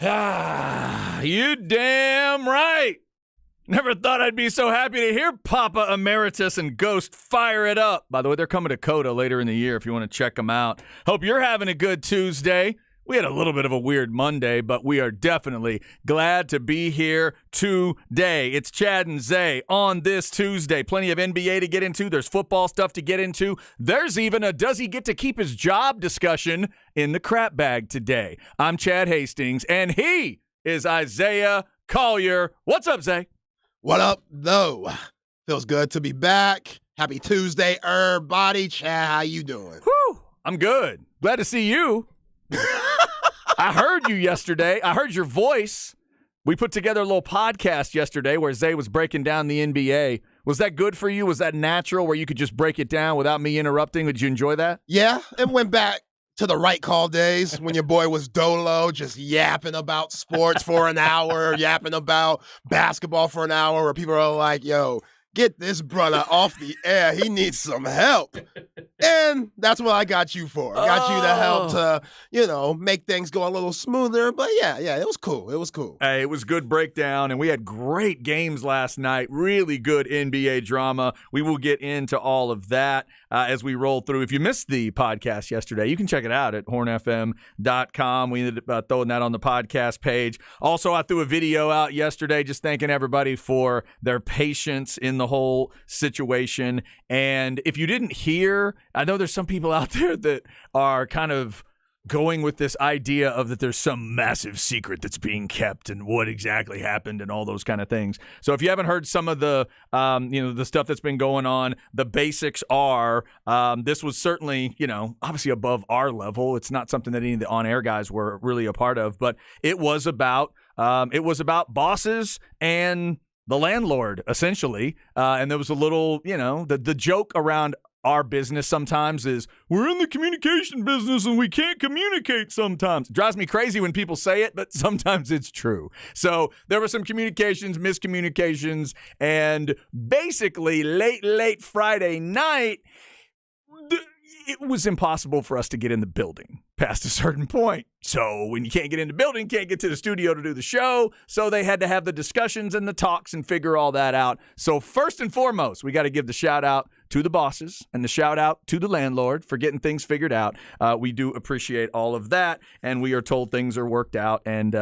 Ah, you damn right. Never thought I'd be so happy to hear Papa Emeritus and Ghost fire it up. By the way, they're coming to Coda later in the year if you want to check them out. Hope you're having a good Tuesday. We had a little bit of a weird Monday, but we are definitely glad to be here today. It's Chad and Zay on this Tuesday. Plenty of NBA to get into. There's football stuff to get into. There's even a does he get to keep his job discussion in the crap bag today. I'm Chad Hastings, and he is Isaiah Collier. What's up, Zay? What up, though? Feels good to be back. Happy Tuesday, everybody. Chad, how you doing? Whew, I'm good. Glad to see you. I heard you yesterday. I heard your voice. We put together a little podcast yesterday where Zay was breaking down the NBA. Was that good for you? Was that natural where you could just break it down without me interrupting? Did you enjoy that? Yeah, it went back to the right call days when your boy was Dolo, just yapping about sports for an hour, yapping about basketball for an hour, where people are like, yo, get this brother off the air. He needs some help. And that's what I got you for. I got you to help to, make things go a little smoother. But yeah, it was cool. It was cool. Hey, it was good breakdown, and we had great games last night. Really good NBA drama. We will get into all of that as we roll through. If you missed the podcast yesterday, you can check it out at hornfm.com. We ended up throwing that on the podcast page. Also, I threw a video out yesterday just thanking everybody for their patience in the whole situation. And if you didn't hear, I know there's some people out there that are kind of going with this idea of that there's some massive secret that's being kept and what exactly happened and all those kind of things. So if you haven't heard some of the, the stuff that's been going on, the basics are this was certainly, obviously above our level. It's not something that any of the on-air guys were really a part of, but it was about bosses and the landlord, essentially. And there was a little, the joke around our business sometimes is we're in the communication business and we can't communicate sometimes. It drives me crazy when people say it, but sometimes it's true. So there were some communications, miscommunications, and basically late Friday night, it was impossible for us to get in the building past a certain point. So when you can't get in the building, can't get to the studio to do the show. So they had to have the discussions and the talks and figure all that out. So first and foremost, we got to give the shout out to the bosses and the shout out to the landlord for getting things figured out. We do appreciate all of that. And we are told things are worked out, and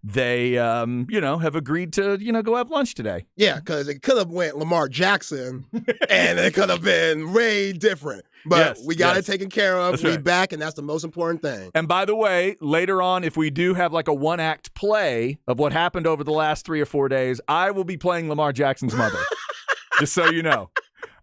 they, have agreed to, go have lunch today. Yeah, because it could have went Lamar Jackson and it could have been way different. But we got it taken care of. We're back, and that's the most important thing. And by the way, later on, if we do have like a one-act play of what happened over the last 3 or 4 days, I will be playing Lamar Jackson's mother. Just so you know.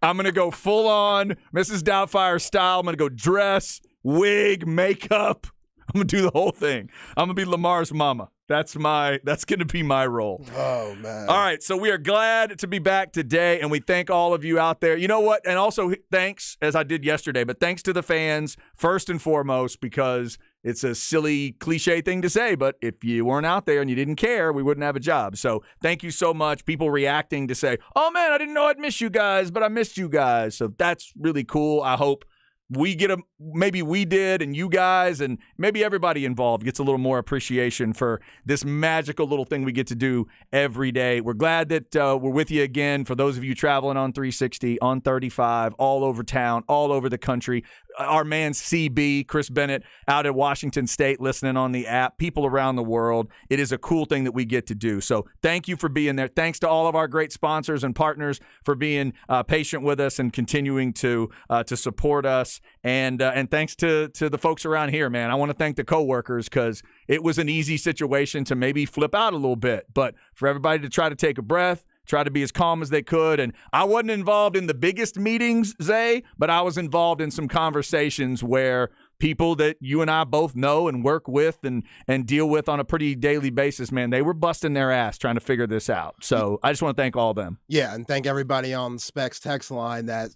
I'm going to go full-on Mrs. Doubtfire style. I'm going to go dress, wig, makeup. I'm going to do the whole thing. I'm going to be Lamar's mama. That's going to be my role. Oh, man. All right, so we are glad to be back today, and we thank all of you out there. You know what? And also thanks, as I did yesterday, but thanks to the fans first and foremost, because it's a silly cliche thing to say, but if you weren't out there and you didn't care, we wouldn't have a job. So thank you so much. People reacting to say, oh, man, I didn't know I'd miss you guys, but I missed you guys. So that's really cool. I hope we get maybe we did, and you guys, and maybe everybody involved gets a little more appreciation for this magical little thing we get to do every day. We're glad that we're with you again. For those of you traveling on 360, on 35, all over town, all over the country. Our man CB, Chris Bennett, out at Washington State, listening on the app, people around the world. It is a cool thing that we get to do. So thank you for being there. Thanks to all of our great sponsors and partners for being patient with us and continuing to support us. And thanks to the folks around here, man. I want to thank the coworkers because it was an easy situation to maybe flip out a little bit. But for everybody to try to take a breath, try to be as calm as they could. And I wasn't involved in the biggest meetings, Zay, but I was involved in some conversations where people that you and I both know and work with and deal with on a pretty daily basis, man, they were busting their ass trying to figure this out. So I just want to thank all of them. Yeah, and thank everybody on Specs text line that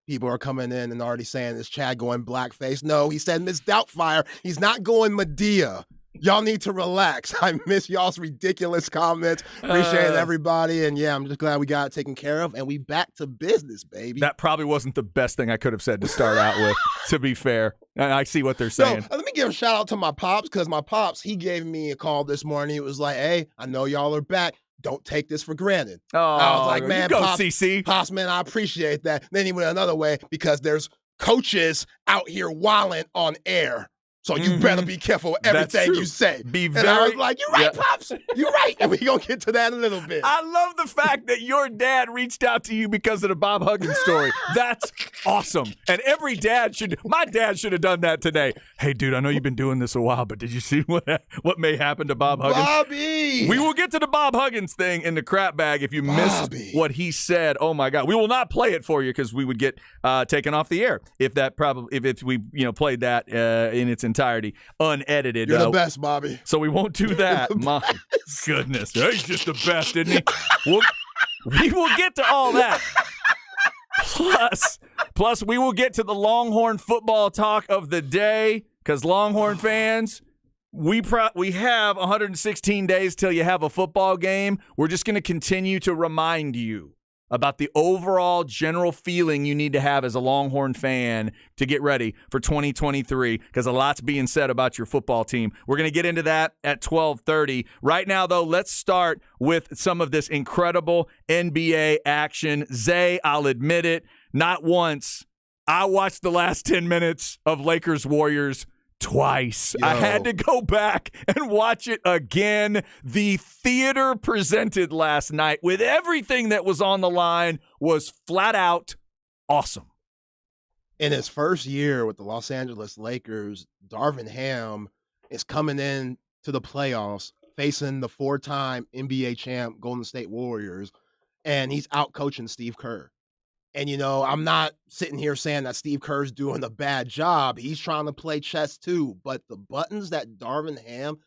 people are coming in and already saying, is Chad going blackface? No, he said Miss Doubtfire. He's not going Medea. Y'all need to relax. I miss y'all's ridiculous comments. Appreciate everybody. And yeah, I'm just glad we got it taken care of. And we back to business, baby. That probably wasn't the best thing I could have said to start out with, to be fair. And I see what they're saying. So, let me give a shout out to my pops, because my pops, he gave me a call this morning. He was like, hey, I know y'all are back. Don't take this for granted. Oh, I was like, man, go, Pops, CC. Pops, man, I appreciate that. Then he went another way, because there's coaches out here wilding on air. So you better be careful with everything you say. And I was like, you're right, Pops. You're right. And we're going to get to that in a little bit. I love the fact that your dad reached out to you because of the Bob Huggins story. That's awesome. And every dad my dad should have done that today. Hey, dude, I know you've been doing this a while, but did you see what may happen to Bob Huggins? Bobby! We will get to the Bob Huggins thing in the crap bag if you missed what he said. Oh, my God. We will not play it for you because we would get taken off the air if we played that in its entirety, unedited. You're the best, Bobby. So we won't do that. My goodness. He's just the best, isn't he? We will get to all that. Plus, we will get to the Longhorn football talk of the day, because Longhorn fans, we have 116 days till you have a football game. We're just going to continue to remind you about the overall general feeling you need to have as a Longhorn fan to get ready for 2023, because a lot's being said about your football team. We're going to get into that at 12:30. Right now, though, let's start with some of this incredible NBA action. Zay, I'll admit it, not once. I watched the last 10 minutes of Lakers-Warriors twice. I had to go back and watch it again. The theater presented last night with everything that was on the line was flat out awesome. In his first year with the Los Angeles Lakers, Darvin Ham is coming in to the playoffs facing the 4-time NBA champ Golden State Warriors, and he's out coaching Steve Kerr. And, I'm not sitting here saying that Steve Kerr's doing a bad job. He's trying to play chess too. But the buttons that Darvin Ham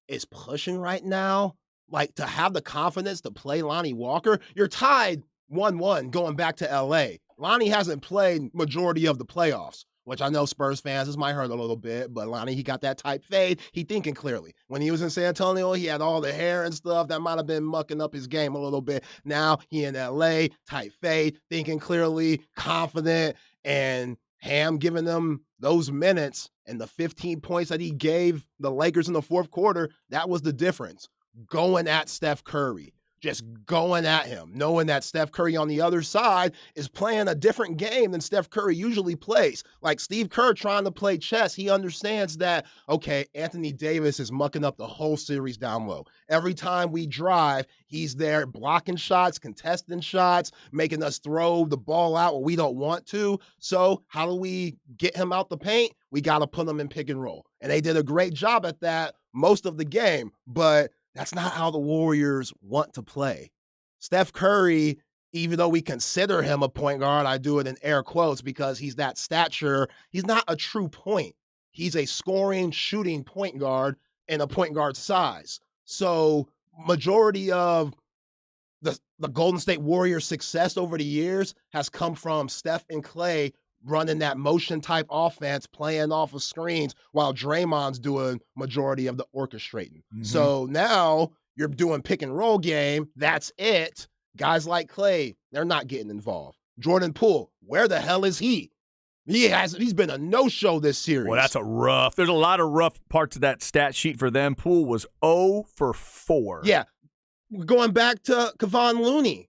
is pushing right now, like to have the confidence to play Lonnie Walker, you're tied 1-1 going back to L.A. Lonnie hasn't played majority of the playoffs, which I know Spurs fans, this might hurt a little bit, but Lonnie, he got that type fade. He thinking clearly. When he was in San Antonio, he had all the hair and stuff. That might have been mucking up his game a little bit. Now he in L.A., type fade, thinking clearly, confident, and Ham giving them those minutes and the 15 points that he gave the Lakers in the fourth quarter, that was the difference. Going at Steph Curry. Just going at him, knowing that Steph Curry on the other side is playing a different game than Steph Curry usually plays. Like Steve Kerr trying to play chess, he understands that, okay, Anthony Davis is mucking up the whole series down low. Every time we drive, he's there blocking shots, contesting shots, making us throw the ball out when we don't want to. So how do we get him out the paint? We got to put him in pick and roll. And they did a great job at that most of the game, but that's not how the Warriors want to play. Steph Curry, even though we consider him a point guard, I do it in air quotes because he's that stature, he's not a true point. He's a scoring, shooting point guard and a point guard size. So majority of the Golden State Warriors' success over the years has come from Steph and Klay running that motion type offense, playing off of screens while Draymond's doing majority of the orchestrating. Mm-hmm. So now you're doing pick and roll game. That's it. Guys like Klay, they're not getting involved. Jordan Poole, where the hell is he? He's been a no-show this series. Well, there's a lot of rough parts of that stat sheet for them. Poole was 0 for 4. Yeah. Going back to Kevon Looney.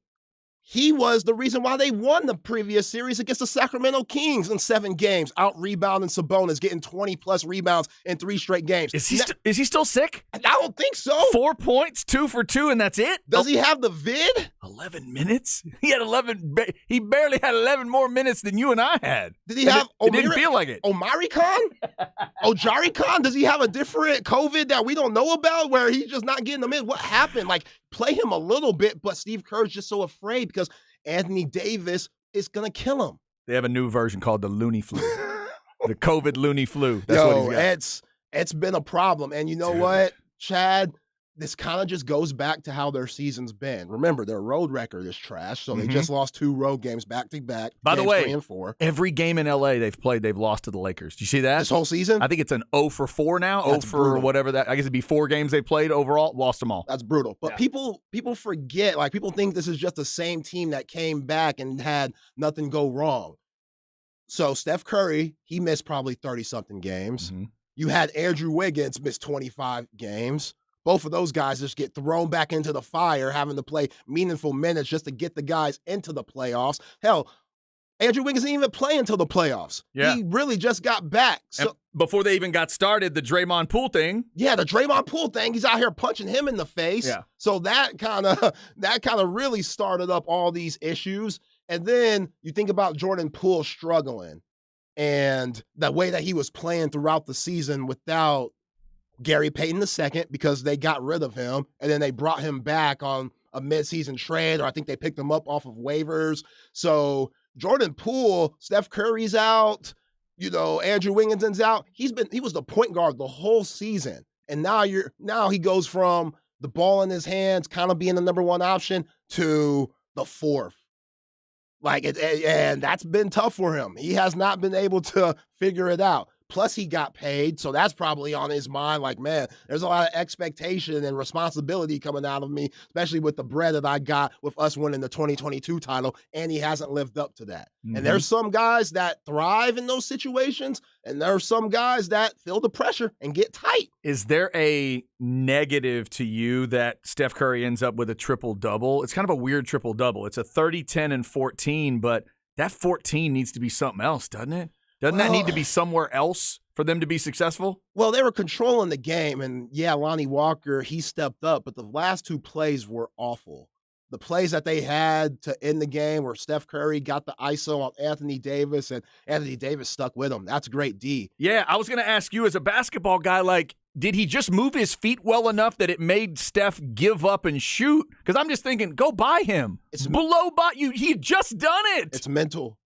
He was the reason why they won the previous series against the Sacramento Kings in 7 games, out-rebounding Sabonis, getting 20-plus rebounds in 3 straight games. Is he still sick? I don't think so. 4 points, 2 for 2, and that's it? Does he have the vid? 11 minutes? He had 11. He barely had 11 more minutes than you and I had. Did he have? It didn't feel like it. Omari Khan? Ojari Khan? Does he have a different COVID that we don't know about where he's just not getting them in? What happened? Play him a little bit, but Steve Kerr's just so afraid because Anthony Davis is going to kill him. They have a new version called the Looney Flu. The COVID Looney Flu. That's what he's got. It's been a problem. And you know what, Chad? this kind of just goes back to how their season's been. Remember, their road record is trash, so they just lost 2 road games back to back. By the way, 3 and 4. Every game in LA they've played, they've lost to the Lakers. Do you see that? This whole season? I think it's an 0 for 4 now. That's 0 for brutal. whatever that. I guess it'd be 4 games they played overall. Lost them all. That's brutal. But Yeah. people forget, like people think this is just the same team that came back and had nothing go wrong. So Steph Curry, he missed probably 30-something games. Mhm. You had Andrew Wiggins miss 25 games. Both of those guys just get thrown back into the fire, having to play meaningful minutes just to get the guys into the playoffs. Hell, Andrew Wiggins didn't even play until the playoffs. Yeah. He really just got back. And So before they even got started, the Draymond Poole thing. yeah, the Draymond Poole thing, he's out here punching him in the face. Yeah. So that kind of really started up all these issues. And then you think about Jordan Poole struggling and the way that he was playing throughout the season without Gary Payton II, because they got rid of him and then they brought him back on a midseason trade, or I think they picked him up off of waivers. So Jordan Poole, Steph Curry's out, Andrew Wiggins is out. He was the point guard the whole season. And now he goes from the ball in his hands, kind of being the number 1 option, to the 4th. And that's been tough for him. He has not been able to figure it out. Plus, he got paid, so that's probably on his mind. Like, man, there's a lot of expectation and responsibility coming out of me, especially with the bread that I got with us winning the 2022 title, and he hasn't lived up to that. Mhm. And there's some guys that thrive in those situations, and there are some guys that feel the pressure and get tight. Is there a negative to you that Steph Curry ends up with a triple-double? It's kind of a weird triple-double. It's a 30, 10, and 14, but that 14 needs to be something else, doesn't it? Doesn't that need to be somewhere else for them to be successful? Well, they were controlling the game, and yeah, Lonnie Walker, he stepped up, but the last 2 plays were awful. The plays that they had to end the game where Steph Curry got the ISO on Anthony Davis, and Anthony Davis stuck with him. That's great D. Yeah, I was going to ask you as a basketball guy, did he just move his feet well enough that it made Steph give up and shoot? Because I'm just thinking, go by him. It's below by you. He had just done it. It's mental.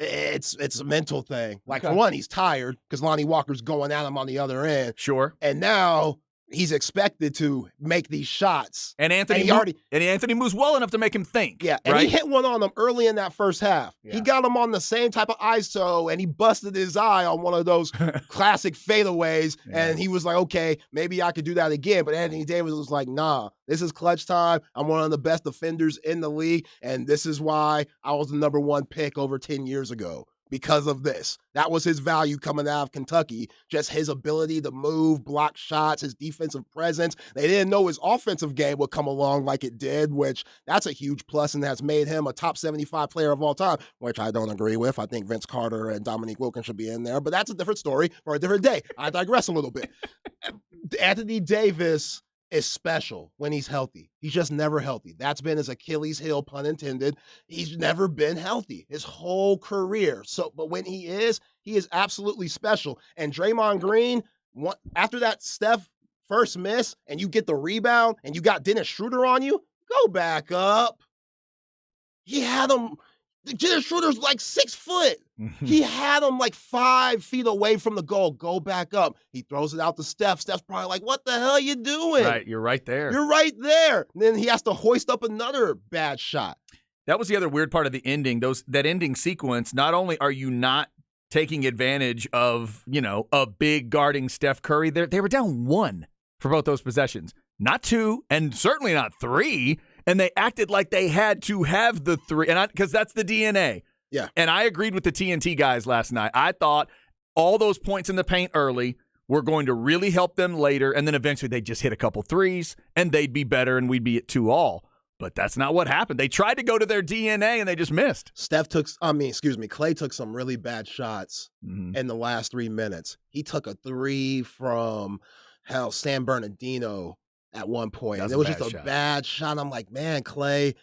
It's a mental thing. Like, Okay. for one, he's tired because Lonnie Walker's going at him on the other end. Sure. And now he's expected to make these shots. And Anthony moves well enough to make him think. Yeah, and right? he hit one on him early in that first half. Yeah. He got him on the same type of ISO, and he busted his eye on one of those classic fadeaways, and he was like, okay, maybe I could do that again. But Anthony Davis was like, nah, this is clutch time. I'm one of the best defenders in the league, and this is why I was the number 1 pick over 10 years ago. Because of this. That was his value coming out of Kentucky. Just his ability to move, block shots, his defensive presence. They didn't know his offensive game would come along like it did, which that's a huge plus and has made him a top 75 player of all time, which I don't agree with. I think Vince Carter and Dominique Wilkins should be in there, but that's a different story for a different day. I digress a little bit. Anthony Davis is special when he's healthy. He's just never healthy. That's been his Achilles heel, pun intended. He's never been healthy his whole career. But when he is absolutely special. And Draymond Green, after that Steph first miss and you get the rebound and you got Dennis Schroeder on you, go back up. He had him. Dennis Schroeder's like 6 foot. He had him like 5 feet away from the goal. Go back up. He throws it out to Steph. Steph's probably like, what the hell are you doing? Right, you're right there. You're right there. And then he has to hoist up another bad shot. That was the other weird part of the ending. That ending sequence, not only are you not taking advantage of, a big guarding Steph Curry, they were down 1 for both those possessions. Not 2, and certainly not 3. And they acted like they had to have the 3, because that's the DNA. Yeah. And I agreed with the TNT guys last night. I thought all those points in the paint early were going to really help them later, and then eventually they'd just hit a couple threes, and they'd be better, and we'd be at 2-all. But that's not what happened. They tried to go to their DNA, and they just missed. Klay took some really bad shots in the last 3 minutes. He took a 3 from, San Bernardino at one point. And it was just a bad shot. I'm like, man, Klay,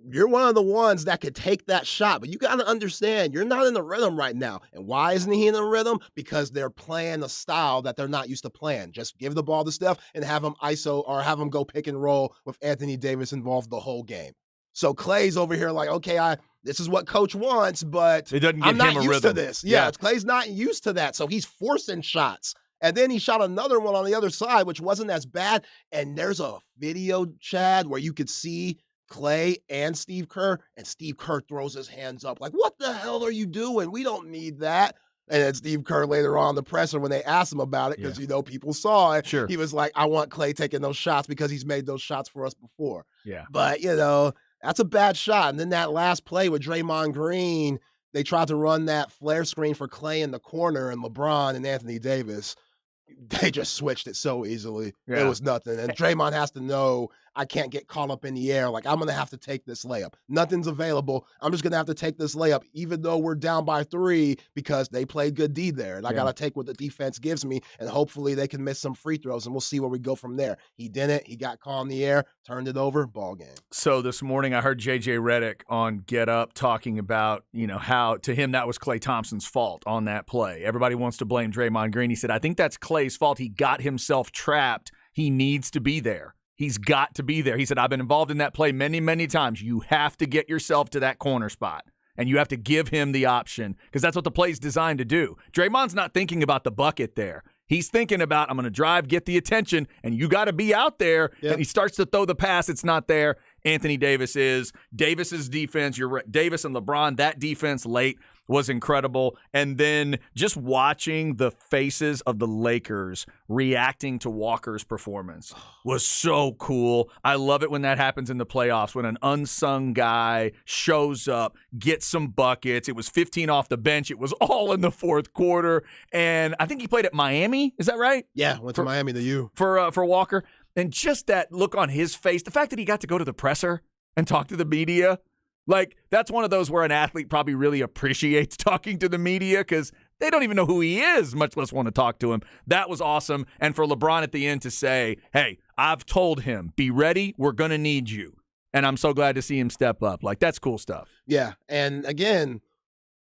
you're one of the ones that could take that shot, but you got to understand, you're not in the rhythm right now. And why isn't he in the rhythm? Because they're playing a style that they're not used to playing. Just give the ball to Steph and have him ISO or have him go pick and roll with Anthony Davis involved the whole game. So Klay's over here like, okay, this is what coach wants, but it doesn't get I'm not him a used rhythm. to this. Yeah, Klay's not used to that. So he's forcing shots. And then he shot another one on the other side, which wasn't as bad. And there's a video, Chad, where you could see Klay and Steve Kerr, and Steve Kerr throws his hands up like, what the hell are you doing? We don't need that. And then Steve Kerr later on the presser, when they asked him about it, because, people saw it, Sure. he was like, I want Klay taking those shots because he's made those shots for us before. Yeah. But, that's a bad shot. And then that last play with Draymond Green, they tried to run that flare screen for Klay in the corner, and LeBron and Anthony Davis, they just switched it so easily. Yeah. It was nothing. And Draymond has to know, I can't get caught up in the air. Like, I'm going to have to take this layup. Nothing's available. I'm just going to have to take this layup, even though we're down by 3, because they played good D there. And I got to take what the defense gives me, and hopefully they can miss some free throws, and we'll see where we go from there. He didn't. He got caught in the air, turned it over, ball game. So this morning I heard J.J. Redick on Get Up talking about, how to him that was Klay Thompson's fault on that play. Everybody wants to blame Draymond Green. He said, I think that's Klay's fault. He got himself trapped. He needs to be there. He's got to be there. He said, I've been involved in that play many, many times. You have to get yourself to that corner spot, and you have to give him the option because that's what the play's designed to do. Draymond's not thinking about the bucket there. He's thinking about, I'm going to drive, get the attention, and you got to be out there. Yep. And he starts to throw the pass. It's not there. Anthony Davis is. Davis's defense, Davis and LeBron, that defense late was incredible. And then just watching the faces of the Lakers reacting to Walker's performance was so cool. I love it when that happens in the playoffs, when an unsung guy shows up, gets some buckets. It was 15 off the bench. It was all in the fourth quarter. And I think he played at Miami. Is that right? Yeah, went to Miami, the U. For Walker. And just that look on his face, the fact that he got to go to the presser and talk to the media, like, that's one of those where an athlete probably really appreciates talking to the media because they don't even know who he is, much less want to talk to him. That was awesome. And for LeBron at the end to say, hey, I've told him, be ready, we're going to need you. And I'm so glad to see him step up. Like, that's cool stuff. Yeah. And again,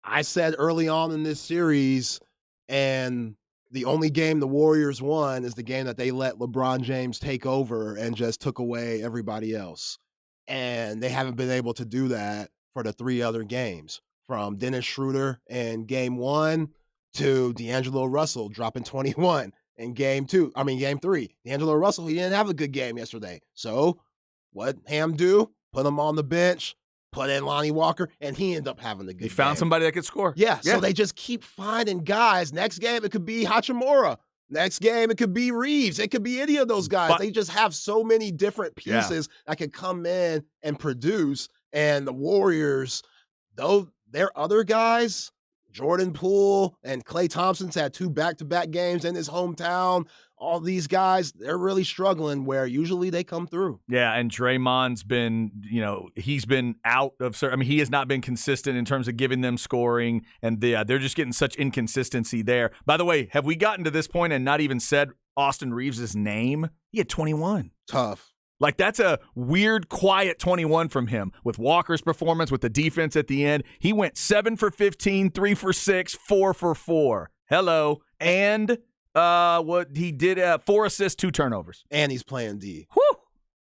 I said early on in this series, and the only game the Warriors won is the game that they let LeBron James take over and just took away everybody else. And they haven't been able to do that for the 3 other games, from Dennis Schroeder in game 1 to D'Angelo Russell dropping 21 in game 3. D'Angelo Russell, he didn't have a good game yesterday. So what Ham do? Put him on the bench, put in Lonnie Walker, and he ended up having a good game. He found somebody that could score. Yeah, so they just keep finding guys. Next game, it could be Hachimura. Next game, it could be Reeves. It could be any of those guys. They just have so many different pieces that can come in and produce. And the Warriors, though their other guys, Jordan Poole and Klay Thompson's had 2 back-to-back games in his hometown. All these guys, they're really struggling where usually they come through. Yeah, and Draymond's been, he's been out of – he has not been consistent in terms of giving them scoring, and they're just getting such inconsistency there. By the way, have we gotten to this point and not even said Austin Reeves' name? He had 21. Tough. Like, that's a weird, quiet 21 from him. With Walker's performance, with the defense at the end, he went 7 for 15, 3 for 6, 4 for 4. Hello. And what he did, 4 assists, 2 turnovers. And he's playing D. Whew.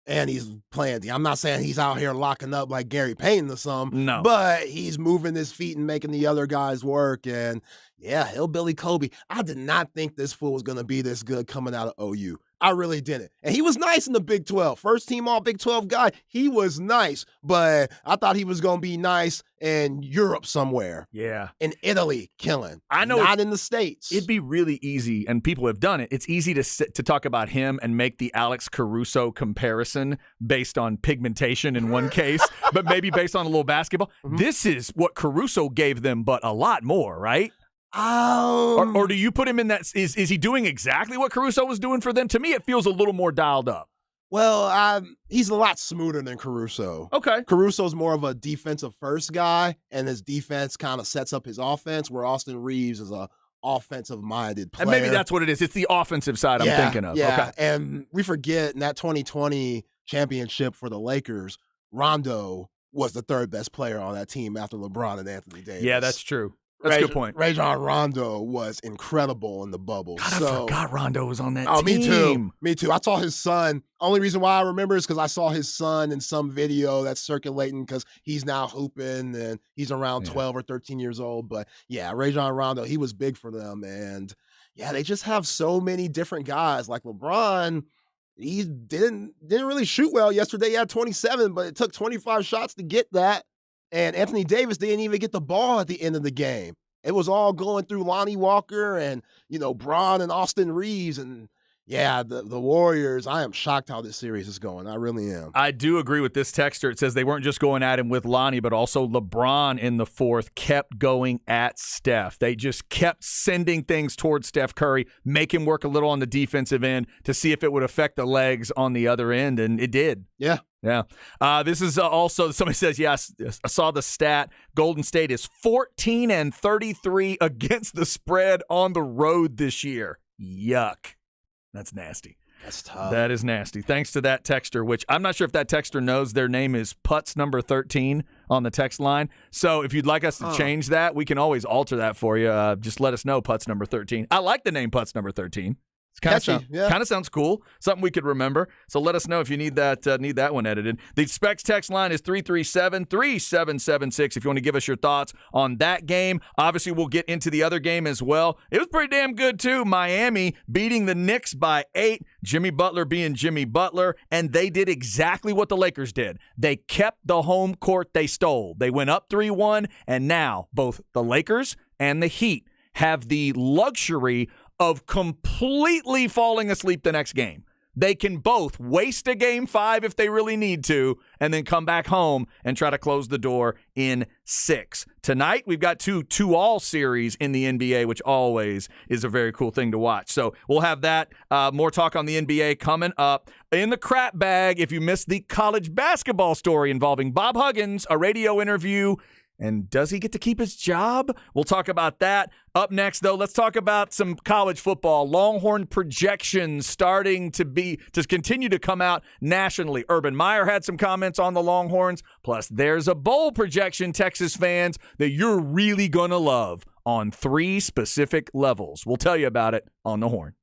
And he's playing D. I'm not saying he's out here locking up like Gary Payton or something. No. But he's moving his feet and making the other guys work. And, yeah, Hillbilly Kobe. I did not think this fool was going to be this good coming out of OU. I really didn't. And he was nice in the Big 12. First team all Big 12 guy. He was nice. But I thought he was going to be nice in Europe somewhere. Yeah. In Italy, killing. I know. Not in the States. It'd be really easy, and people have done it. It's easy to talk about him and make the Alex Caruso comparison based on pigmentation in one case, but maybe based on a little basketball. Mm-hmm. This is what Caruso gave them, but a lot more, right? Or do you put him in that? Is he doing exactly what Caruso was doing for them? To me, it feels a little more dialed up. Well, he's a lot smoother than Caruso. Okay. Caruso's more of a defensive first guy, and his defense kind of sets up his offense, where Austin Reeves is a offensive-minded player. And maybe that's what it is. It's the offensive side I'm thinking of. Yeah, okay. And we forget in that 2020 championship for the Lakers, Rondo was the 3rd best player on that team after LeBron and Anthony Davis. Yeah, that's true. That's a good point. Rajon Rondo was incredible in the bubble. God, I forgot Rondo was on that team. Oh, me too. Me too. I saw his son. Only reason why I remember is because I saw his son in some video that's circulating because he's now hooping and he's around 12 or 13 years old. But yeah, Rajon Rondo, he was big for them. And yeah, they just have so many different guys. Like LeBron, he didn't really shoot well yesterday. He had 27, but it took 25 shots to get that. And Anthony Davis didn't even get the ball at the end of the game. It was all going through Lonnie Walker and, Braun and Austin Reeves. And yeah, the Warriors, I am shocked how this series is going. I really am. I do agree with this texter. It says they weren't just going at him with Lonnie, but also LeBron in the fourth kept going at Steph. They just kept sending things towards Steph Curry, make him work a little on the defensive end to see if it would affect the legs on the other end, and it did. Yeah. Yeah. This is also, somebody says, yes, I saw the stat. Golden State is 14-33 against the spread on the road this year. Yuck. That's nasty. That's tough. That is nasty. Thanks to that texter, which I'm not sure if that texter knows their name is Putz number 13 on the text line. So if you'd like us to change that, we can always alter that for you. Just let us know, Putz number 13. I like the name Putz number 13. It's kind of sounds cool. Something we could remember. So let us know if you need that one edited. The Specs text line is 337-3776 if you want to give us your thoughts on that game. Obviously, we'll get into the other game as well. It was pretty damn good, too. Miami beating the Knicks by 8. Jimmy Butler being Jimmy Butler. And they did exactly what the Lakers did. They kept the home court they stole. They went up 3-1, and now both the Lakers and the Heat have the luxury of completely falling asleep the next game. They can both waste a game 5 if they really need to, and then come back home and try to close the door in 6. Tonight, we've got two all series in the NBA, which always is a very cool thing to watch. So we'll have that. More talk on the NBA coming up. In the crap bag, if you missed the college basketball story involving Bob Huggins, a radio interview, and does he get to keep his job? We'll talk about that. Up next, though, let's talk about some college football. Longhorn projections starting to continue to come out nationally. Urban Meyer had some comments on the Longhorns. Plus, there's a bowl projection, Texas fans, that you're really going to love on 3 specific levels. We'll tell you about it on the Horn.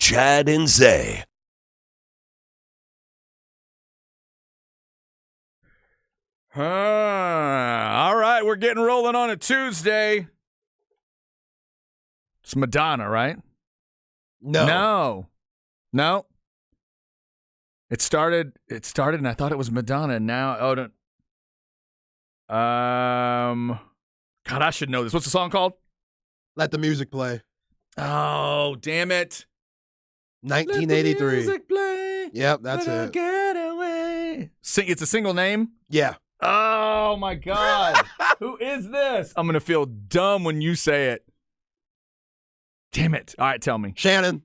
Chad and Zay. All right, we're getting rolling on a Tuesday. It's Madonna, right? No. It started, and I thought it was Madonna. And now, God, I should know this. What's the song called? Let the music play. Oh, damn it! 1983. Let the music play. Yep, that's Let it. Get away. It's a single name. Yeah. Oh my God! Who is this? I'm gonna feel dumb when you say it. Damn it! All right, tell me. Shannon.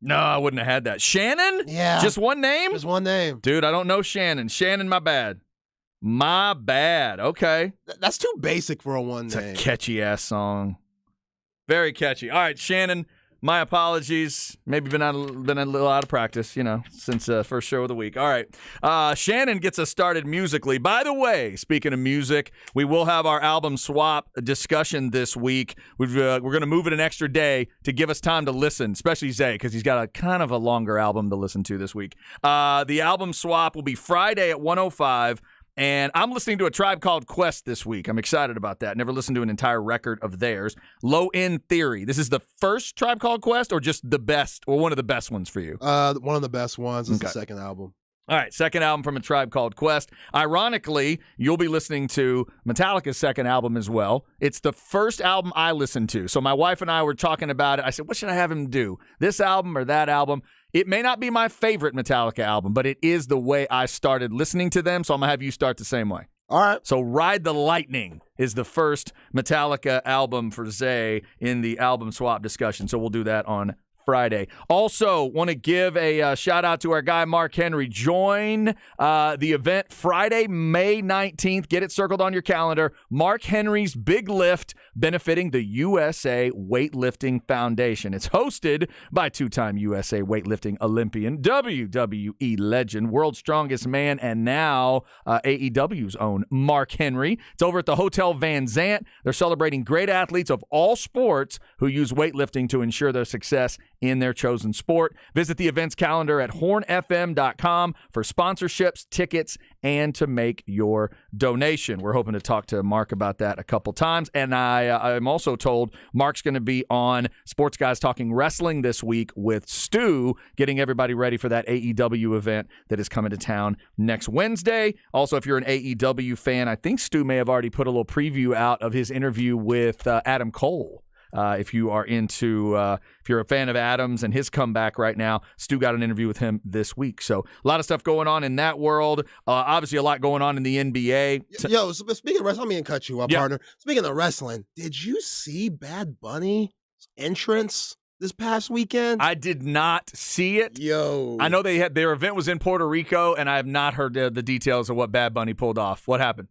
No, I wouldn't have had that. Shannon? Yeah. Just one name? Just one name. Dude, I don't know Shannon. Shannon, my bad. My bad. Okay. That's too basic for a one It's name. a catchy ass song. Very catchy. All right, Shannon, my apologies. Maybe been a little out of practice, since first show of the week. All right. Shannon gets us started musically. By the way, speaking of music, we will have our album swap discussion this week. We're going to move it an extra day to give us time to listen, especially Zay, because he's got a kind of a longer album to listen to this week. The album swap will be Friday at 1:05. And I'm listening to a Tribe Called Quest this week. I'm excited about that. Never listened to an entire record of theirs. Low End Theory. This is the first Tribe Called Quest or just the best or one of the best ones for you? One of the best ones is Okay. the second album. All right, second album from a Tribe Called Quest. Ironically, you'll be listening to Metallica's second album as well. It's the first album I listened to. So my wife and I were talking about it. I said, what should I have him do? This album or that album? It may not be my favorite Metallica album, but it is the way I started listening to them. So I'm going to have you start the same way. All right. So Ride the Lightning is the first Metallica album for Zay in the album swap discussion. So we'll do that on Friday. Also, want to give a shout out to our guy Mark Henry. Join the event Friday, May 19th. Get it circled on your calendar. Mark Henry's Big Lift, benefiting the USA Weightlifting Foundation. It's hosted by two-time USA Weightlifting Olympian, WWE legend, World's Strongest Man, and now AEW's own Mark Henry. It's over at the Hotel Van Zant. They're celebrating great athletes of all sports who use weightlifting to ensure their success in their chosen sport. Visit the events calendar at hornfm.com for sponsorships, tickets, and to make your donation. We're hoping to talk to Mark about that a couple times. And I'm also told Mark's going to be on Sports Guys Talking Wrestling this week with Stu, getting everybody ready for that AEW event that is coming to town next Wednesday. Also, if you're an AEW fan, I think Stu may have already put a little preview out of his interview with Adam Cole. If you are if you're a fan of Adams and his comeback right now, Stu got an interview with him this week. So a lot of stuff going on in that world. Obviously, a lot going on in the NBA. Yo, speaking of wrestling, let me cut you up, Yeah. partner. Speaking of wrestling, did you see Bad Bunny's entrance this past weekend? I did not see it. Yo. I know their event was in Puerto Rico, and I have not heard the details of what Bad Bunny pulled off. What happened?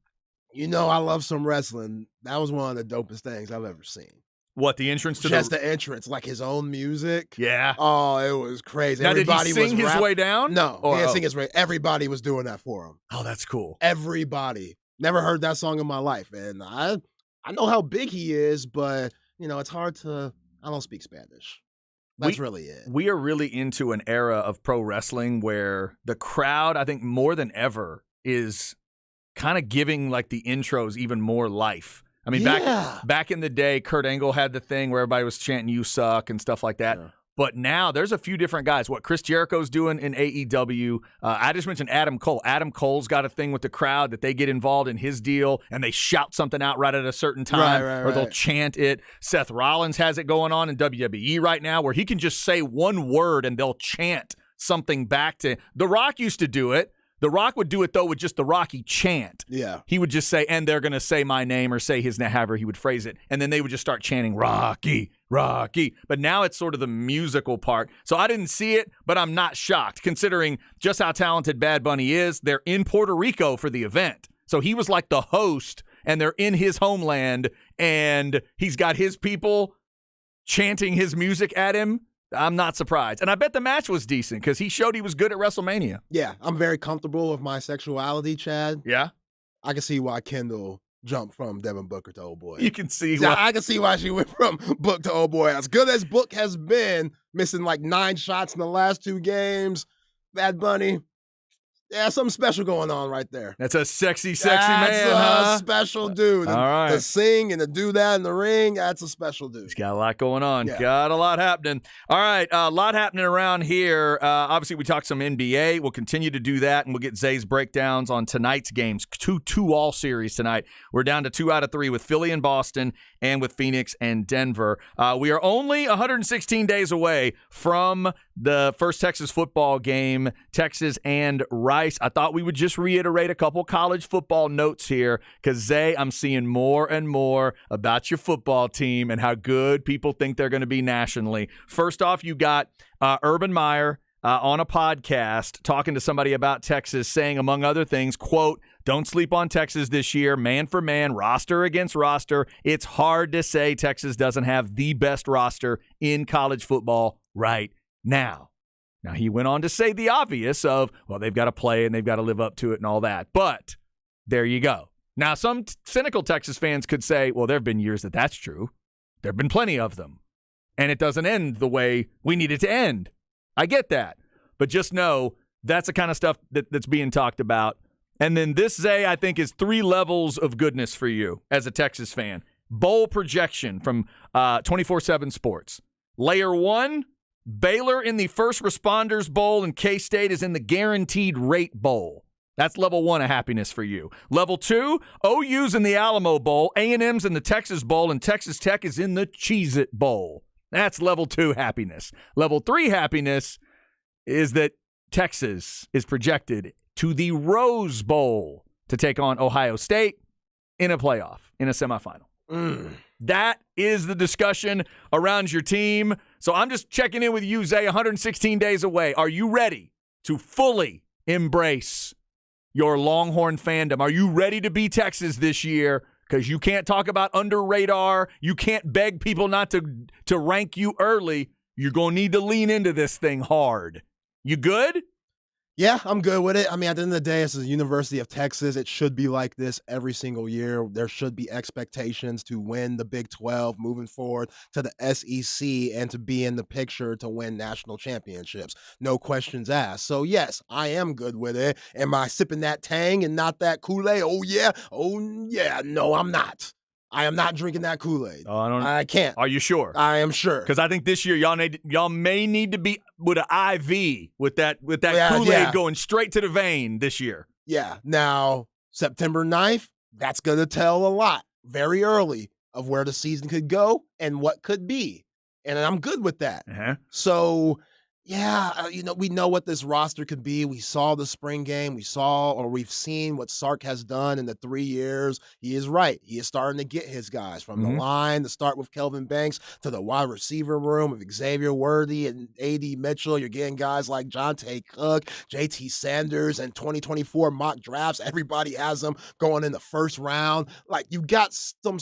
You know I love some wrestling. That was one of the dopest things I've ever seen. What, the entrance to Just the entrance, like his own music. Yeah. Oh, it was crazy. Now, Everybody did he sing was his way down? No, Or- he didn't sing his way. Everybody was doing that for him. Oh, that's cool. Everybody. Never heard that song in my life. And I know how big he is, but, it's hard to, I don't speak Spanish. That's really it. We are really into an era of pro wrestling where the crowd, I think more than ever, is kind of giving like the intros even more life. I mean, Yeah. back in the day, Kurt Angle had the thing where everybody was chanting "You suck" and stuff like that. Yeah. But now there's a few different guys. What Chris Jericho's doing in AEW. I just mentioned Adam Cole. Adam Cole's got a thing with the crowd that they get involved in his deal and they shout something out right at a certain time, or they'll chant it. Seth Rollins has it going on in WWE right now where he can just say one word and they'll chant something back to. The Rock used to do it. The Rock would do it, though, with just the Rocky chant. Yeah. He would just say, and they're going to say my name or say his name, however he would phrase it. And then they would just start chanting, Rocky, Rocky. But now it's sort of the musical part. So I didn't see it, but I'm not shocked, considering just how talented Bad Bunny is. They're in Puerto Rico for the event. So he was like the host, and they're in his homeland, and he's got his people chanting his music at him. I'm not surprised. And I bet the match was decent because he showed he was good at WrestleMania. Yeah, I'm very comfortable with my sexuality, Chad. Yeah? I can see why Kendall jump from Devin Booker to old boy. You can see Yeah, why. I can see why she went from Book to old boy. As good as Book has been, missing like 9 shots in the last 2 games, Bad Bunny, yeah, something special going on right there. That's a sexy That's man, a huh? special dude. All right. To sing and to do that in the ring, that's a special dude. He's got a lot going on. Yeah. Got a lot happening. All right, a lot happening around here. Obviously, we talked some NBA. We'll continue to do that, and we'll get Zay's breakdowns on tonight's games. Two all series tonight. We're down to 2 out of 3 with Philly and Boston and with Phoenix and Denver. We are only 116 days away from the first Texas football game, Texas and Rice. I thought we would just reiterate a couple college football notes here because, Zay, I'm seeing more and more about your football team and how good people think they're going to be nationally. First off, you got Urban Meyer on a podcast talking to somebody about Texas, saying, among other things, quote, "Don't sleep on Texas this year, man for man, roster against roster. It's hard to say Texas doesn't have the best roster in college football right now." Now, he went on to say the obvious of, well, they've got to play and they've got to live up to it and all that. But there you go. Now, some cynical Texas fans could say, well, there have been years that that's true. There have been plenty of them. And it doesn't end the way we need it to end. I get that. But just know that's the kind of stuff that's being talked about. And then this, Zay, I think is 3 levels of goodness for you as a Texas fan. Bowl projection from 24/7 Sports. Layer 1, Baylor in the First Responders Bowl, and K-State is in the Guaranteed Rate Bowl. That's level 1 of happiness for you. Level 2, OU's in the Alamo Bowl, A&M's in the Texas Bowl, and Texas Tech is in the Cheez-It Bowl. That's level 2 happiness. Level 3 happiness is that Texas is projected to the Rose Bowl to take on Ohio State in a playoff, in a semifinal. That is the discussion around your team. So I'm just checking in with you, Zay, 116 days away. Are you ready to fully embrace your Longhorn fandom? Are you ready to be Texas this year? Because you can't talk about under radar. You can't beg people not to rank you early. You're going to need to lean into this thing hard. You good? Yeah, I'm good with it. I mean, at the end of the day, it's the University of Texas. It should be like this every single year. There should be expectations to win the Big 12 moving forward to the SEC and to be in the picture to win national championships. No questions asked. So, yes, I am good with it. Am I sipping that Tang and not that Kool-Aid? Oh, yeah. Oh, yeah. No, I'm not. I am not drinking that Kool-Aid. Oh, I can't. Are you sure? I am sure. Because I think this year y'all may need to be with an IV with that Kool-Aid yeah. going straight to the vein this year. Yeah. Now, September 9th, that's going to tell a lot very early of where the season could go and what could be. And I'm good with that. Uh-huh. So, yeah, we know what this roster could be. We saw the spring game. We've seen what Sark has done in the 3 years. He is right. He is starting to get his guys from the line to start with Kelvin Banks to the wide receiver room of Xavier Worthy and A.D. Mitchell. You're getting guys like Jonte Cook, J.T. Sanders, and 2024 mock drafts. Everybody has them going in the first round. Like, you got some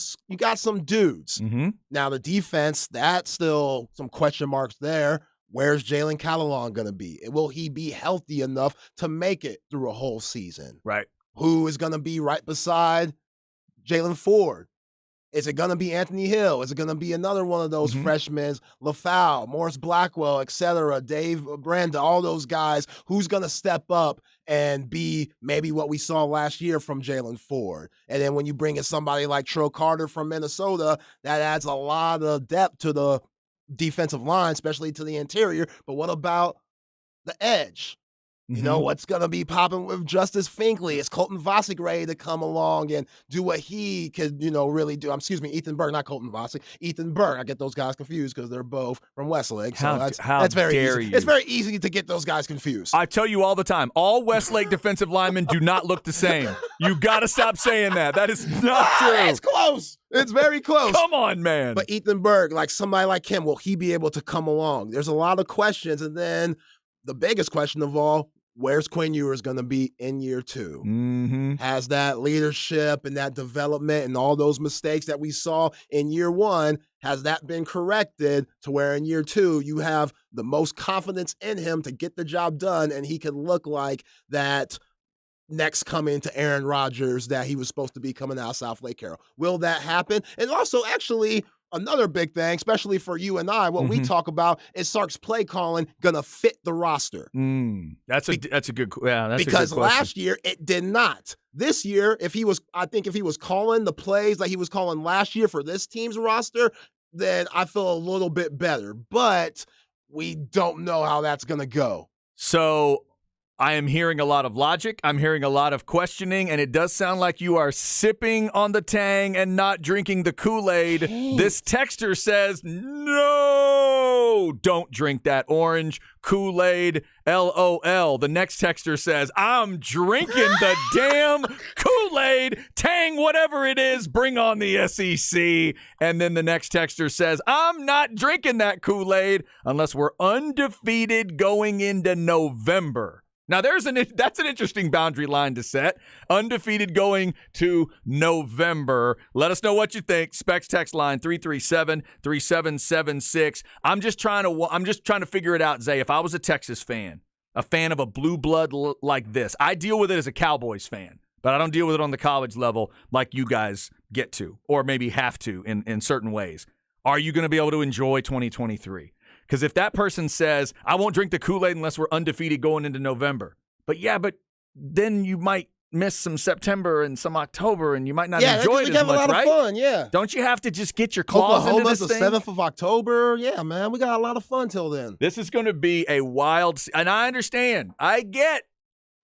dudes. Mm-hmm. Now, the defense, that's still some question marks there. Where's Jalen Catalon going to be? Will he be healthy enough to make it through a whole season? Right. Who is going to be right beside Jalen Ford? Is it going to be Anthony Hill? Is it going to be another one of those freshmen, LaFau, Morris Blackwell, etc., Dave Branda, all those guys? Who's going to step up and be maybe what we saw last year from Jalen Ford? And then when you bring in somebody like Trill Carter from Minnesota, that adds a lot of depth to the defensive line, especially to the interior. But what about the edge? You know, what's going to be popping with Justice Finkley? Is Colton Vasek ready to come along and do what he could, really do? Ethan Burke, not Colton Vasek. Ethan Burke. I get those guys confused because they're both from Westlake. So that's very easy. It's very easy to get those guys confused. I tell you all the time, all Westlake defensive linemen do not look the same. You got to stop saying that. That is not true. It's close. It's very close. Come on, man. But Ethan Burke, like somebody like him, will he be able to come along? There's a lot of questions. And then the biggest question of all, where's Quinn Ewers going to be in year 2? Mm-hmm. Has that leadership and that development and all those mistakes that we saw in year 1, has that been corrected to where in year 2 you have the most confidence in him to get the job done and he can look like that next coming to Aaron Rodgers that he was supposed to be coming out of South Lake Carroll. Will that happen? And also, actually, another big thing, especially for you and I, what we talk about is Sark's play calling going to fit the roster. That's a good that's a good because last year it did not. This year, if he was calling the plays like he was calling last year for this team's roster, then I feel a little bit better. But we don't know how that's going to go. So I am hearing a lot of logic. I'm hearing a lot of questioning, and it does sound like you are sipping on the Tang and not drinking the Kool-Aid. This texter says, no, don't drink that orange Kool-Aid, LOL. The next texter says, I'm drinking the damn Kool-Aid, Tang, whatever it is, bring on the SEC. And then the next texter says, I'm not drinking that Kool-Aid unless we're undefeated going into November. Now, that's an interesting boundary line to set. Undefeated going to November. Let us know what you think. Specs text line 337-3776. I'm just trying to figure it out, Zay. If I was a Texas fan, a fan of a blue blood like this, I deal with it as a Cowboys fan, but I don't deal with it on the college level like you guys get to, or maybe have to in certain ways. Are you going to be able to enjoy 2023? Because if that person says, I won't drink the Kool-Aid unless we're undefeated going into November. But then you might miss some September and some October, and you might not enjoy it as much, right? Yeah, we have a lot of fun, yeah. Don't you have to just get your claws into this thing? Oklahoma's the 7th of October. Yeah, man, we got a lot of fun till then. This is going to be a wild – and I understand. I get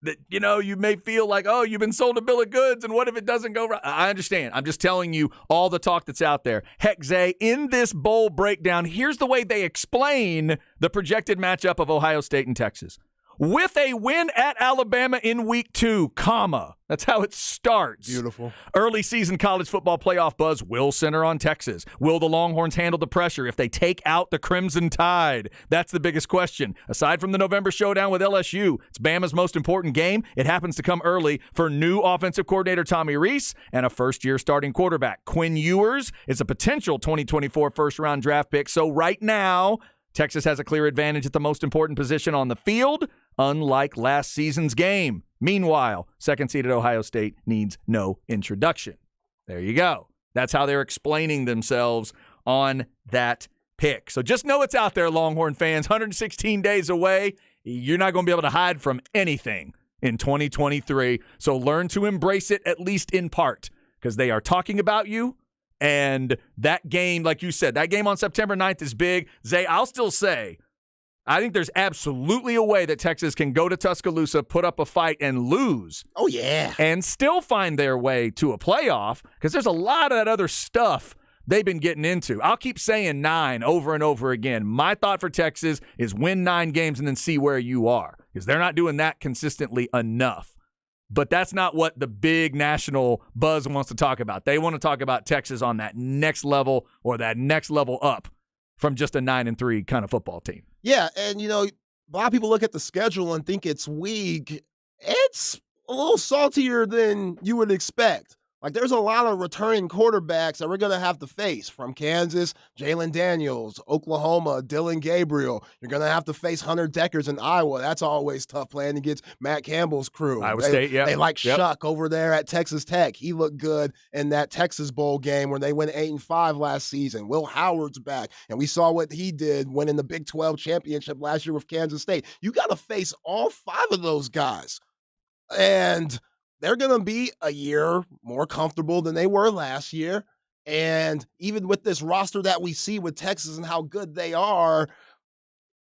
that, you may feel like, oh, you've been sold a bill of goods, and what if it doesn't go right? I understand. I'm just telling you all the talk that's out there. Heck, Zay, in this bowl breakdown, here's the way they explain the projected matchup of Ohio State and Texas. With a win at Alabama in week 2, comma. That's how it starts. Beautiful. Early season college football playoff buzz will center on Texas. Will the Longhorns handle the pressure if they take out the Crimson Tide? That's the biggest question. Aside from the November showdown with LSU, it's Bama's most important game. It happens to come early for new offensive coordinator Tommy Rees and a first-year starting quarterback. Quinn Ewers is a potential 2024 first-round draft pick. So right now, Texas has a clear advantage at the most important position on the field, unlike last season's game. Meanwhile, second-seeded Ohio State needs no introduction. There you go. That's how they're explaining themselves on that pick. So just know it's out there, Longhorn fans. 116 days away. You're not going to be able to hide from anything in 2023. So learn to embrace it, at least in part, because they are talking about you. And that game, like you said, that game on September 9th is big. Zay, I'll still say, I think there's absolutely a way that Texas can go to Tuscaloosa, put up a fight, and lose. Oh, yeah. And still find their way to a playoff, because there's a lot of that other stuff they've been getting into. I'll keep saying 9 over and over again. My thought for Texas is win 9 games and then see where you are, because they're not doing that consistently enough. But that's not what the big national buzz wants to talk about. They want to talk about Texas on that next level or that next level up from just a 9-3 kind of football team. Yeah, and, a lot of people look at the schedule and think it's weak. It's a little saltier than you would expect. Like, there's a lot of returning quarterbacks that we're going to have to face from Kansas, Jalen Daniels, Oklahoma, Dylan Gabriel. You're going to have to face Hunter Deckers in Iowa. That's always tough playing against Matt Campbell's crew. Iowa State, yeah. They like Shuck over there at Texas Tech. He looked good in that Texas Bowl game where they went 8-5 last season. Will Howard's back, and we saw what he did winning the Big 12 championship last year with Kansas State. You got to face all 5 of those guys. And they're going to be a year more comfortable than they were last year. And even with this roster that we see with Texas and how good they are,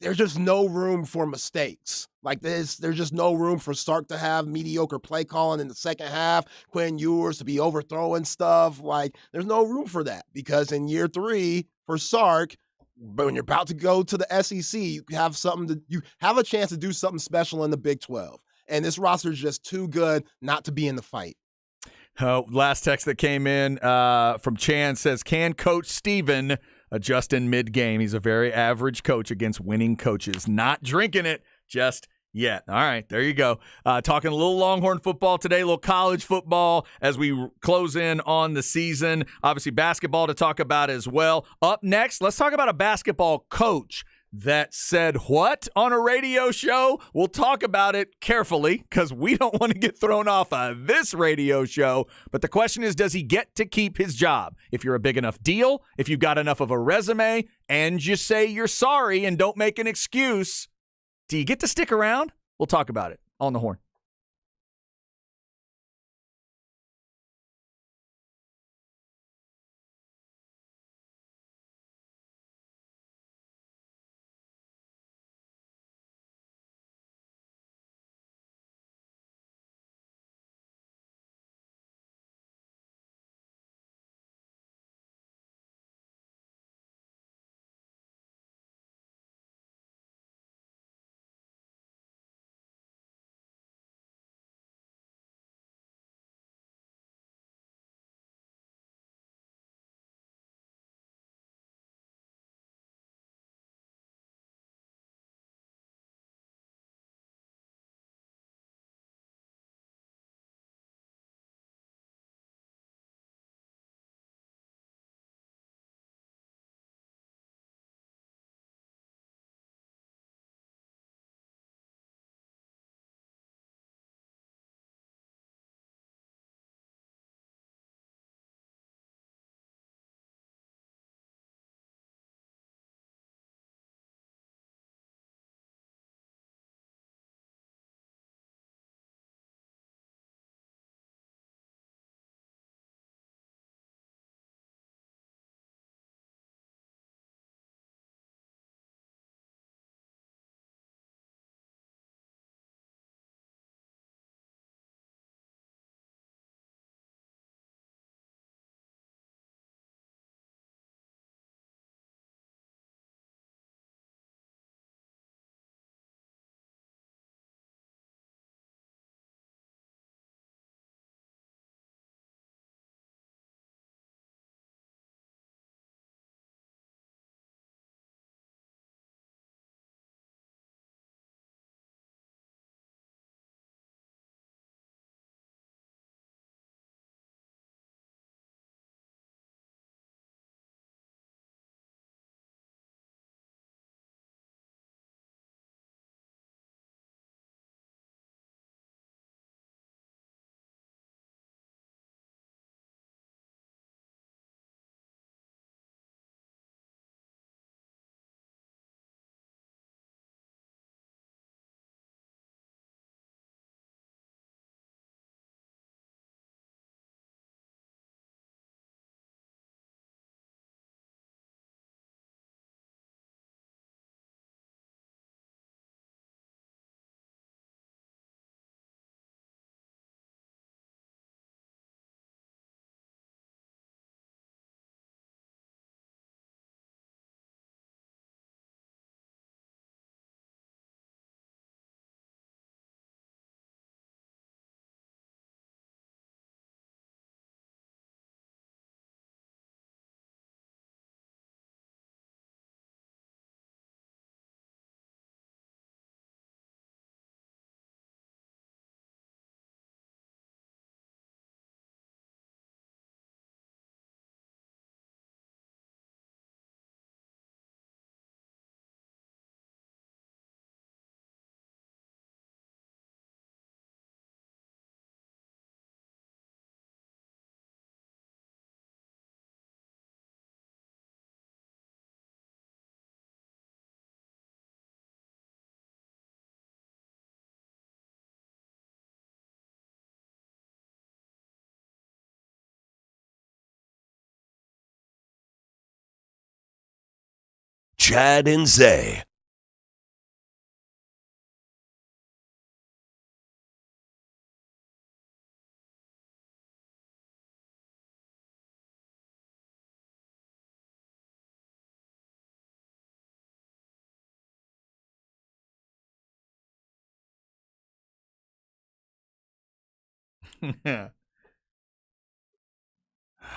there's just no room for mistakes. Like this, there's just no room for Sark to have mediocre play calling in the second half, Quinn Ewers to be overthrowing stuff. Like, there's no room for that, because in year 3 for Sark, but when you're about to go to the SEC, you have a chance to do something special in the Big 12. And this roster is just too good not to be in the fight. Last text that came in from Chan says, can Coach Steven adjust in mid-game? He's a very average coach against winning coaches. Not drinking it just yet. All right, there you go. Talking a little Longhorn football today, a little college football as we close in on the season. Obviously, basketball to talk about as well. Up next, let's talk about a basketball coach that said what on a radio show? We'll talk about it carefully because we don't want to get thrown off of this radio show. But the question is, does he get to keep his job? If you're a big enough deal, if you've got enough of a resume, and you say you're sorry and don't make an excuse, do you get to stick around? We'll talk about it on the Horn. Chad and Zay.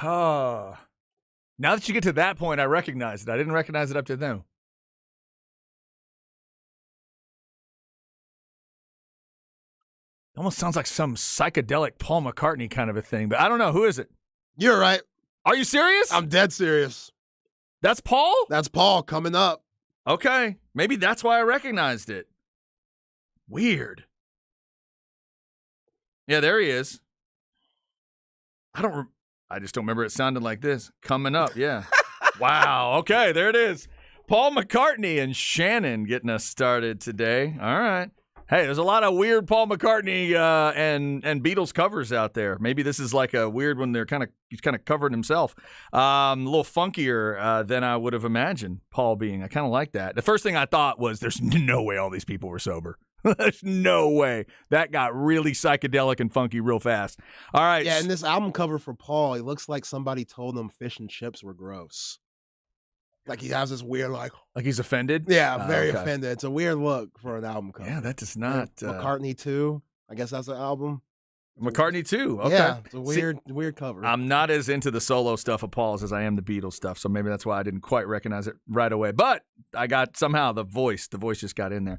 Oh. Now that you get to that point, I recognize it. I didn't recognize it up to then. Almost sounds like some psychedelic Paul McCartney kind of a thing, but I don't know. Who is it? You're right. Are you serious? I'm dead serious. That's Paul? That's Paul coming up. Okay. Maybe that's why I recognized it. Weird. Yeah, there he is. I just don't remember it sounding like this. Coming up, yeah. Wow. Okay, there it is. Paul McCartney and Shannon getting us started today. All right. Hey, there's a lot of weird Paul McCartney and Beatles covers out there. Maybe this is like a weird one. He's kind of covering himself. A little funkier than I would have imagined Paul being. I kind of like that. The first thing I thought was, there's no way all these people were sober. There's no way. That got really psychedelic and funky real fast. All right. Yeah, and this album cover for Paul, it looks like somebody told him fish and chips were gross. Like he has this weird, like he's offended? Yeah, very offended. It's a weird look for an album cover. Yeah, that does not. McCartney 2, I guess that's the album. McCartney too. Okay. Yeah, it's a weird cover. I'm not as into the solo stuff of Paul's as I am the Beatles stuff, so maybe that's why I didn't quite recognize it right away. But I got somehow the voice just got in there.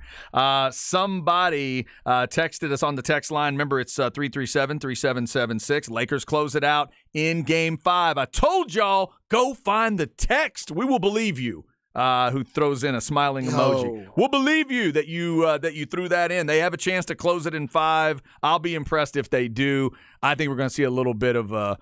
Somebody texted us on the text line. Remember, it's 337-3776. Lakers close it out in Game 5. I told y'all, go find the text. We will believe you. Who throws in a smiling emoji. We'll believe you that you threw that in. They have a chance to close it in 5. I'll be impressed if they do. I think we're going to see a little bit of a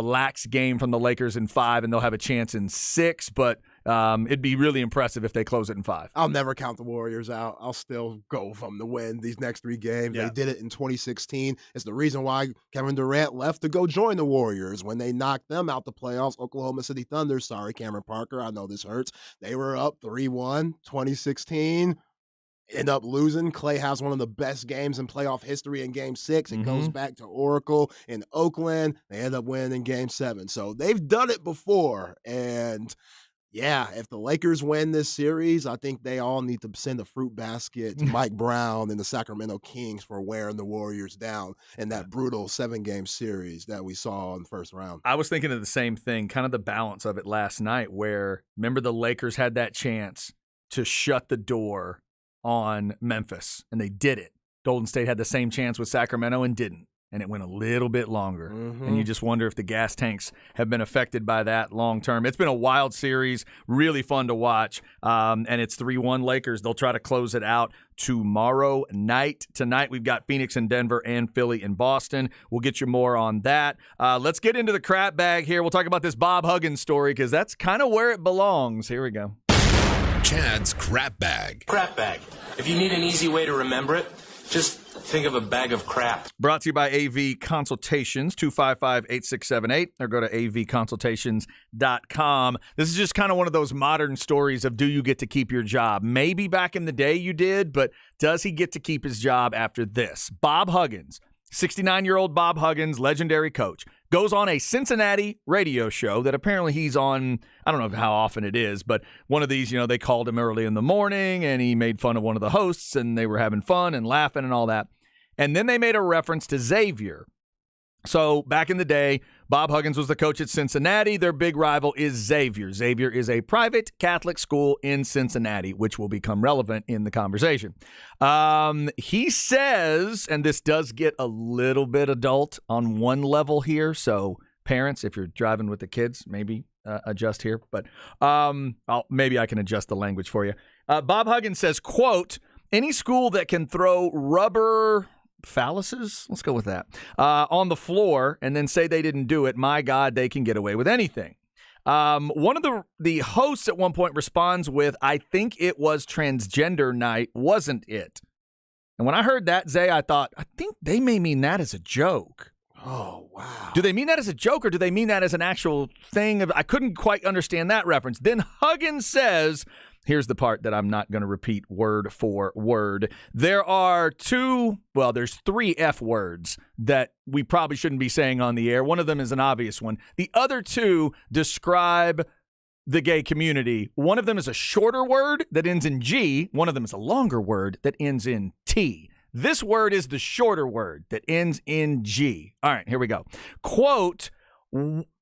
lax game from the Lakers in 5, and they'll have a chance in 6. But it'd be really impressive if they close it in 5. I'll never count the Warriors out. I'll still go for them to win these next 3 games. Yeah. They did it in 2016. It's the reason why Kevin Durant left to go join the Warriors when they knocked them out the playoffs. Oklahoma City Thunder. Sorry, Cameron Parker. I know this hurts. They were up 3-1, 2016. End up losing. Clay has one of the best games in playoff history in Game 6. It goes back to Oracle in Oakland. They end up winning in Game 7. So they've done it before. And yeah, if the Lakers win this series, I think they all need to send a fruit basket to Mike Brown and the Sacramento Kings for wearing the Warriors down in that brutal 7-game series that we saw in the first round. I was thinking of the same thing, kind of the balance of it last night, where remember the Lakers had that chance to shut the door on Memphis, and they did it. Golden State had the same chance with Sacramento and didn't. And it went a little bit longer. And you just wonder if the gas tanks have been affected by that long term. It's been a wild series, really fun to watch. And it's 3-1 Lakers. They'll try to close it out tomorrow night. Tonight, we've got Phoenix and Denver and Philly and Boston. We'll get you more on that. Let's get into the crap bag here. We'll talk about this Bob Huggins story because that's kind of where it belongs. Here we go. Chad's crap bag. Crap bag. If you need an easy way to remember it, just think of a bag of crap. Brought to you by AV Consultations, 255-8678, or go to avconsultations.com. This is just kind of one of those modern stories of, do you get to keep your job? Maybe back in the day you did, but does he get to keep his job after this? Bob Huggins, 69-year-old Bob Huggins, legendary coach, goes on a Cincinnati radio show that apparently he's on. I don't know how often it is, but one of these, they called him early in the morning and he made fun of one of the hosts and they were having fun and laughing and all that. And then they made a reference to Xavier. So back in the day, Bob Huggins was the coach at Cincinnati. Their big rival is Xavier. Xavier is a private Catholic school in Cincinnati, which will become relevant in the conversation. He says, and this does get a little bit adult on one level here, so parents, if you're driving with the kids, maybe adjust here. But maybe I can adjust the language for you. Bob Huggins says, quote, any school that can throw rubber phalluses, let's go with that, on the floor and then say they didn't do it, my God, they can get away with anything. One of the hosts at one point responds with, I think it was transgender night, wasn't it? And when I heard that, Zay, I thought, I think they may mean that as a joke. Oh, wow. Do they mean that as a joke or do they mean that as an actual thing? I couldn't quite understand that reference. Then Huggins says, here's the part that I'm not going to repeat word for word. There's 3 F words that we probably shouldn't be saying on the air. One of them is an obvious one. The other 2 describe the gay community. One of them is a shorter word that ends in G. One of them is a longer word that ends in T. This word is the shorter word that ends in G. All right, here we go. Quote,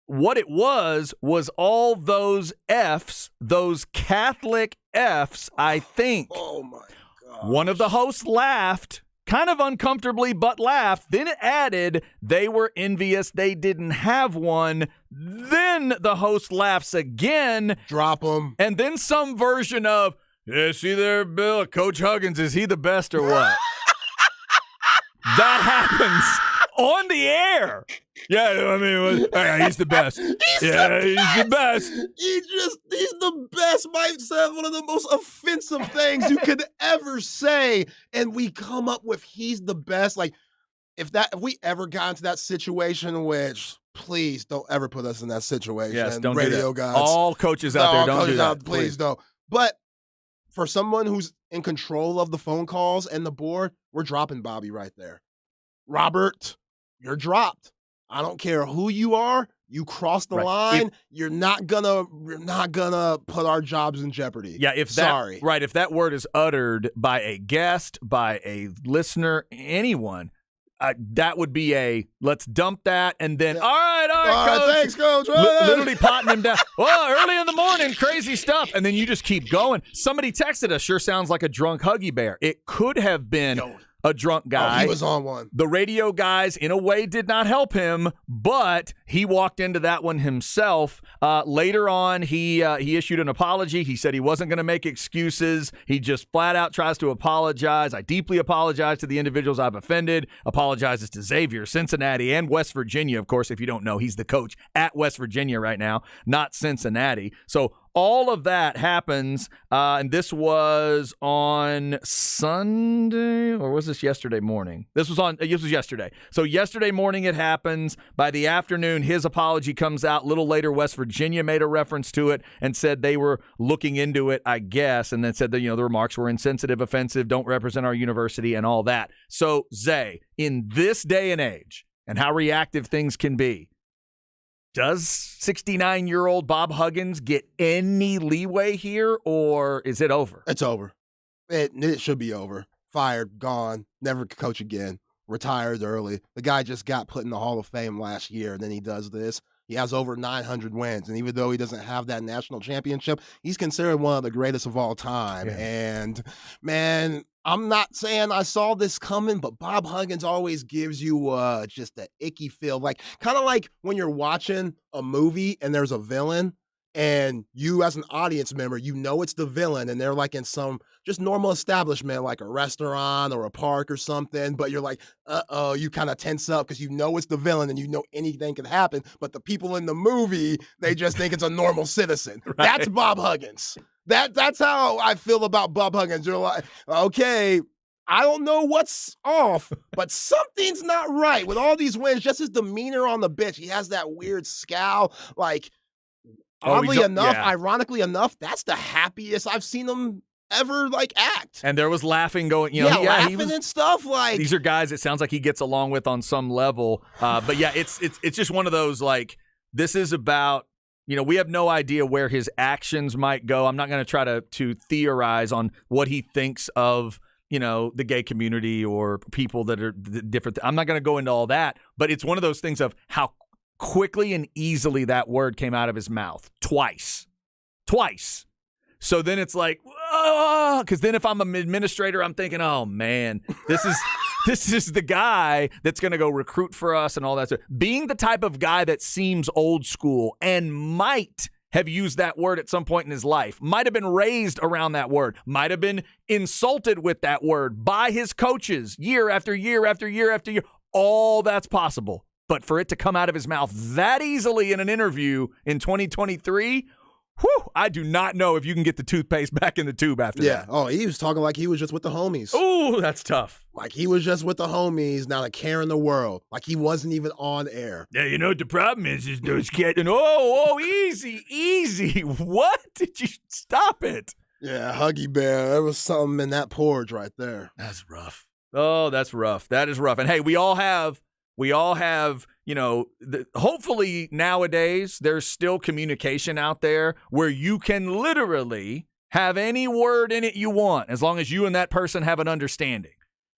what it was all those Fs, those Catholic Fs, I think. Oh, my God. One of the hosts laughed, kind of uncomfortably but laughed. Then it added they were envious they didn't have one. Then the host laughs again. Drop them. And then some version of, yeah, see there, Bill, Coach Huggins, is he the best or what? That happens on the air. Yeah, I mean, he's the best. He's the best. He's the best. Might say one of the most offensive things you could ever say. And we come up with he's the best. Like, if we ever got into that situation, which please don't ever put us in that situation. Yes, don't radio do that. guys. All coaches out there, don't do that. Please don't. But for someone who's in control of the phone calls and the board, we're dropping Bobby right there. Robert, you're dropped. I don't care who you are. You cross the line. You're not gonna put our jobs in jeopardy. Yeah, if that word is uttered by a guest, by a listener, anyone, that would be a let's dump that and then all right, coach. Thanks, coach. Literally potting him down. Well, early in the morning, crazy stuff, and then you just keep going. Somebody texted us. Sure sounds like a drunk Huggy Bear. It could have been a drunk guy. He was on one. The radio guys, in a way, did not help him, but he walked into that one himself. Later on, he issued an apology. He said he wasn't going to make excuses. He just flat out tries to apologize. I deeply apologize to the individuals I've offended. Apologizes to Xavier, Cincinnati, and West Virginia. Of course, if you don't know, he's the coach at West Virginia right now, not Cincinnati. So all of that happens, and this was on Sunday, or was this yesterday morning? This was yesterday. So yesterday morning it happens. By the afternoon, his apology comes out. A little later, West Virginia made a reference to it and said they were looking into it, I guess, and then said that, the remarks were insensitive, offensive, don't represent our university, and all that. So, Zay, in this day and age, and how reactive things can be, does 69-year-old Bob Huggins get any leeway here, or is it over? It's over. It should be over. Fired, gone, never coach again, retired early. The guy just got put in the Hall of Fame last year, and then he does this. He has over 900 wins, and even though he doesn't have that national championship, he's considered one of the greatest of all time. Yeah. And, man, I'm not saying I saw this coming, but Bob Huggins always gives you just that icky feel. Kind of like when you're watching a movie and there's a villain, and you as an audience member, it's the villain, and they're like in some just normal establishment, like a restaurant or a park or something, but you're like, you kind of tense up because it's the villain and anything can happen, but the people in the movie, they just think it's a normal citizen. Right. That's Bob Huggins. That's how I feel about Bob Huggins. You're like, okay, I don't know what's off, but something's not right. With all these wins, just his demeanor on the bench, he has that weird scowl, ironically enough, that's the happiest I've seen him ever act. And there was laughing going, laughing and stuff. These are guys it sounds like he gets along with on some level. But yeah, it's just one of those this is about, we have no idea where his actions might go. I'm not going to try to theorize on what he thinks of the gay community or people that are different. I'm not going to go into all that, but it's one of those things of how quickly and easily that word came out of his mouth twice. So then it's because then if I'm an administrator, I'm thinking, oh man, this is the guy that's going to go recruit for us and all that stuff. Being the type of guy that seems old school and might have used that word at some point in his life, might have been raised around that word, might have been insulted with that word by his coaches year after year after year after year. All that's possible. But for it to come out of his mouth that easily in an interview in 2023, I do not know if you can get the toothpaste back in the tube after that. Oh, he was talking like he was just with the homies. Oh, that's tough. Like he was just with the homies, not a care in the world. Like he wasn't even on air. Yeah, you know what the problem is those kids. Easy. What? Did you stop it? Yeah, Huggy Bear. There was something in that porridge right there. That's rough. Oh, that's rough. That is rough. And hey, we all have, hopefully nowadays there's still communication out there where you can literally have any word in it you want as long as you and that person have an understanding.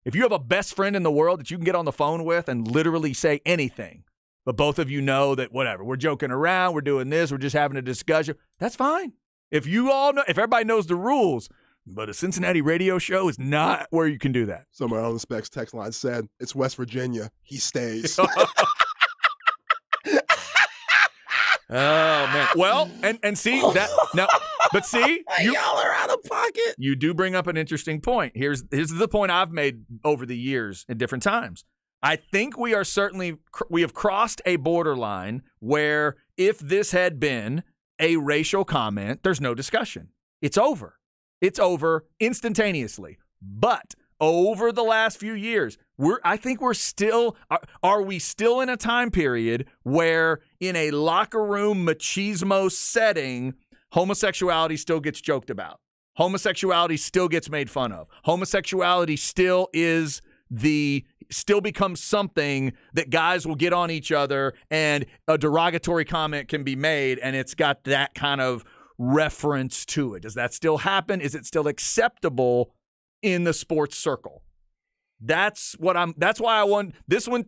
If you have a best friend in the world that you can get on the phone with and literally say anything, but both of you know that whatever, we're joking around, we're doing this, we're just having a discussion, that's fine. If you all know, if everybody knows the rules, But a Cincinnati radio show is not where you can do that. Somewhere on the Specs text line said, it's West Virginia. He stays. Oh man. Well, and see that now, but see, Y'all are out of pocket. you do bring up an interesting point. Here's the point I've made over the years at different times. I think we have crossed a borderline where if this had been a racial comment, there's no discussion. It's over. It's over instantaneously. But over the last few years, I think we're still, are we still in a time period where in a locker room machismo setting, homosexuality still gets joked about? Homosexuality still gets made fun of. Homosexuality still becomes something that guys will get on each other and a derogatory comment can be made and it's got that kind of reference to it. Does that still happen? Is it still acceptable in the sports circle? That's why this one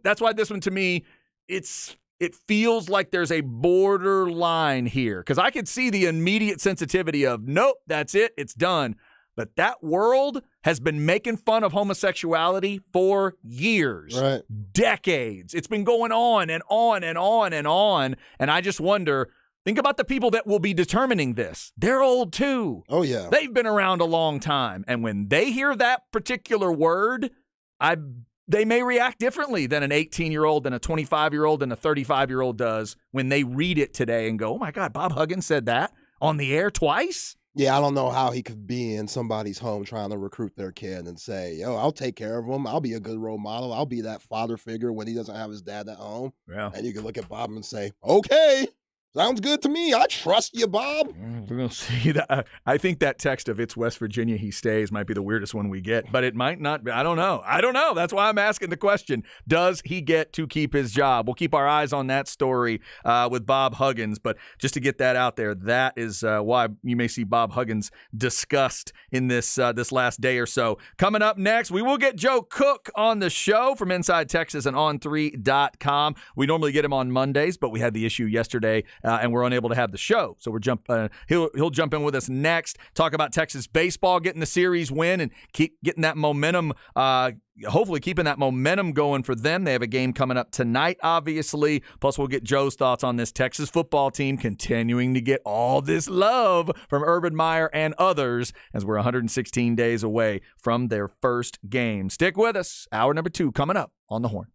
to me, it feels like there's a borderline here because I could see the immediate sensitivity of, nope, that's it, it's done. But that world has been making fun of homosexuality for years, Right. decades. It's been going on and on and on and on. And I just wonder, think about the people that will be determining this. They're old too. Oh, yeah. They've been around a long time. And when they hear that particular word, they may react differently than an 18-year-old, than a 25-year-old, and a 35-year-old does when they read it today and go, oh, my God, Bob Huggins said that on the air twice? Yeah, I don't know how he could be in somebody's home trying to recruit their kid and say, yo, I'll take care of him. I'll be a good role model. I'll be that father figure when he doesn't have his dad at home. Yeah. And you can look at Bob and say, okay, sounds good to me. I trust you, Bob. We're going to see that. I think that text of it's West Virginia, he stays might be the weirdest one we get, but it might not be. I don't know. That's why I'm asking the question. Does he get to keep his job? We'll keep our eyes on that story with Bob Huggins, but just to get that out there, that is why you may see Bob Huggins discussed in this last day or so. Coming up next, we will get Joe Cook on the show from Inside Texas and On3.com. We normally get him on Mondays, but we had the issue yesterday and we're unable to have the show. So he'll jump in with us next, talk about Texas baseball getting the series win and keep getting that momentum, hopefully keeping that momentum going for them. They have a game coming up tonight, obviously. Plus, we'll get Joe's thoughts on this Texas football team continuing to get all this love from Urban Meyer and others as we're 116 days away from their first game. Stick with us. Hour number 2 coming up on The Horn.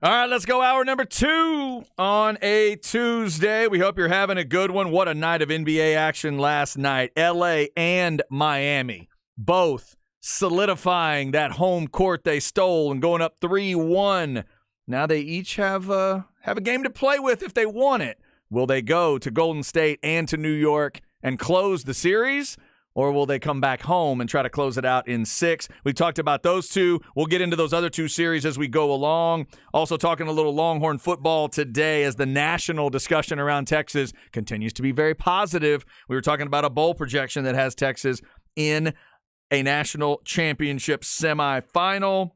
All right, let's go hour number 2 on a Tuesday. We hope you're having a good one. What a night of NBA action last night. LA and Miami both solidifying that home court they stole and going up 3-1. Now they each have a game to play with if they want it. Will they go to Golden State and to New York and close the series? Or will they come back home and try to close it out in 6? We talked about those two. We'll get into those other two series as we go along. Also talking a little Longhorn football today as the national discussion around Texas continues to be very positive. We were talking about a bowl projection that has Texas in a national championship semifinal.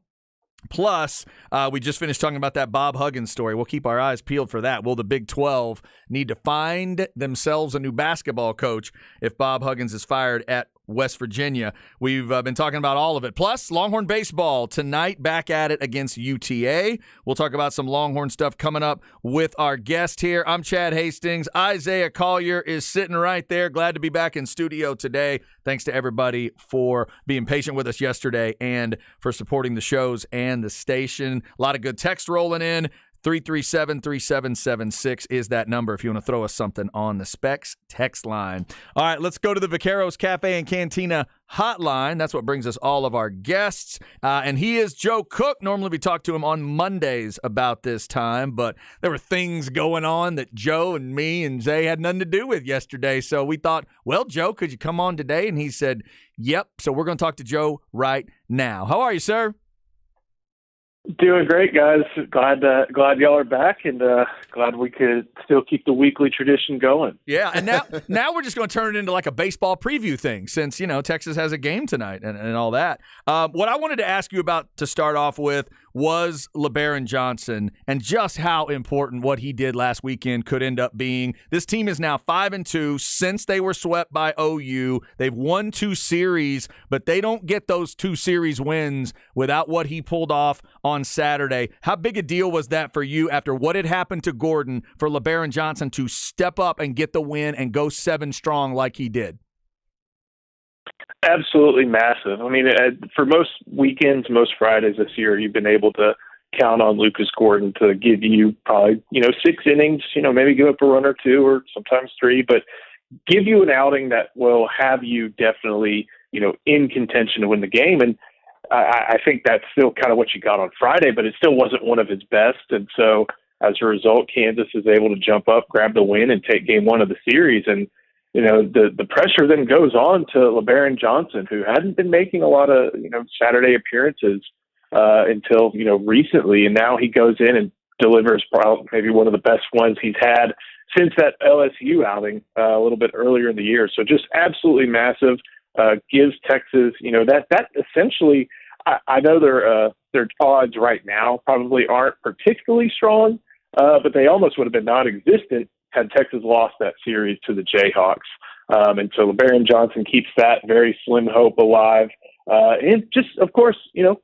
Plus, we just finished talking about that Bob Huggins story. We'll keep our eyes peeled for that. Will the Big 12 need to find themselves a new basketball coach if Bob Huggins is fired at West Virginia? We've been talking about all of it. Plus, Longhorn baseball tonight, back at it against UTA. We'll talk about some Longhorn stuff coming up with our guest here. I'm Chad Hastings. Isaiah Collier is sitting right there. Glad to be back in studio today. Thanks to everybody for being patient with us yesterday and for supporting the shows and the station. A lot of good text rolling in. 337-3776 is that number if you want to throw us something on the Specs text line. All right, let's go to the Vaqueros Cafe and Cantina hotline. That's what brings us all of our guests. And he is Joe Cook. Normally we talk to him on Mondays about this time, but there were things going on that Joe and me and Zay had nothing to do with yesterday. So we thought, well, Joe, could you come on today? And he said, yep. So we're going to talk to Joe right now. How are you, sir? Doing great, guys. Glad y'all are back, and glad we could still keep the weekly tradition going. Yeah, and now we're just going to turn it into like a baseball preview thing since, Texas has a game tonight and all that. What I wanted to ask you about to start off with was LeBaron Johnson and just how important what he did last weekend could end up being. This team is now 5-2 since they were swept by OU. They've won 2 series, but they don't get those 2 series wins without what he pulled off on Saturday. How big a deal was that for you after what had happened to Gordon for LeBaron Johnson to step up and get the win and go 7 strong like he did? Absolutely massive. I mean, for most weekends, most Fridays this year, you've been able to count on Lucas Gordon to give you probably, 6 innings, maybe give up a run or 2 or sometimes 3, but give you an outing that will have you definitely, in contention to win the game. And I think that's still kind of what you got on Friday, but it still wasn't one of his best. And so as a result, Kansas is able to jump up, grab the win, and take game 1 of the series. And the pressure then goes on to LeBaron Johnson, who hadn't been making a lot of, Saturday appearances until, recently. And now he goes in and delivers probably maybe one of the best ones he's had since that LSU outing a little bit earlier in the year. So just absolutely massive, gives Texas, that essentially, I know their odds right now probably aren't particularly strong, but they almost would have been non-existent had Texas lost that series to the Jayhawks. And so LeBaron Johnson keeps that very slim hope alive. And just, of course,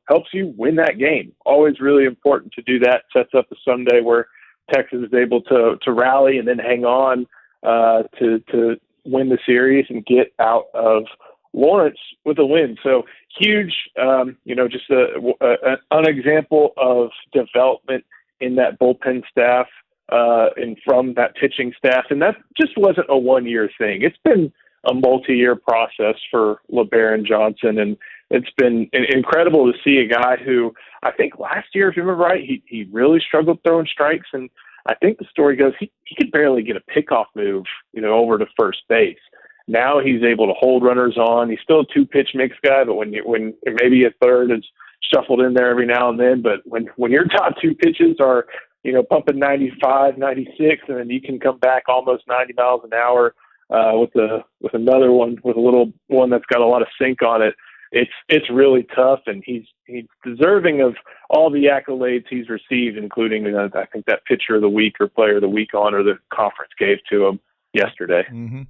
helps you win that game. Always really important to do that. Sets up a Sunday where Texas is able to rally and then hang on to win the series and get out of Lawrence with a win. So huge, just an example of development in that bullpen staff. And from that pitching staff. And that just wasn't a one-year thing. It's been a multi-year process for LeBaron Johnson. And it's been incredible to see a guy who I think last year, if you remember right, he really struggled throwing strikes. And I think the story goes he could barely get a pickoff move, over to first base. Now he's able to hold runners on. He's still a 2-pitch mix guy, but when maybe a third is shuffled in there every now and then. But when your top 2 pitches are pumping 95, 96, and then you can come back almost 90 miles an hour with another one, with a little one that's got a lot of sink on it. It's really tough, and he's deserving of all the accolades he's received, including I think that pitcher of the week or player of the week honor the conference gave to him yesterday. Mm-hmm.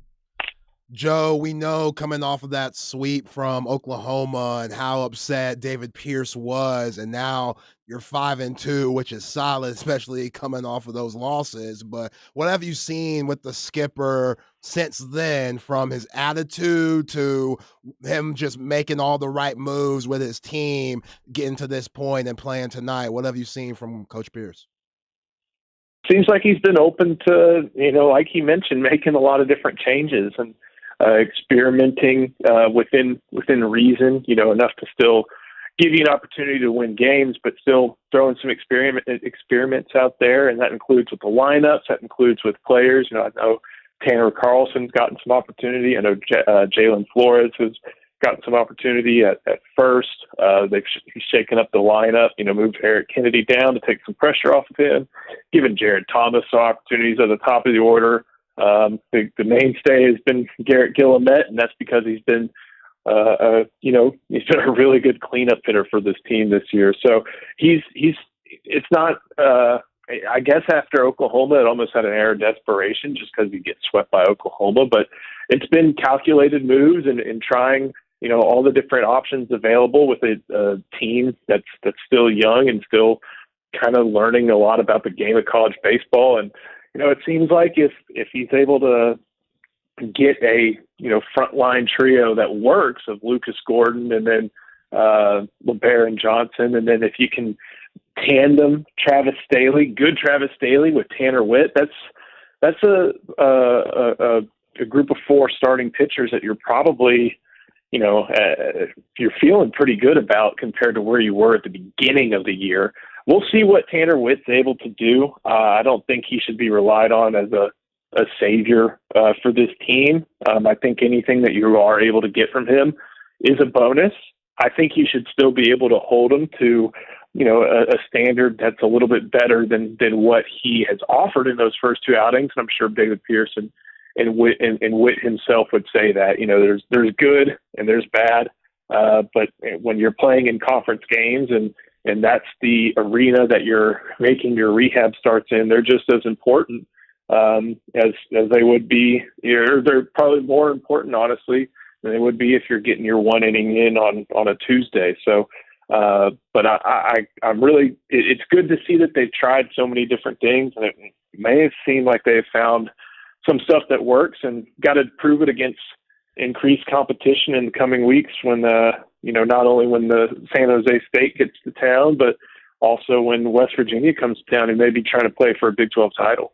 Joe, we know coming off of that sweep from Oklahoma and how upset David Pierce was, and now you're 5-2, which is solid, especially coming off of those losses. But what have you seen with the skipper since then, from his attitude to him just making all the right moves with his team, getting to this point and playing tonight? What have you seen from Coach Pierce? Seems like he's been open to, like he mentioned, making a lot of different changes and experimenting within reason, enough to still give you an opportunity to win games, but still throwing some experiments out there. And that includes with the lineups, that includes with players. I know Tanner Carlson's gotten some opportunity. I know Jalen Flores has gotten some opportunity at first. He's shaken up the lineup, moved Eric Kennedy down to take some pressure off of him, giving Jared Thomas some opportunities at the top of the order. The mainstay has been Garrett Guillemette, and that's because he's been, he's been a really good cleanup hitter for this team this year. So it's not, I guess after Oklahoma, it almost had an air of desperation just because you get swept by Oklahoma, but it's been calculated moves and trying, all the different options available with a team that's still young and still kind of learning a lot about the game of college baseball. And, it seems like if he's able to get a, frontline trio that works of Lucas Gordon and then LeBaron and Johnson, and then if you can tandem Travis Staley with Tanner Witt, that's a group of 4 starting pitchers that you're probably, you're feeling pretty good about compared to where you were at the beginning of the year. We'll see what Tanner Witt's able to do. I don't think he should be relied on as a savior for this team. I think anything that you are able to get from him is a bonus. I think you should still be able to hold him to, a standard that's a little bit better than what he has offered in those first 2 outings. And I'm sure David Pierce and Witt himself would say that, there's good and there's bad. But when you're playing in conference games and that's the arena that you're making your rehab starts in, they're just as important as they would be. They're probably more important, honestly, than they would be if you're getting your 1 inning in on a Tuesday. So, but I'm really, it's good to see that they've tried so many different things, and it may have seemed like they've found some stuff that works and got to prove it against increased competition in the coming weeks when not only when the San Jose State gets to town, but also when West Virginia comes to town and maybe trying to play for a Big 12 title.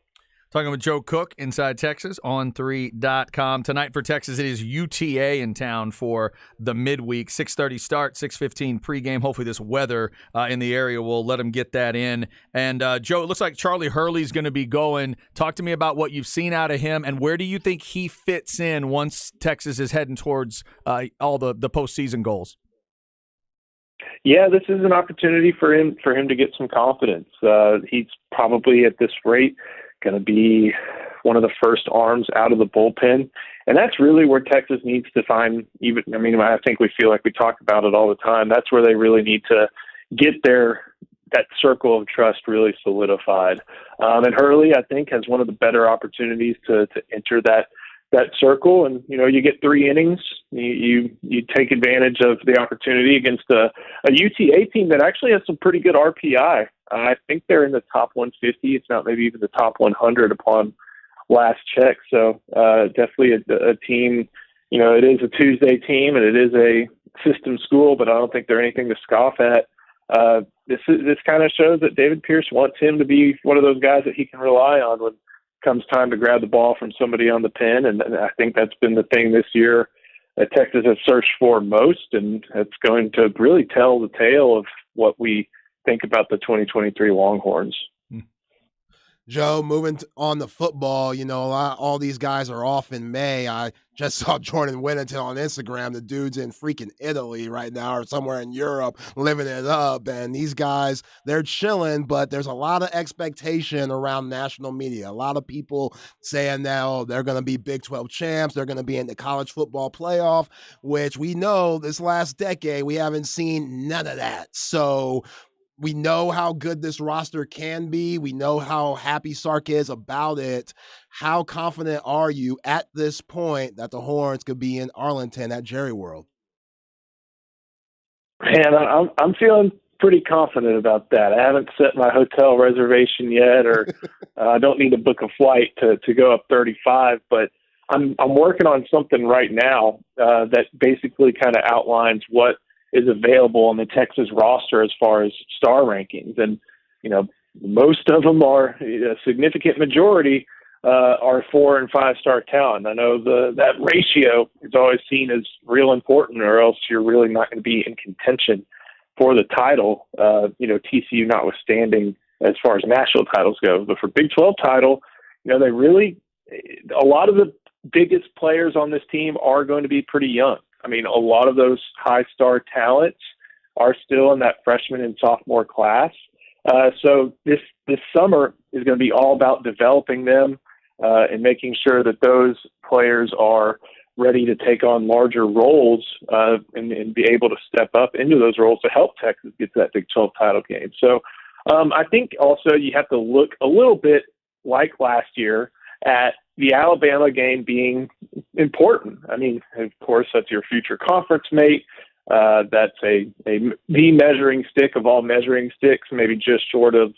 Talking with Joe Cook, Inside Texas, on3.com. Tonight for Texas, it is UTA in town for the midweek. 6:30 start, 6:15 pregame. Hopefully this weather in the area will let them get that in. And, Joe, it looks like Charlie Hurley's going to be going. Talk to me about what you've seen out of him, and where do you think he fits in once Texas is heading towards all the postseason goals? Yeah, this is an opportunity for him to get some confidence. He's probably at this rate going to be one of the first arms out of the bullpen. And that's really where Texas needs to find I think we feel like we talk about it all the time. That's where they really need to get that circle of trust really solidified. And Hurley, I think, has one of the better opportunities to enter that circle. And, you get 3 innings, you take advantage of the opportunity against a UTA team that actually has some pretty good RPI. I think they're in the top 150. It's not maybe even the top 100 upon last check. So definitely a team, it is a Tuesday team and it is a system school, but I don't think they're anything to scoff at. This kind of shows that David Pierce wants him to be one of those guys that he can rely on when it comes time to grab the ball from somebody on the pen. And I think that's been the thing this year that Texas has searched for most, and it's going to really tell the tale of what we think about the 2023 Longhorns. Joe, moving on to football, all these guys are off in May. I just saw Jordan Whittington on Instagram. The dude's in freaking Italy right now or somewhere in Europe living it up. And these guys, they're chilling, but there's a lot of expectation around national media. A lot of people saying now they're going to be Big 12 champs. They're going to be in the college football playoff, which we know this last decade, we haven't seen none of that. So we know how good this roster can be. We know how happy Sark is about it. How confident are you at this point that the Horns could be in Arlington at Jerry World? Man, I'm feeling pretty confident about that. I haven't set my hotel reservation yet, or I don't need to book a flight to go up 35. But I'm working on something right now that basically kind of outlines what is available on the Texas roster as far as star rankings. And, most of them are, a significant majority are 4 and 5 star talent. I know that ratio is always seen as real important, or else you're really not going to be in contention for the title, TCU notwithstanding as far as national titles go. But for Big 12 title, a lot of the biggest players on this team are going to be pretty young. I mean, a lot of those high star talents are still in that freshman and sophomore class. So this summer is going to be all about developing them and making sure that those players are ready to take on larger roles and be able to step up into those roles to help Texas get to that Big 12 title game. So I think also you have to look a little bit like last year at the Alabama game being important. I mean, of course, that's your future conference mate. That's the measuring stick of all measuring sticks, maybe just short of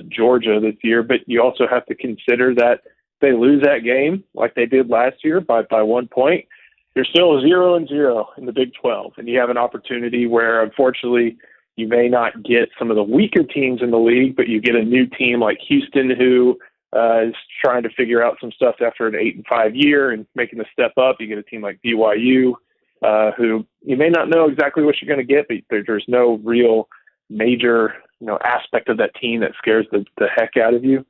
Georgia this year. But you also have to consider that if they lose that game like they did last year by 1 point, you're still 0-0 in the Big 12. And you have an opportunity where, unfortunately, you may not get some of the weaker teams in the league, but you get a new team like Houston who is trying to figure out some stuff after an 8-5 year and making the step up. You get a team like BYU, who you may not know exactly what you're going to get, but there's no real major, aspect of that team that scares the heck out of you.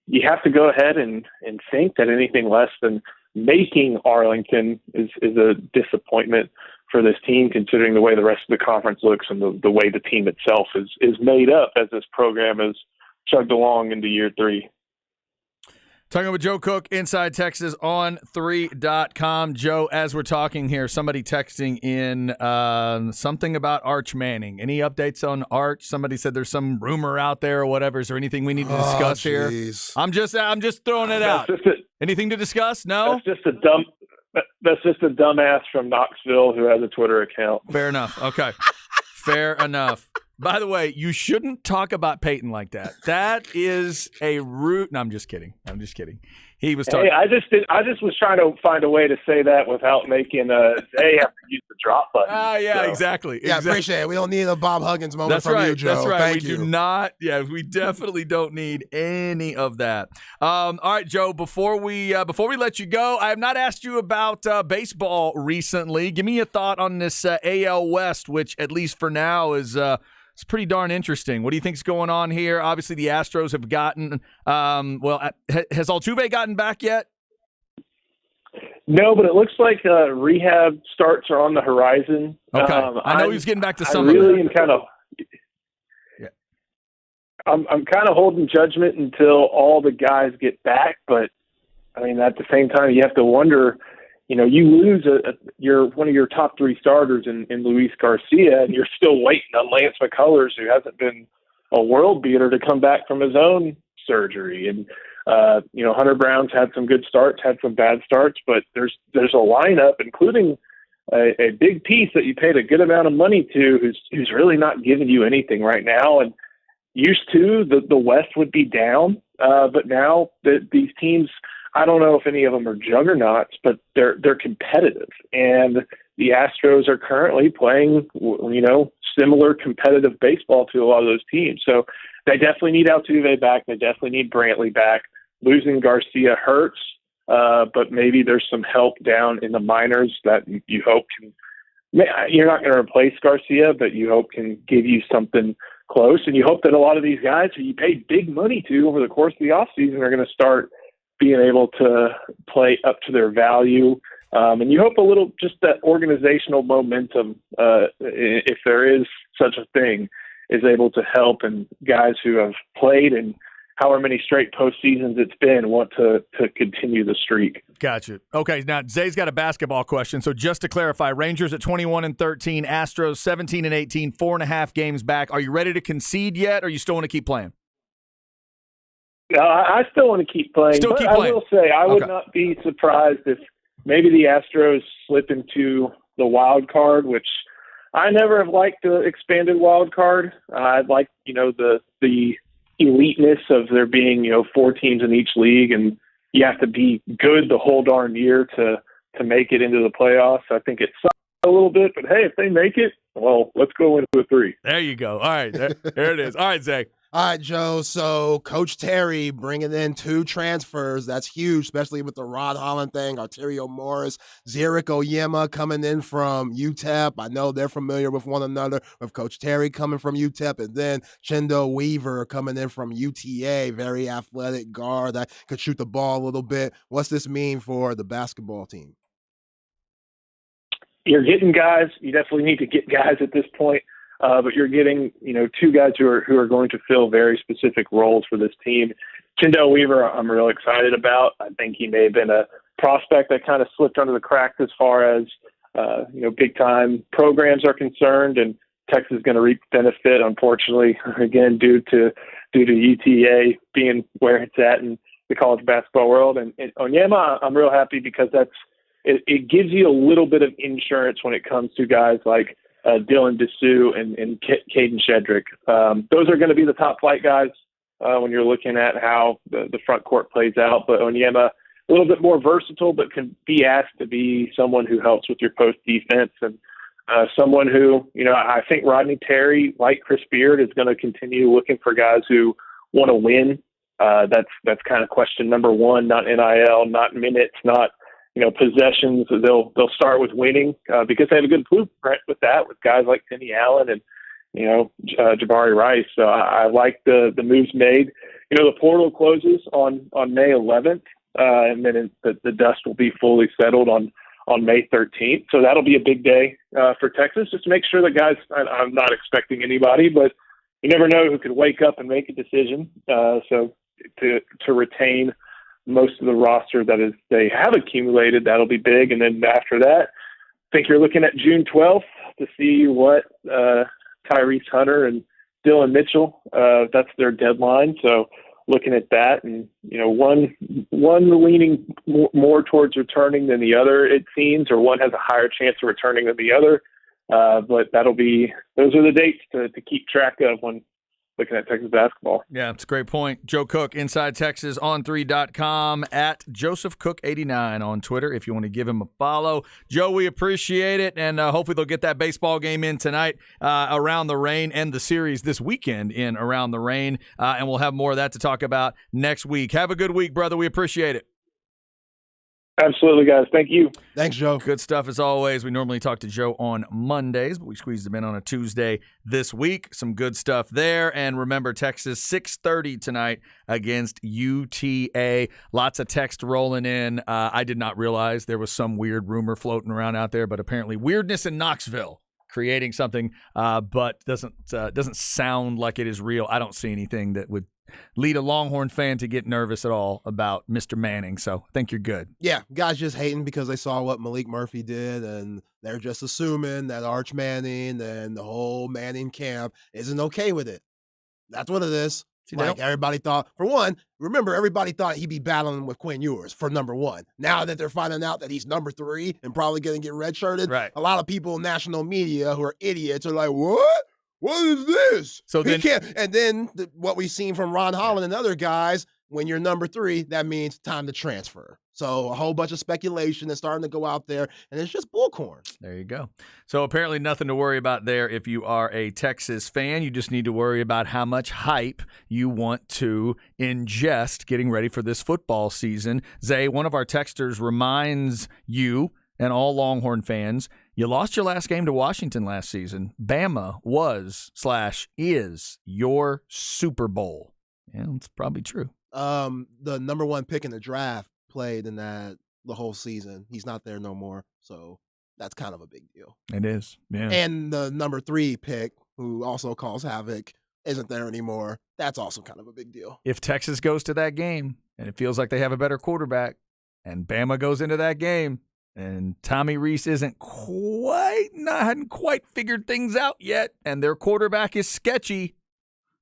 You have to go ahead and think that anything less than making Arlington is a disappointment for this team, considering the way the rest of the conference looks and the way the team itself is made up as this program has chugged along into year 3. Talking with Joe Cook, Inside Texas on 3.com. Joe, as we're talking here, somebody texting in something about Arch Manning. Any updates on Arch? Somebody said there's some rumor out there or whatever. Is there anything we need to discuss here? I'm just throwing it out. Anything to discuss? No? That's just a dumbass from Knoxville who has a Twitter account. Fair enough. Okay. Fair enough. By the way, you shouldn't talk about Peyton like that. That is a rude. No, I'm just kidding. He was talking. Hey, I just was trying to find a way to say that without making they have to use the drop button. Yeah, so. Exactly. Yeah, appreciate it. We don't need a Bob Huggins moment That's from right. you, Joe. That's right. Thank we you. do not. Yeah, we definitely don't need any of that. All right, Joe. Before we let you go, I have not asked you about baseball recently. Give me a thought on this AL West, which at least for now is. It's pretty darn interesting. What do you think's going on here? Obviously, the Astros have gotten has Altuve gotten back yet? No, but it looks like rehab starts are on the horizon. Okay, I know he's getting back to some. I really am kind of. Yeah. I'm kind of holding judgment until all the guys get back, but I mean at the same time you have to wonder. You lose one of your top 3 starters in Luis Garcia, and you're still waiting on Lance McCullers, who hasn't been a world beater, to come back from his own surgery. And Hunter Brown's had some good starts, had some bad starts, but there's a lineup, including a big piece that you paid a good amount of money to, who's really not giving you anything right now. And used to the West would be down, but now these teams. I don't know if any of them are juggernauts, but they're competitive, and the Astros are currently playing, similar competitive baseball to a lot of those teams. So they definitely need Altuve back. They definitely need Brantley back. Losing Garcia hurts, but maybe there's some help down in the minors that you hope can. You're not going to replace Garcia, but you hope can give you something close, and you hope that a lot of these guys who you paid big money to over the course of the offseason are going to start being able to play up to their value. And you hope a little, just that organizational momentum, if there is such a thing, is able to help, and guys who have played and however many straight postseasons it's been want to continue the streak. Gotcha. Okay, now Zay's got a basketball question. So just to clarify, Rangers at 21-13, Astros 17-18, 4.5 games back. Are you ready to concede yet, or you still want to keep playing? I still want to keep playing. I will say I would not be surprised if maybe the Astros slip into the wild card, which I never have liked the expanded wild card. I'd like, the eliteness of there being, 4 teams in each league and you have to be good the whole darn year to make it into the playoffs. I think it sucks a little bit, but hey, if they make it, well, let's go into a 3. There you go. All right, there it is. All right, Zach. All right, Joe. So Coach Terry bringing in 2 transfers. That's huge, especially with the Ron Holland thing. Arterio Morris, Zurich Oyema coming in from UTEP. I know they're familiar with one another, with Coach Terry coming from UTEP, and then Chendo Weaver coming in from UTA, very athletic guard that could shoot the ball a little bit. What's this mean for the basketball team? You're getting guys. You definitely need to get guys at this point. But you're getting, 2 guys who are going to fill very specific roles for this team. Chendo Weaver, I'm real excited about. I think he may have been a prospect that kind of slipped under the cracks as far as, big time programs are concerned, and Texas is going to reap benefit, unfortunately, again, due to UTA being where it's at in the college basketball world. And Oyema, I'm real happy because it gives you a little bit of insurance when it comes to guys like Dylan Dessou and Caden Shedrick. Those are going to be the top flight guys when you're looking at how the front court plays out. But Oyema, a little bit more versatile, but can be asked to be someone who helps with your post defense, and someone who, I think Rodney Terry, like Chris Beard, is going to continue looking for guys who want to win. That's kind of question number 1, not NIL, not minutes, not possessions. They'll start with winning because they have a good blueprint with that, with guys like Penny Allen and Jabari Rice. So I like the moves made. The portal closes on May 11th, and then the dust will be fully settled on May 13th. So that'll be a big day for Texas, just to make sure that guys. I'm not expecting anybody, but you never know who could wake up and make a decision. So to retain most of the roster that they have accumulated, that'll be big. And then after that, I think you're looking at June 12th to see what Tyrese Hunter and Dylan Mitchell, that's their deadline. So looking at that, and one leaning more towards returning than the other, it seems, or one has a higher chance of returning than the other. But those are the dates to keep track of when looking at Texas basketball. Yeah, it's a great point. Joe Cook, Inside Texas, on3.com, at JosephCook89 on Twitter if you want to give him a follow. Joe, we appreciate it, and hopefully they'll get that baseball game in tonight, Around the Rain, and the series this weekend in Around the Rain, and we'll have more of that to talk about next week. Have a good week, brother. We appreciate it. Absolutely, guys. Thank you. Thanks, Joe. Good stuff as always. We normally talk to Joe on Mondays, but we squeezed him in on a Tuesday this week. Some good stuff there. And remember, Texas, 6:30 tonight against UTA. Lots of text rolling in. I did not realize there was some weird rumor floating around out there, but apparently weirdness in Knoxville creating something, but doesn't sound like it is real. I don't see anything that would lead a Longhorn fan to get nervous at all about Mr. Manning. So I think you're good. Yeah, guys just hating because they saw what Malik Murphy did, and they're just assuming that Arch Manning and the whole Manning camp isn't okay with it. That's what it is. Everybody thought, for one, remember, everybody thought he'd be battling with Quinn Ewers for number 1. Now that they're finding out that he's number 3 and probably going to get redshirted, right, a lot of people in national media who are idiots are like, what? What is this? So then, and then what we've seen from Ron Holland and other guys, when you're number 3, that means time to transfer. So a whole bunch of speculation is starting to go out there, and it's just bullcorn. There you go. So apparently nothing to worry about there if you are a Texas fan. You just need to worry about how much hype you want to ingest getting ready for this football season. Zay, one of our texters reminds you and all Longhorn fans, you lost your last game to Washington last season. Bama was/is your Super Bowl. Yeah, that's probably true. The number 1 pick in the draft played in that the whole season. He's not there no more, so that's kind of a big deal. It is, yeah. And the number 3 pick, who also calls havoc, isn't there anymore. That's also kind of a big deal. If Texas goes to that game and it feels like they have a better quarterback, and Bama goes into that game, and Tommy Rees hadn't quite figured things out yet, and their quarterback is sketchy,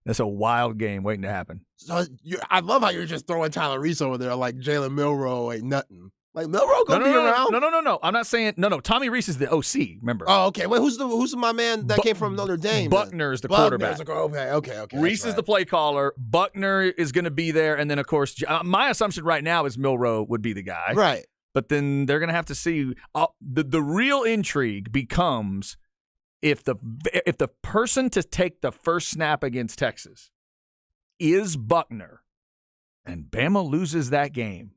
that's a wild game waiting to happen. So I love how you're just throwing Tyler Rees over there like Jalen Milroe ain't nothing. Like Milroe gonna be around? No. I'm not saying no. Tommy Reese is the OC. Remember? Oh, okay. Wait, who's my man that came from Notre Dame? Buckner is the quarterback. Okay. Reese is the play caller. Buckner is going to be there, and then of course, my assumption right now is Milroe would be the guy. Right. But then they're going to have to see. The real intrigue becomes if the person to take the first snap against Texas is Buckner, and Bama loses that game,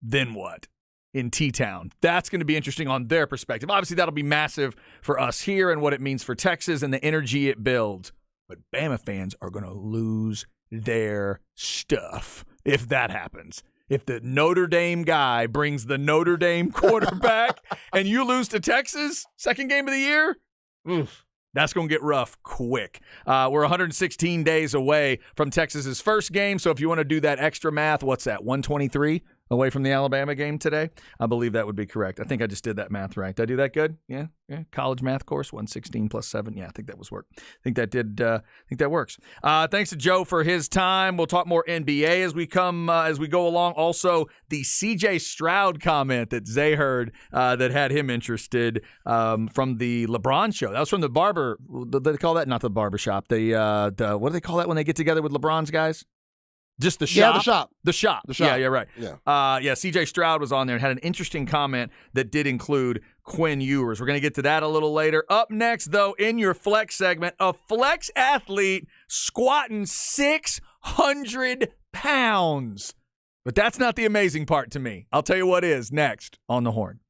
then what? In T-Town. That's going to be interesting on their perspective. Obviously, that'll be massive for us here and what it means for Texas and the energy it builds. But Bama fans are going to lose their stuff if that happens. If the Notre Dame guy brings the Notre Dame quarterback and you lose to Texas, second game of the year, that's going to get rough quick. We're 116 days away from Texas's first game. So if you want to do that extra math, what's that, 123? Away from the Alabama game today? I believe that would be correct. I think I just did that math right. Did I do that good? Yeah. College math course, 116 plus 7. Yeah, I think that was work. I think that works. Thanks to Joe for his time. We'll talk more NBA as we go along. Also, the CJ Stroud comment that Zay heard that had him interested from the LeBron show. That was from the barber. They call that not the barber shop. The what do they call that when they get together with LeBron's guys? Just the shop? Yeah, the shop. The shop. The shop. Yeah, right. Yeah. CJ Stroud was on there and had an interesting comment that did include Quinn Ewers. We're going to get to that a little later. Up next, though, in your flex segment, a flex athlete squatting 600 pounds. But that's not the amazing part to me. I'll tell you what is next on The Horn.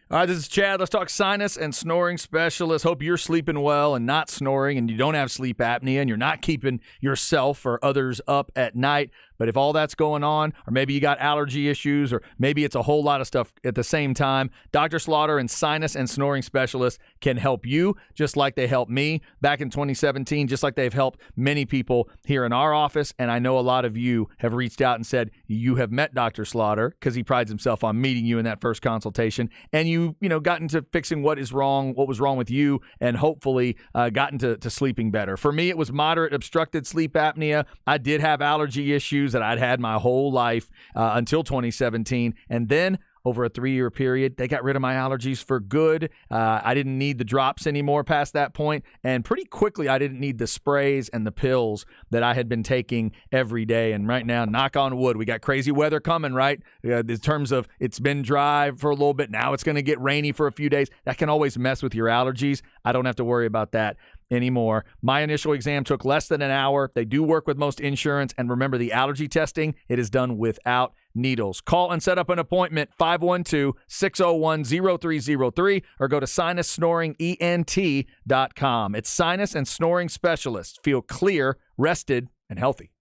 All right, this is Chad. Let's talk sinus and snoring specialist. Hope you're sleeping well and not snoring and you don't have sleep apnea and you're not keeping yourself or others up at night. But if all that's going on, or maybe you got allergy issues, or maybe it's a whole lot of stuff at the same time, Dr. Slaughter and sinus and snoring specialists can help you just like they helped me back in 2017, just like they've helped many people here in our office. And I know a lot of you have reached out and said you have met Dr. Slaughter because he prides himself on meeting you in that first consultation. And you got into fixing what was wrong with you, and hopefully gotten to sleeping better. For me, it was moderate obstructed sleep apnea. I did have allergy issues that I'd had my whole life until 2017. And then over a 3-year period, they got rid of my allergies for good. I didn't need the drops anymore past that point. And pretty quickly, I didn't need the sprays and the pills that I had been taking every day. And right now, knock on wood, we got crazy weather coming, right? In terms of it's been dry for a little bit. Now it's going to get rainy for a few days. That can always mess with your allergies. I don't have to worry about that anymore. My initial exam took less than an hour. They do work with most insurance. And remember, the allergy testing, it is done without needles. Call and set up an appointment, 512-601-0303, or go to sinussnoringent.com. It's sinus and snoring specialists. Feel clear, rested, and healthy.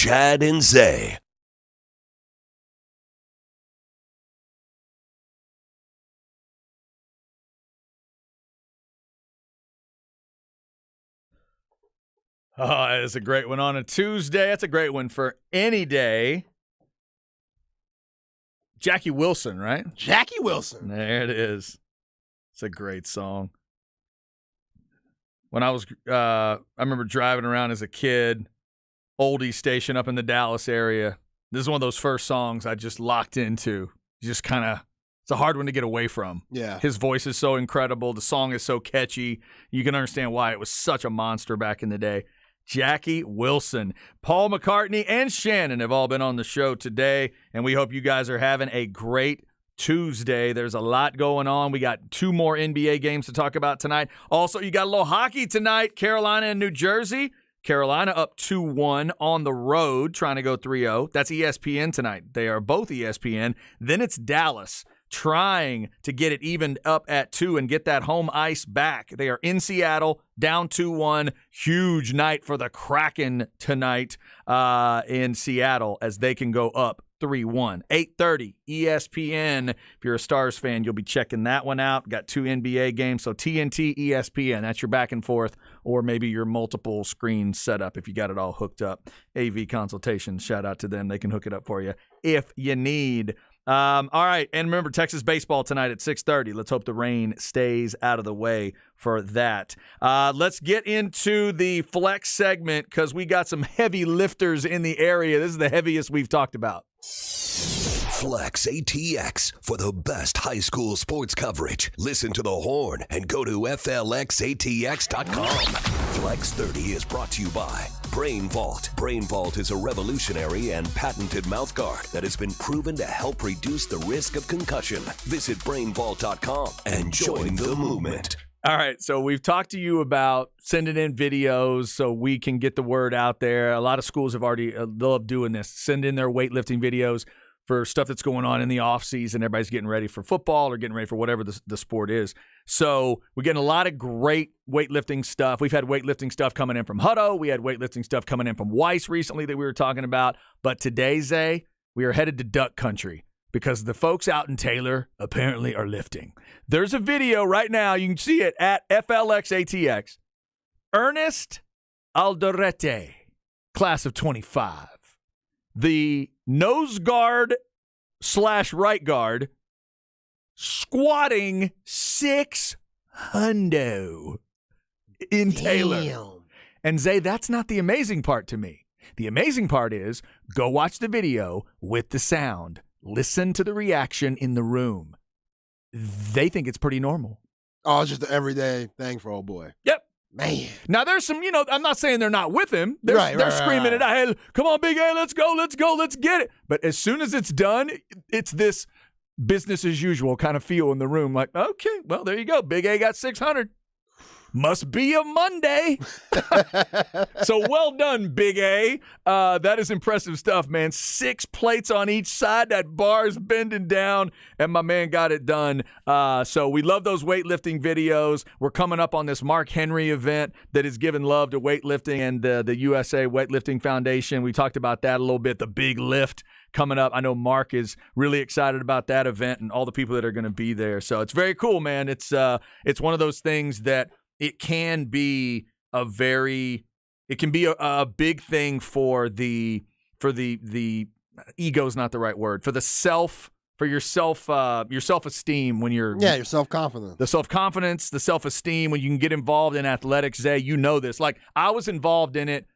Chad and Zay. Oh, it's a great one on a Tuesday. That's a great one for any day. Jackie Wilson, right? Jackie Wilson. There it is. It's a great song. When I remember driving around as a kid, oldie station up in the Dallas area. This is one of those first songs I just locked into. Just kind of, it's a hard one to get away from. Yeah. His voice is so incredible. The song is so catchy. You can understand why it was such a monster back in the day. Jackie Wilson, Paul McCartney, and Shannon have all been on the show today, and we hope you guys are having a great Tuesday. There's a lot going on. We got 2 more NBA games to talk about tonight. Also, you got a little hockey tonight, Carolina and New Jersey. Carolina up 2-1 on the road, trying to go 3-0. That's ESPN tonight. They are both ESPN. Then it's Dallas, trying to get it evened up at 2 and get that home ice back. They are in Seattle, down 2-1. Huge night for the Kraken tonight in Seattle as they can go up 3-1. 8:30 ESPN. If you're a Stars fan, you'll be checking that one out. Got 2 NBA games, so TNT, ESPN. That's your back and forth, or maybe your multiple screen setup if you got it all hooked up. AV Consultations, shout out to them. They can hook it up for you if you need. All right, and remember, Texas baseball tonight at 6:30. Let's hope the rain stays out of the way for that. Let's get into the flex segment because we got some heavy lifters in the area. This is the heaviest we've talked about. Flex ATX for the best high school sports coverage. Listen to the Horn and go to FLXATX.com. Flex 30 is brought to you by Brain Vault. Brain Vault is a revolutionary and patented mouthguard that has been proven to help reduce the risk of concussion. Visit BrainVault.com and join the movement. All right, so we've talked to you about sending in videos so we can get the word out there. A lot of schools have already loved doing this. Send in their weightlifting videos for stuff that's going on in the off season. Everybody's getting ready for football or getting ready for whatever the sport is. So we're getting a lot of great weightlifting stuff. We've had weightlifting stuff coming in from Hutto. We had weightlifting stuff coming in from Weiss recently that we were talking about. But today, Zay, we are headed to Duck Country because the folks out in Taylor apparently are lifting. There's a video right now. You can see it at FLXATX. Ernest Alderete, class of 25. The nose guard / right guard squatting 600 in Taylor. Damn. And Zay, that's not the amazing part to me. The amazing part is go watch the video with the sound. Listen to the reaction in the room. They think it's pretty normal. Oh, it's just an everyday thing for old boy. Yep. Man. Now, there's some, I'm not saying they're not with him. They're screaming it out. Hey, come on, Big A, let's go, let's get it. But as soon as it's done, it's this business as usual kind of feel in the room. Like, okay, well, there you go. Big A got 600. Must be a Monday. So well done, Big A. That is impressive stuff, man. 6 plates on each side. That bar is bending down, and my man got it done. So we love those weightlifting videos. We're coming up on this Mark Henry event that is giving love to weightlifting and the USA Weightlifting Foundation. We talked about that a little bit, the big lift coming up. I know Mark is really excited about that event and all the people that are going to be there. So it's very cool, man. It's one of those things that it can be a big thing for the ego is not the right word, for your self-esteem when you're your self-confidence. The self-confidence, the self-esteem when you can get involved in athletics. Zay, you know this. Like I was involved in it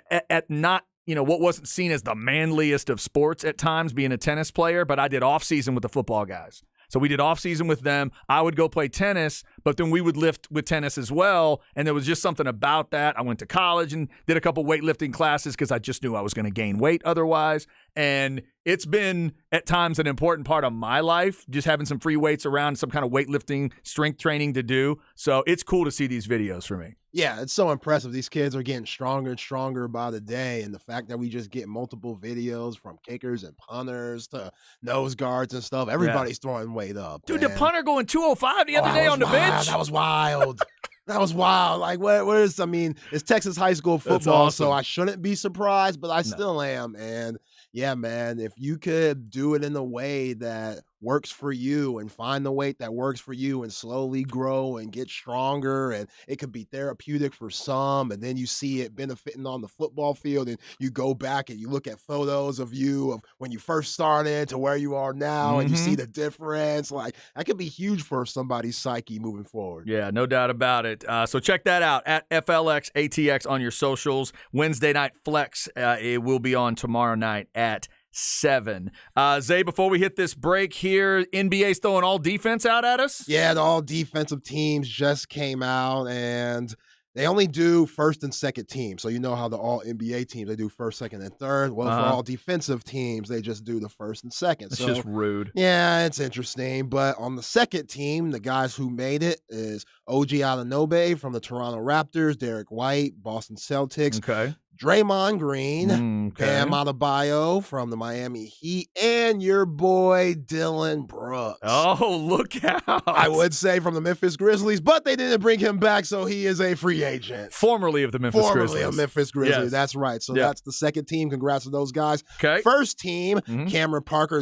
at not what wasn't seen as the manliest of sports at times, being a tennis player, but I did off season with the football guys. So we did off-season with them. I would go play tennis, but then we would lift with tennis as well, and there was just something about that. I went to college and did a couple weightlifting classes because I just knew I was going to gain weight otherwise, and it's been at times an important part of my life, just having some free weights around, some kind of weightlifting, strength training to do. So it's cool to see these videos for me. Yeah, it's so impressive. These kids are getting stronger and stronger by the day. And the fact that we just get multiple videos from kickers and punters to nose guards and stuff, everybody's throwing weight up. Dude, man. the punter going 205 the other day on the bench. That was wild. That was wild. Like, where's, I mean, it's Texas high school football, awesome. so I shouldn't be surprised, but I still am. And yeah, man, if you could do it in a way that works for you and find the weight that works for you and slowly grow and get stronger, and it could be therapeutic for some, and then you see it benefiting on the football field, and you go back and you look at photos of you of when you first started to where you are now, and you see the difference. Like, that could be huge for somebody's psyche moving forward. Yeah, no doubt about it. So check that out at FLXATX on your socials. Wednesday Night Flex, it will be on tomorrow night at 7. Zay, before we hit this break here, NBA's throwing all defense out at us? Yeah, the all defensive teams just came out, and they only do first and second team. So you know how the all NBA teams, they do first, second, and third. Well, for all defensive teams, they just do the first and second. It's so just rude. yeah, it's interesting. But on the second team, the guys who made it is OG Anunoby from the Toronto Raptors, Derek White, Boston Celtics, Okay. Draymond Green, Okay. Bam Adebayo from the Miami Heat, and your boy Dylan Brooks. Oh, look out. I would say from the Memphis Grizzlies, but they didn't bring him back, so he is a free agent. Formerly of the Memphis Formerly Grizzlies. a Memphis Grizzly. Yes. That's right. So Yeah. that's the second team. Congrats to those guys. Okay. First team, Cameron Parker,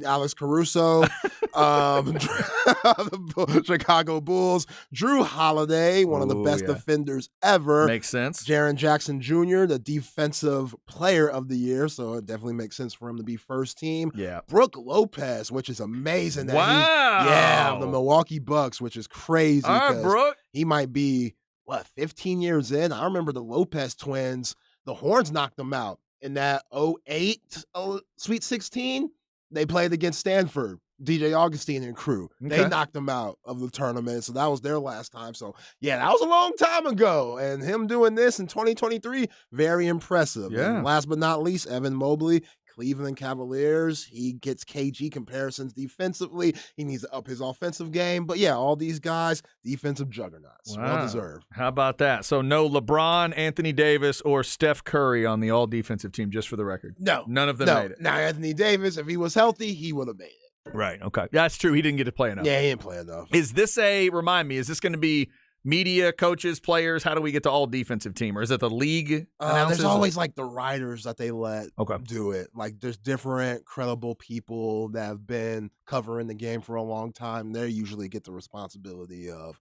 Alex Caruso, the Chicago Bulls, Drew Holiday, one of the Ooh, best yeah. defenders ever. Makes sense. Jaren Jackson Jr., the defensive player of the year, so it definitely makes sense for him to be first team. Yeah. Brooke Lopez, which is amazing. That Wow. yeah, the Milwaukee Bucks, which is crazy. All right, 'cause Brooke. he might be, 15 years in? I remember the Lopez twins, the Horns knocked them out in that 08 Sweet 16. They played against Stanford, DJ Augustine and crew. They Okay. knocked them out of the tournament, so that was their last time. So, yeah, that was a long time ago, and him doing this in 2023, very impressive. Yeah. And last but not least, Evan Mobley, Cleveland Cavaliers. He gets KG comparisons defensively. He needs to up his offensive game. But, yeah, all these guys, defensive juggernauts. Wow. Well deserved. How about that? So no LeBron, Anthony Davis, or Steph Curry on the all-defensive team, just for the record. No. None of them No. made it. Now, Anthony Davis, if he was healthy, he would have made it. Right, okay. That's true. He didn't get to play enough. Yeah, he didn't play enough. Is this remind me, is this going to be media, coaches, players? How do we get to all defensive team? Or is it the league announcers? There's always like the writers that they let Okay. do it. Like there's different credible people that have been covering the game for a long time. They usually get the responsibility of,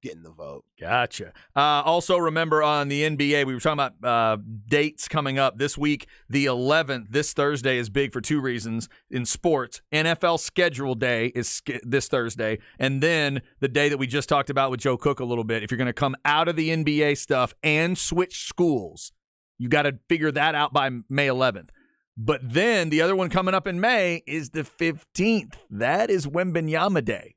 getting the vote. Gotcha. Also, remember on the NBA, we were talking about dates coming up this week. The 11th, this Thursday, is big for two reasons in sports. NFL schedule day is this Thursday. And then the day that we just talked about with Joe Cook a little bit, if you're going to come out of the NBA stuff and switch schools, you got to figure that out by May 11th. But then the other one coming up in May is the 15th. That is Wembanyama Day.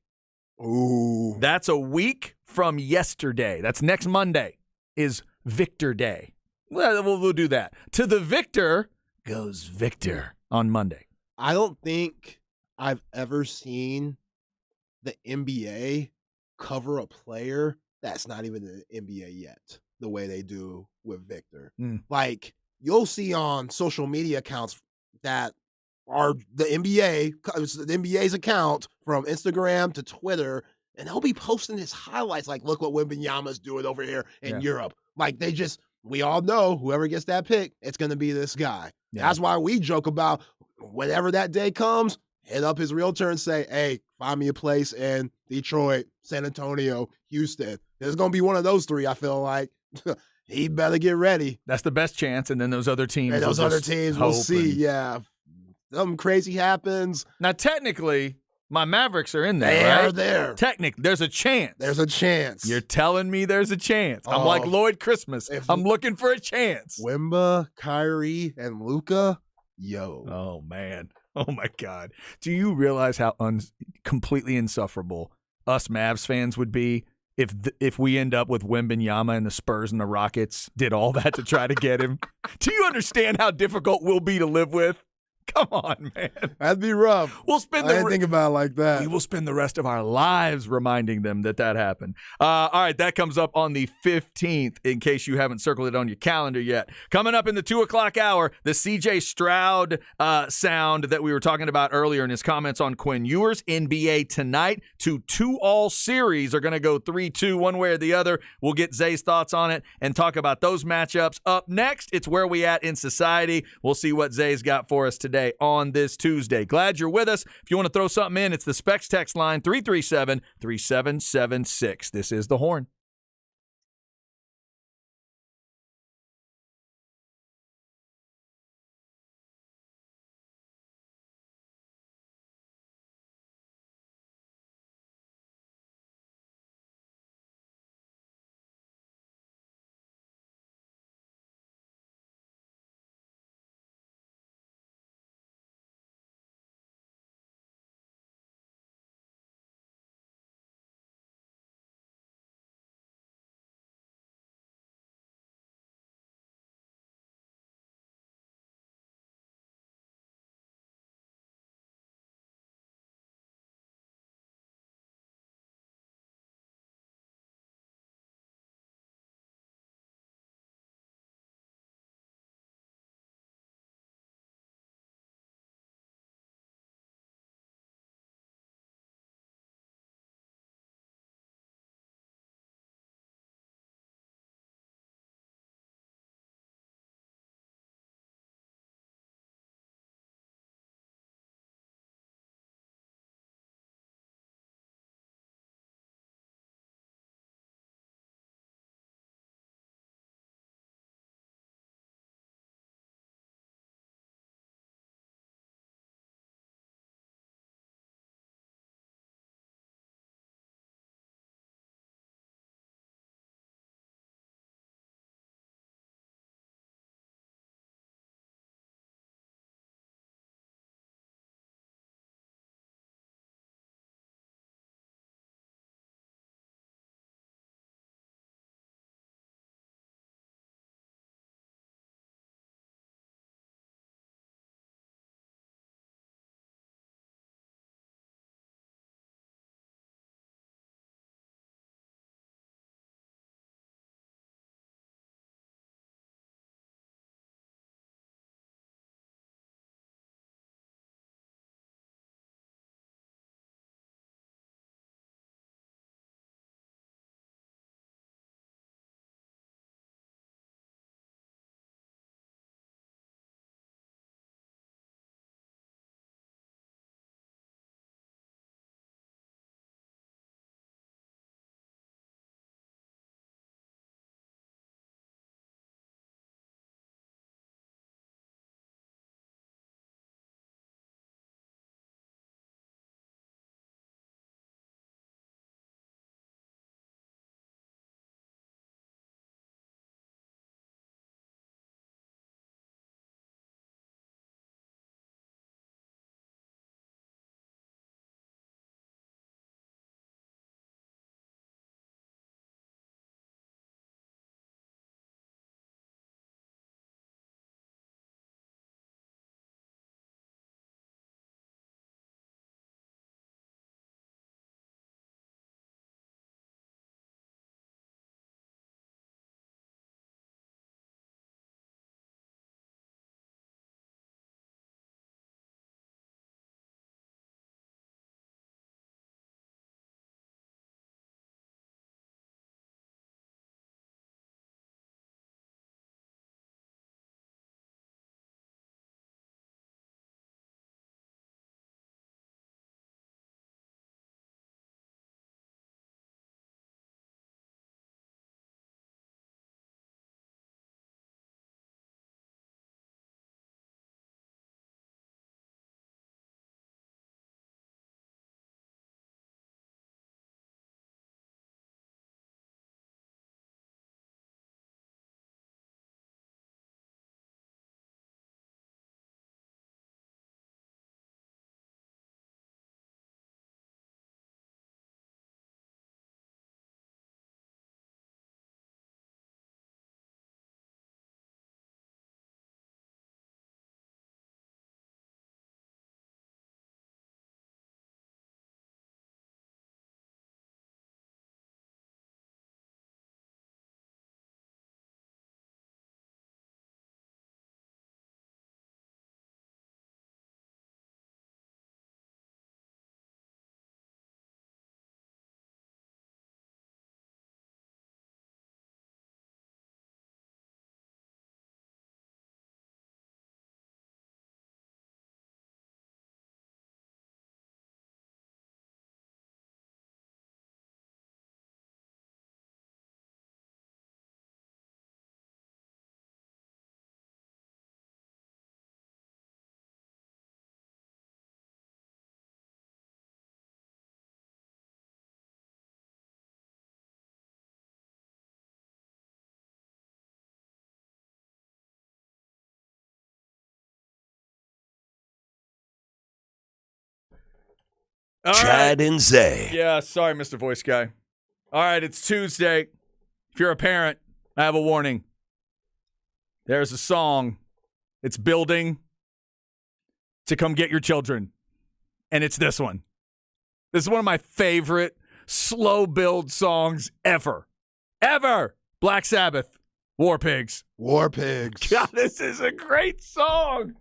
Ooh. That's a week from yesterday. That's next Monday is Victor Day. Well, we'll do that. To the victor goes Victor on Monday. I don't think I've ever seen the NBA cover a player that's not even in the NBA yet, the way they do with Victor. Like, you'll see on social media accounts that are the NBA's account from Instagram to Twitter, and they'll be posting his highlights like, look what Wembanyama's doing over here in Europe. Like, we all know whoever gets that pick, it's going to be this guy. Yeah. That's why we joke about whenever that day comes, hit up his realtor and say, hey, find me a place in Detroit, San Antonio, Houston. There's going to be one of those three, I feel like. He better get ready. That's the best chance, and then those other teams And those will other just teams, we'll hope see. and- Yeah. Something crazy happens. Now, technically, my Mavericks are in there, They right? are there. Technically, there's a chance. There's a chance. You're telling me there's a chance. I'm like Oh, Lloyd Christmas. if- I'm looking for a chance. Wemba, Kyrie, and Luka. Yo. Oh, man. Oh, my God. Do you realize how completely insufferable us Mavs fans would be if we end up with Wembanyama and the Spurs and the Rockets did all that to try to get him? Do you understand how difficult we'll be to live with? Come on, man. That'd be rough. We'll spend I didn't think about it like that. We will spend the rest of our lives reminding them that happened. All right, that comes up on the 15th, in case you haven't circled it on your calendar yet. Coming up in the 2 o'clock hour, the C.J. Stroud sound that we were talking about earlier in his comments on Quinn Ewers. NBA tonight, 2-all series are going to go 3-2 one way or the other. We'll get Zay's thoughts on it and talk about those matchups. Up next, it's Where We At in Society. We'll see what Zay's got for us today on this Tuesday. Glad you're with us. If you want to throw something in, it's the Specs text line 337-3776. This is The Horn. All Chad right. and Zay. Yeah, sorry, Mr. Voice Guy. All right, it's Tuesday. If you're a parent, I have a warning. There's a song. It's building to come get your children. And it's this one. This is one of my favorite slow build songs ever. Ever. Black Sabbath. War Pigs. War Pigs. God, this is a great song.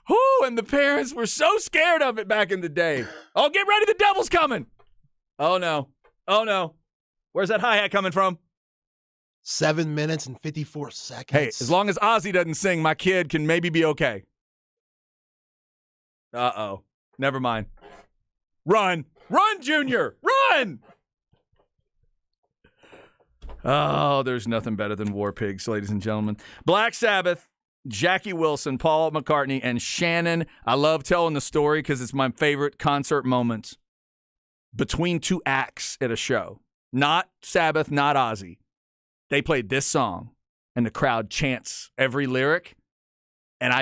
Whew, and the parents were so scared of it back in the day. Oh, get ready, the devil's coming. Oh, no. Oh, no. Where's that hi-hat coming from? 7 minutes and 54 seconds. Hey, as long as Ozzy doesn't sing, my kid can maybe be okay. Uh-oh. Never mind. Run. Run, Junior. Run. Oh, there's nothing better than War Pigs, ladies and gentlemen. Black Sabbath, Jackie Wilson, Paul McCartney, and Shannon. I love telling the story because it's my favorite concert moments between two acts at a show. Not Sabbath, not Ozzy. They played this song, and the crowd chants every lyric, and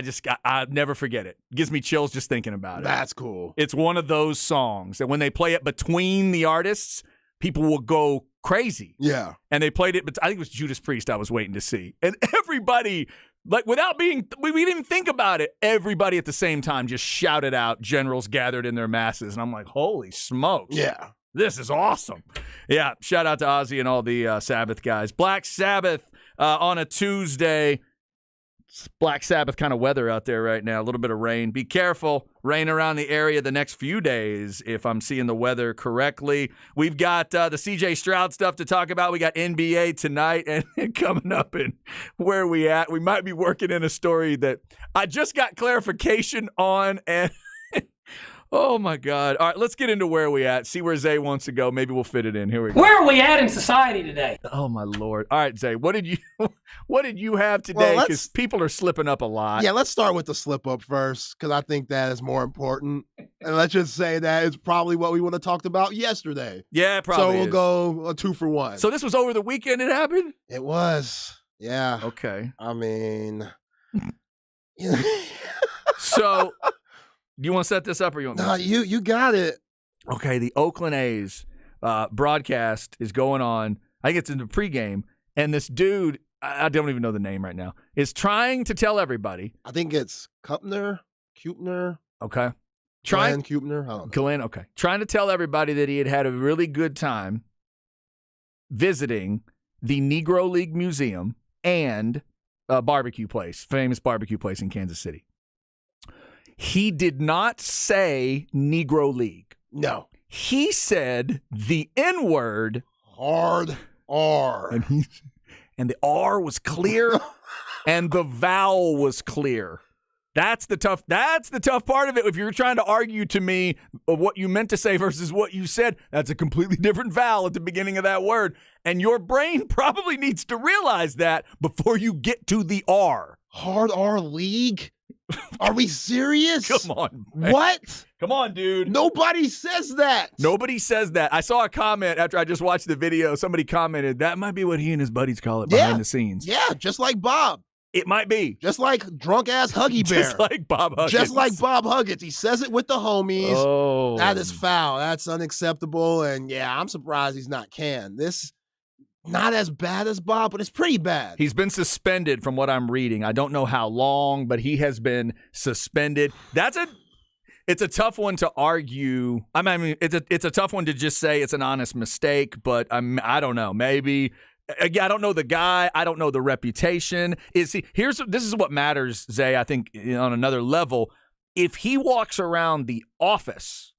I'll never forget it. Gives me chills just thinking about it. That's cool. It's one of those songs that when they play it between the artists, people will go crazy. Yeah. And they played it, but I think it was Judas Priest I was waiting to see. And everybody, like without being, we didn't even think about it. Everybody at the same time just shouted out, generals gathered in their masses. And I'm like, holy smokes. Yeah. This is awesome. Yeah, shout out to Ozzy and all the Sabbath guys. Black Sabbath on a Tuesday. It's Black Sabbath kind of weather out there right now. A little bit of rain. Be careful. Rain around the area the next few days if I'm seeing the weather correctly. We've got the CJ Stroud stuff to talk about. We got NBA tonight and coming up in where we at. We might be working in a story that I just got clarification on and oh, my God. All right, let's get into where we at. See where Zay wants to go. Maybe we'll fit it in. Here we go. Where are we at in society today? Oh, my Lord. All right, Zay, what did you have today? Well, Because people are slipping up a lot. Yeah, let's start with the slip up first, because I think that is more important. And let's just say that it's probably what we would have talked about yesterday. Yeah, probably So we'll is. go a 2-for-1. So this was over the weekend it happened? It was. Yeah. Okay. I mean, So do you want to set this up or you want me no, to? you got it. Okay, the Oakland A's broadcast is going on. I think it's in the pregame. And this dude, I don't even know the name right now, is trying to tell everybody. I think it's Kupner. Okay. Glenn Kupner. I don't know. Glenn, okay. Trying to tell everybody that he had a really good time visiting the Negro League Museum and a barbecue place, famous barbecue place in Kansas City. He did not say Negro League. No. He said the N-word. Hard R. And the R was clear and the vowel was clear. That's the tough part of it. If you're trying to argue to me of what you meant to say versus what you said, that's a completely different vowel at the beginning of that word. And your brain probably needs to realize that before you get to the R. Hard R League? Are we serious? Come on, man. What? Come on, dude. Nobody says that. Nobody says that. I saw a comment after I just watched the video. Somebody commented, that might be what he and his buddies call it behind the scenes. Yeah, just like Bob. It might be. Just like drunk ass Huggy Bear. Just like Bob Huggins. Just like Bob Huggins. He says it with the homies. Oh. That is foul. That's unacceptable. And yeah, I'm surprised he's not canned. This, not as bad as Bob, but it's pretty bad. He's been suspended from what I'm reading. I don't know how long, but he has been suspended. It's a tough one to argue. I mean, it's a tough one to just say it's an honest mistake, but I don't know. Maybe. Again, I don't know the guy. I don't know the reputation. This is what matters, Zay, I think, on another level. If he walks around the office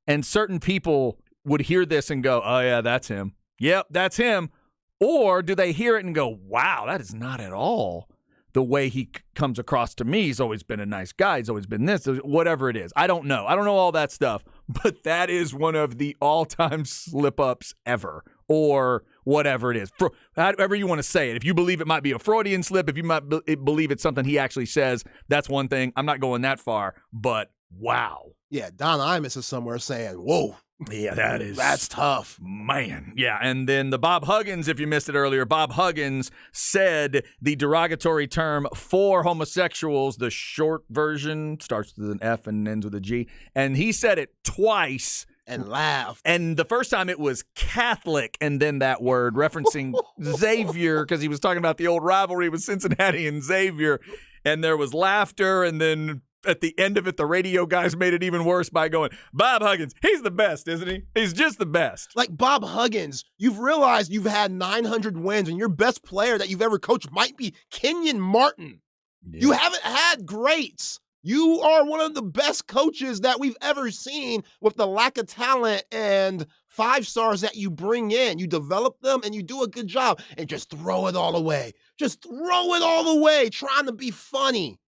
and certain people would hear this and go, oh, yeah, that's him. Yep, that's him. Or do they hear it and go, wow, that is not at all the way he comes across to me. He's always been a nice guy. He's always been this, whatever it is. I don't know. I don't know all that stuff. But that is one of the all-time slip-ups ever, or whatever it is. However you want to say it. If you believe it might be a Freudian slip, if you might believe it's something he actually says, that's one thing. I'm not going that far, but wow. Yeah, Don Imus is somewhere saying, whoa. Yeah, that's tough. Man. Yeah, and then the Bob Huggins, if you missed it earlier, Bob Huggins said the derogatory term for homosexuals, the short version, starts with an F and ends with a G, and he said it twice and laughed. And the first time it was Catholic, and then that word referencing Xavier, because he was talking about the old rivalry with Cincinnati and Xavier. And there was laughter, and then at the end of it, the radio guys made it even worse by going, Bob Huggins, he's the best, isn't he? He's just the best. Like Bob Huggins, you've realized you've had 900 wins, and your best player that you've ever coached might be Kenyon Martin. Yeah. You haven't had greats. You are one of the best coaches that we've ever seen with the lack of talent and 5 stars that you bring in. You develop them and you do a good job and just throw it all away. Just throw it all away trying to be funny.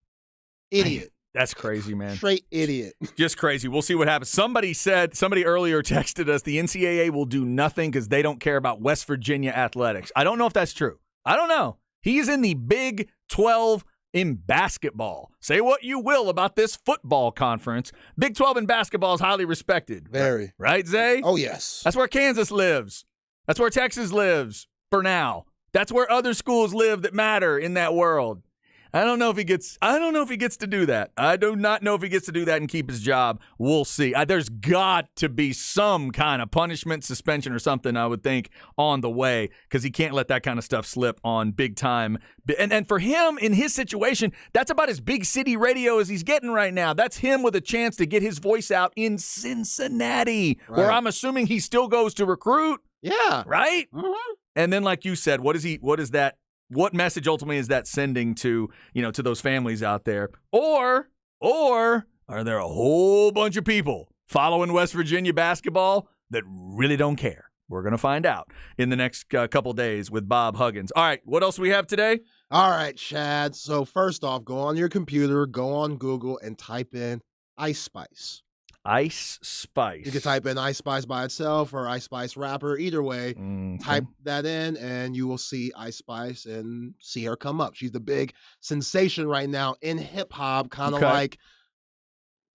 Idiot. That's crazy, man. Straight idiot. Just crazy. We'll see what happens. Somebody earlier texted us the NCAA will do nothing because they don't care about West Virginia athletics. I don't know if that's true. I don't know. He's in the Big 12 in basketball. Say what you will about this football conference. Big 12 in basketball is highly respected. Very. Right, Zay? Oh, yes. That's where Kansas lives. That's where Texas lives for now. That's where other schools live that matter in that world. I don't know if he gets to do that. I do not know if he gets to do that and keep his job. We'll see. There's got to be some kind of punishment, suspension, or something, I would think, on the way, because he can't let that kind of stuff slip on big time. And for him, in his situation, that's about as big city radio as he's getting right now. That's him with a chance to get his voice out in Cincinnati, where I'm assuming he still goes to recruit. Yeah. Right? Mm-hmm. And then, like you said, what message ultimately is that sending to those families out there? Or are there a whole bunch of people following West Virginia basketball that really don't care? We're going to find out in the next couple days with Bob Huggins. All right, what else do we have today? All right, Chad. So first off, go on your computer, go on Google, and type in Ice Spice. Ice Spice. You can type in Ice Spice by itself or Ice Spice rapper. Either way, type that in and you will see Ice Spice and see her come up. She's the big sensation right now in hip hop, kind of like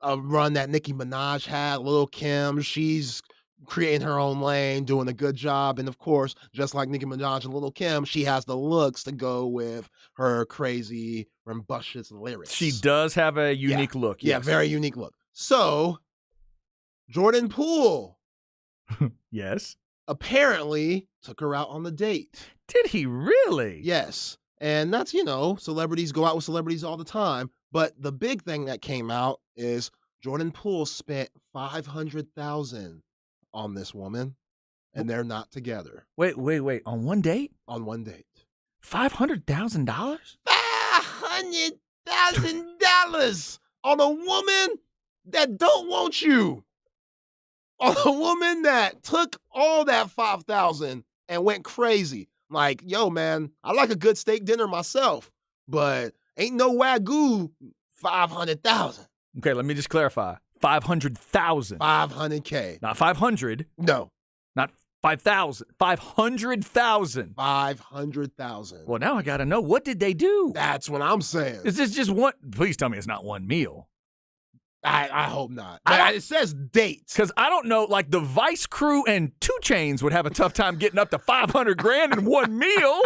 a run that Nicki Minaj had, Lil' Kim. She's creating her own lane, doing a good job. And of course, just like Nicki Minaj and Lil' Kim, she has the looks to go with her crazy, rambunctious lyrics. She does have a unique look. Yes. Yeah, very unique look. So, Jordan Poole. Yes. Apparently took her out on the date. Did he really? Yes. And that's, celebrities go out with celebrities all the time. But the big thing that came out is Jordan Poole spent $500,000 on this woman, and they're not together. Wait. On one date? On one date. $500,000? $500,000 on a woman that don't want you. On a woman that took all that $5,000 and went crazy. Like, yo, man, I like a good steak dinner myself, but ain't no Wagyu $500,000. Okay, let me just clarify. $500,000. $500K. Not 500. No. Not 5,000. 500,000. 500,000. Well, now I got to know, what did they do? That's what I'm saying. Is this just one? Please tell me it's not one meal. I hope not. But it says dates. Because I don't know, like the Vice crew and 2 Chainz would have a tough time getting up to $500,000 in one meal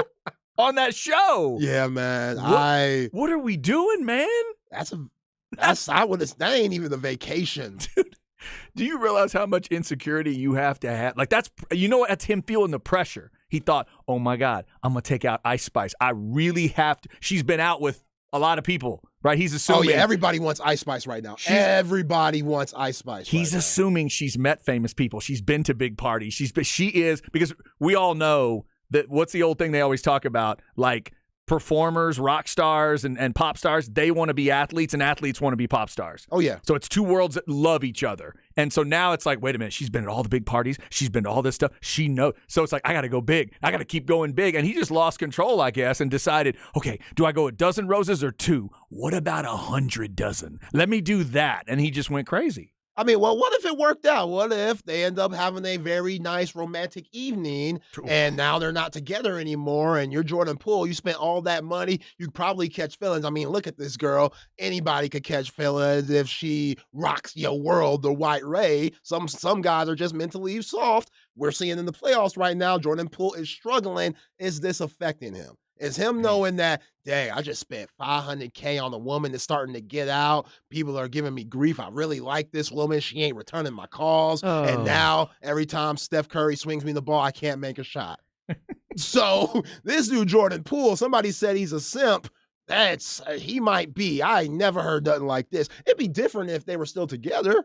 on that show. Yeah, man. What are we doing, man? That ain't even a vacation. Dude, do you realize how much insecurity you have to have? Like that's him feeling the pressure. He thought, oh my God, I'm going to take out Ice Spice. I really have to. She's been out with a lot of people, right? He's assuming. Oh, yeah, everybody wants Ice Spice right now. Everybody wants Ice Spice. He's assuming she's met famous people. She's been to big parties. She is, because we all know that what's the old thing they always talk about? Like performers, rock stars, and pop stars, they want to be athletes, and athletes want to be pop stars. Oh, yeah. So it's two worlds that love each other. And so now it's like, wait a minute, she's been at all the big parties. She's been to all this stuff. She knows. So it's like, I got to go big. I got to keep going big. And he just lost control, I guess, and decided, okay, do I go a dozen roses or 2? What about 100 dozen? Let me do that. And he just went crazy. I mean, well, what if it worked out? What if they end up having a very nice romantic evening and now they're not together anymore and you're Jordan Poole, you spent all that money, you probably catch feelings. I mean, look at this girl. Anybody could catch feelings if she rocks your world the white ray. Some guys are just mentally soft. We're seeing in the playoffs right now, Jordan Poole is struggling. Is this affecting him? It's him knowing that, dang, I just spent $500K on a woman that's starting to get out. People are giving me grief. I really like this woman. She ain't returning my calls. Oh. And now every time Steph Curry swings me the ball, I can't make a shot. So this dude, Jordan Poole, somebody said he's a simp. He might be. I ain't never heard nothing like this. It'd be different if they were still together.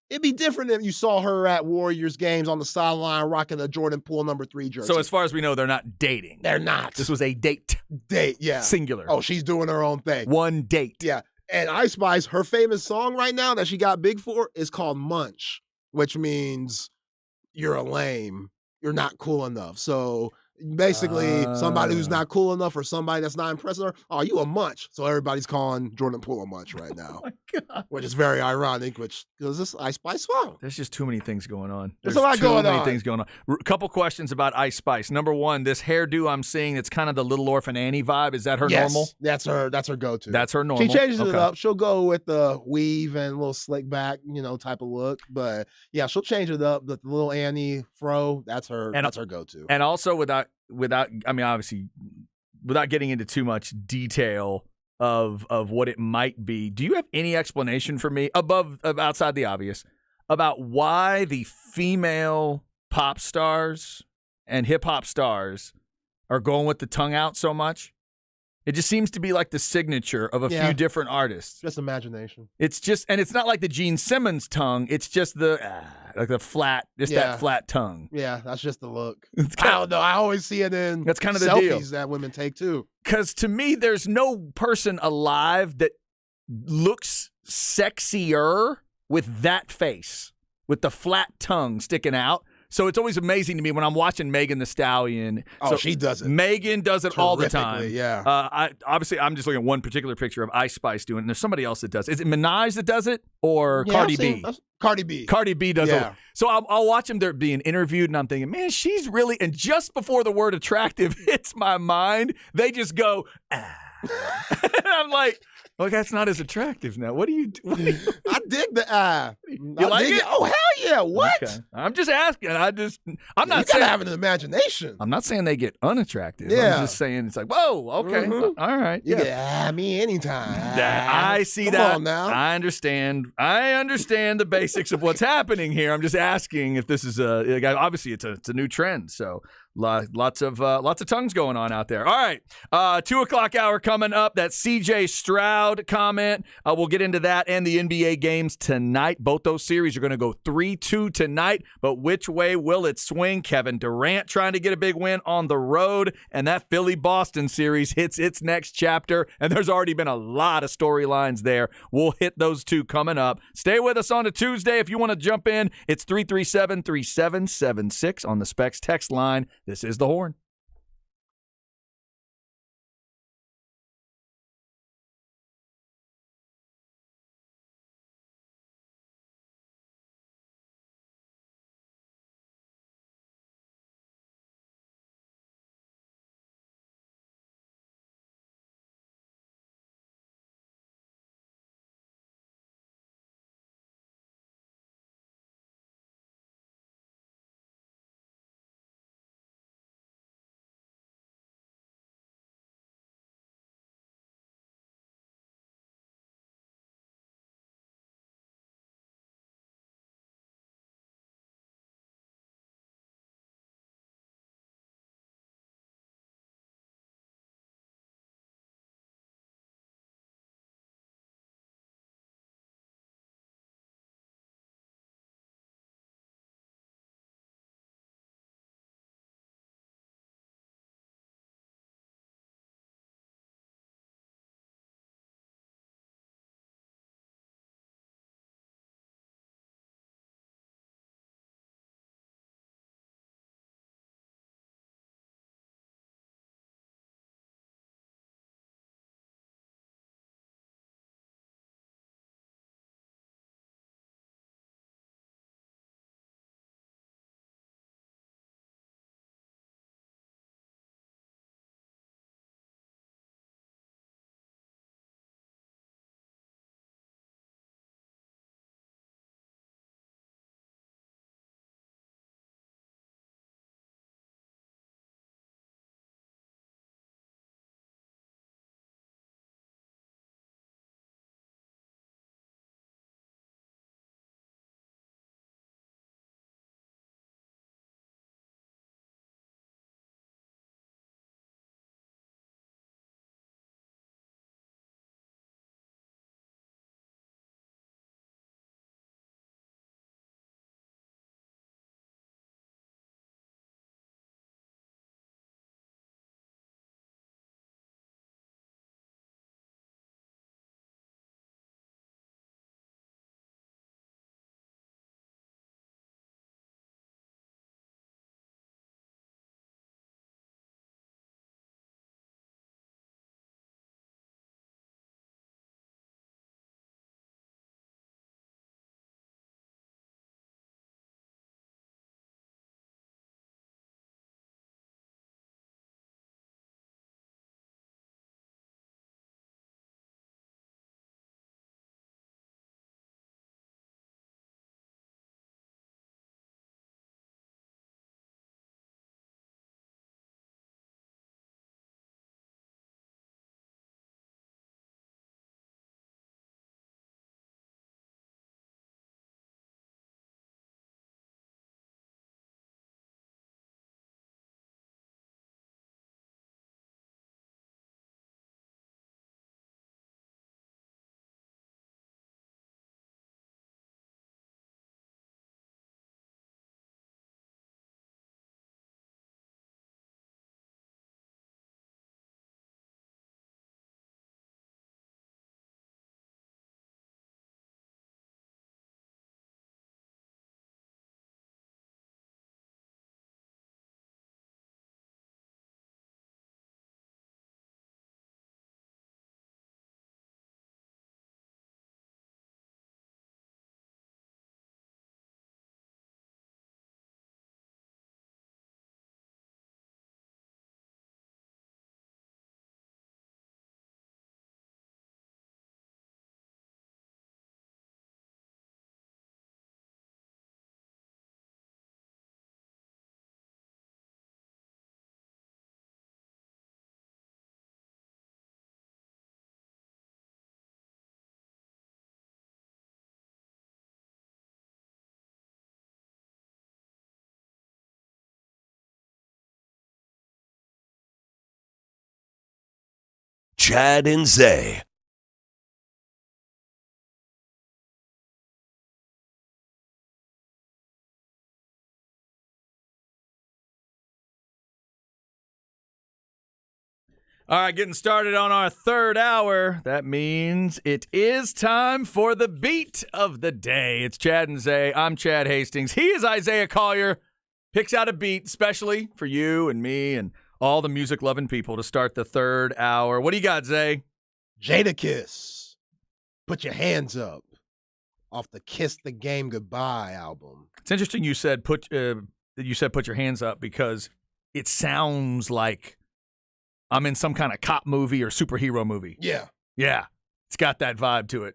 It'd be different if you saw her at Warriors games on the sideline rocking a Jordan Poole #3 jersey. So as far as we know, they're not dating. They're not. This was a date. Yeah. Singular. Oh, she's doing her own thing. One date. Yeah. And Ice Spice, her famous song right now that she got big for is called Munch, which means you're a lame. You're not cool enough. So basically, somebody who's not cool enough or somebody that's not impressing her, oh, you a munch. So everybody's calling Jordan Poole a munch right now. Oh my God. Which is very ironic, because this Ice Spice song. There's just too many things going on. There's a lot going Too many on. things going on. A couple questions about Ice Spice. Number one, this hairdo I'm seeing, it's kind of the Little Orphan Annie vibe. Is that her Yes, normal? That's her go-to. That's her normal. She changes it Okay. up. She'll go with the weave and a little slick back, type of look. But yeah, she'll change it up. The little Annie fro, that's her go-to. And also without I mean, obviously, without getting into too much detail of what it might be, do you have any explanation for me outside the obvious about why the female pop stars and hip hop stars are going with the tongue out so much? It just seems to be like the signature of a few different artists. Just imagination. It's just, and it's not like the Gene Simmons tongue. It's just like the flat, that flat tongue. Yeah, that's just the look. It's I don't know. I always see it in That's kind of the selfies deal. that women take too. Because to me, there's no person alive that looks sexier with that face, with the flat tongue sticking out. So it's always amazing to me when I'm watching Megan Thee Stallion. Oh, So she does it. Megan does it all the time. Terrifically, yeah. I'm just looking at one particular picture of Ice Spice doing it, and there's somebody else that does it. Is it Minaj that does it, or Cardi B? Cardi B. Cardi B does Yeah. it. So I'll watch them. They're being interviewed, and I'm thinking, man, she's really. And just before the word attractive hits my mind, they just go, ah. And I'm like, well, that's not as attractive now. What do you do? I dig the eye. You like it? Oh, hell yeah. What? Okay. I'm just asking. I'm You not gotta saying. have an imagination. I'm not saying they get unattractive. Yeah. I'm just saying it's like, whoa, okay, Mhm. all right, You yeah. can me anytime. I see Come that. on now. I understand the basics of what's happening here. I'm just asking if this is obviously it's a new trend. So lots of tongues going on out there. All right, 2:00 hour coming up. That CJ Stroud comment. We'll get into that and the NBA games tonight. Both those series are going to go 3-2 tonight. But which way will it swing? Kevin Durant trying to get a big win on the road, and that Philly-Boston series hits its next chapter. And there's already been a lot of storylines there. We'll hit those two coming up. Stay with us on a Tuesday. If you want to jump in, it's 337-3776 on the Specs text line. This is The Horn. Chad and Zay. All right, getting started on our third hour. That means it is time for the beat of the day. It's Chad and Zay. I'm Chad Hastings. He is Isaiah Collier. Picks out a beat specially for you and me and all the music-loving people to start the third hour. What do you got, Zay? Jadakiss, Put Your Hands Up, off the Kiss the Game Goodbye album. It's interesting you said put your hands up because it sounds like I'm in some kind of cop movie or superhero movie. Yeah. Yeah. It's got that vibe to it.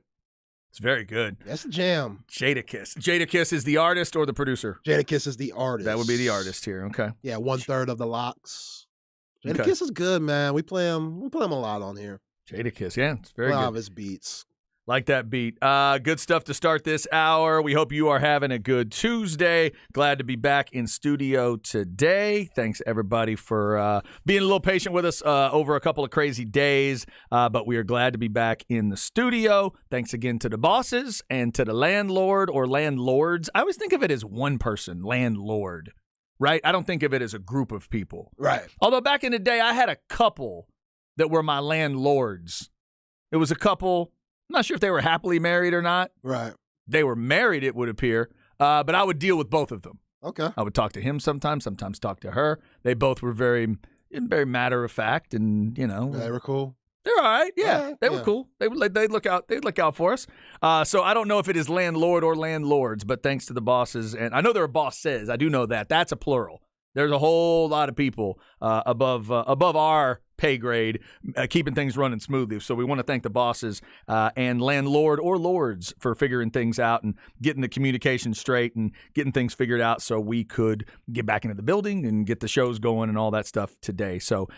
It's very good. That's a jam. Jadakiss. Jadakiss is the artist or the producer? Jadakiss is the artist. That would be the artist here. Okay. Yeah, 1/3 of the locks. Jadakiss Okay. is good, man. We play him a lot on here. Jadakiss. Yeah, it's very A lot good. of his beats. Like that beat. Good stuff to start this hour. We hope you are having a good Tuesday. Glad to be back in studio today. Thanks, everybody, for being a little patient with us over a couple of crazy days. But we are glad to be back in the studio. Thanks again to the bosses and to the landlord or landlords. I always think of it as one person, landlord, right? I don't think of it as a group of people. Right. Although back in the day, I had a couple that were my landlords. It was a couple. I'm not sure if they were happily married or not. Right. They were married, it would appear. But I would deal with both of them. Okay. I would talk to him sometimes talk to her. They both were very matter of fact, and They were cool. they're all right. Yeah, All right, they were yeah. cool. They'd look out for us. So I don't know if it is landlord or landlords, but thanks to the bosses, and I know there are bosses. I do know that. That's a plural. There's a whole lot of people above our pay grade keeping things running smoothly. So we want to thank the bosses and landlord or lords for figuring things out and getting the communication straight and getting things figured out so we could get back into the building and get the shows going and all that stuff today. So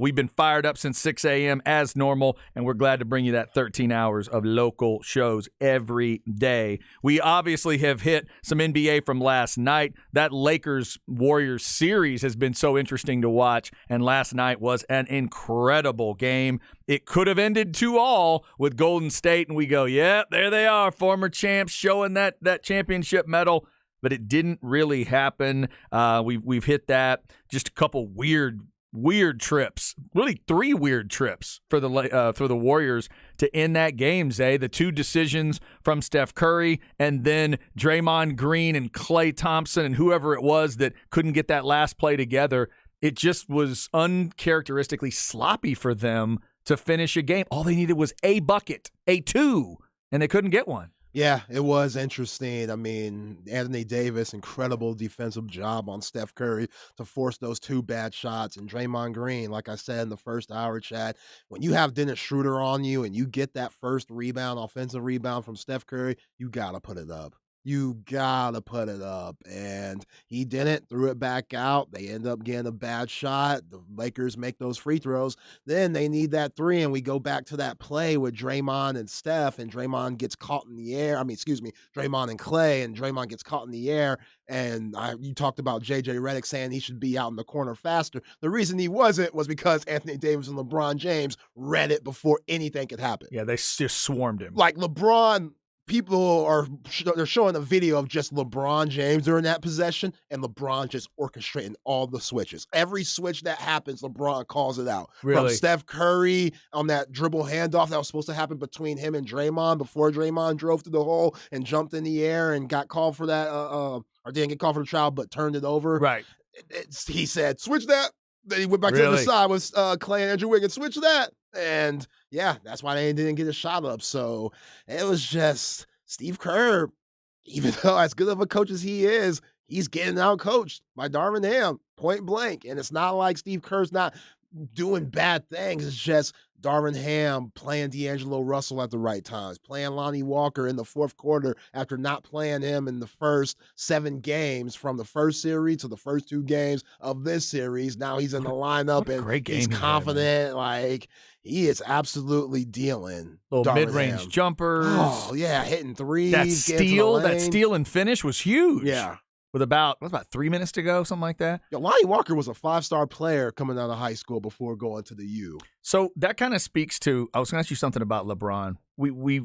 we've been fired up since 6 a.m. as normal, and we're glad to bring you that 13 hours of local shows every day. We obviously have hit some NBA from last night. That Lakers-Warriors series has been so interesting to watch, and last night was an incredible game. It could have ended 2-2 with Golden State, and we go, yeah, there they are, former champs showing that championship medal, but it didn't really happen. We've hit that. Just a couple weird trips, really 3 weird trips for the Warriors to end that game, Zay. The 2 decisions from Steph Curry and then Draymond Green and Klay Thompson and whoever it was that couldn't get that last play together. It just was uncharacteristically sloppy for them to finish a game. All they needed was a bucket, a 2, and they couldn't get one. Yeah, it was interesting. I mean, Anthony Davis, incredible defensive job on Steph Curry to force those 2 bad shots. And Draymond Green, like I said in the first hour, Chad, when you have Dennis Schroeder on you and you get that first rebound, offensive rebound from Steph Curry, you got to put it up. You gotta put it up. And he didn't, threw it back out. They end up getting a bad shot. The Lakers make those free throws. Then they need that 3, and we go back to that play with Draymond and Steph, and Draymond gets caught in the air. Draymond and Klay, and Draymond gets caught in the air. And you talked about J.J. Redick saying he should be out in the corner faster. The reason he wasn't was because Anthony Davis and LeBron James read it before anything could happen. Yeah, they just swarmed him. Like LeBron... People they're showing a video of just LeBron James during that possession, and LeBron just orchestrating all the switches. Every switch that happens, LeBron calls it out. Really? From Steph Curry on that dribble handoff that was supposed to happen between him and Draymond before Draymond drove to the hole and jumped in the air and got called for that, or didn't get called for the foul, but turned it over. Right. He said, switch that. Then he went back to the other side with Klay and Andrew Wiggins. Switch that. And yeah, that's why they didn't get a shot up. So it was just Steve Kerr, even though as good of a coach as he is, he's getting out coached by Darvin Ham, point blank. And it's not like Steve Kerr's not doing bad things. It's just Darvin Ham playing D'Angelo Russell at the right times, playing Lonnie Walker in the 4th quarter after not playing him in the first 7 games from the first series to the first 2 games of this series. Now he's in the lineup and great game he's he had, confident. Like, he is absolutely dealing. Little Darvin mid-range Ham. jumpers. Oh, yeah, hitting threes. That getting to the steal lane. and finish was huge. Yeah. with about 3 minutes to go, something like that. Yo, Lonnie Walker was a 5-star player coming out of high school before going to the U. So that kind of speaks to, I was going to ask you something about LeBron. We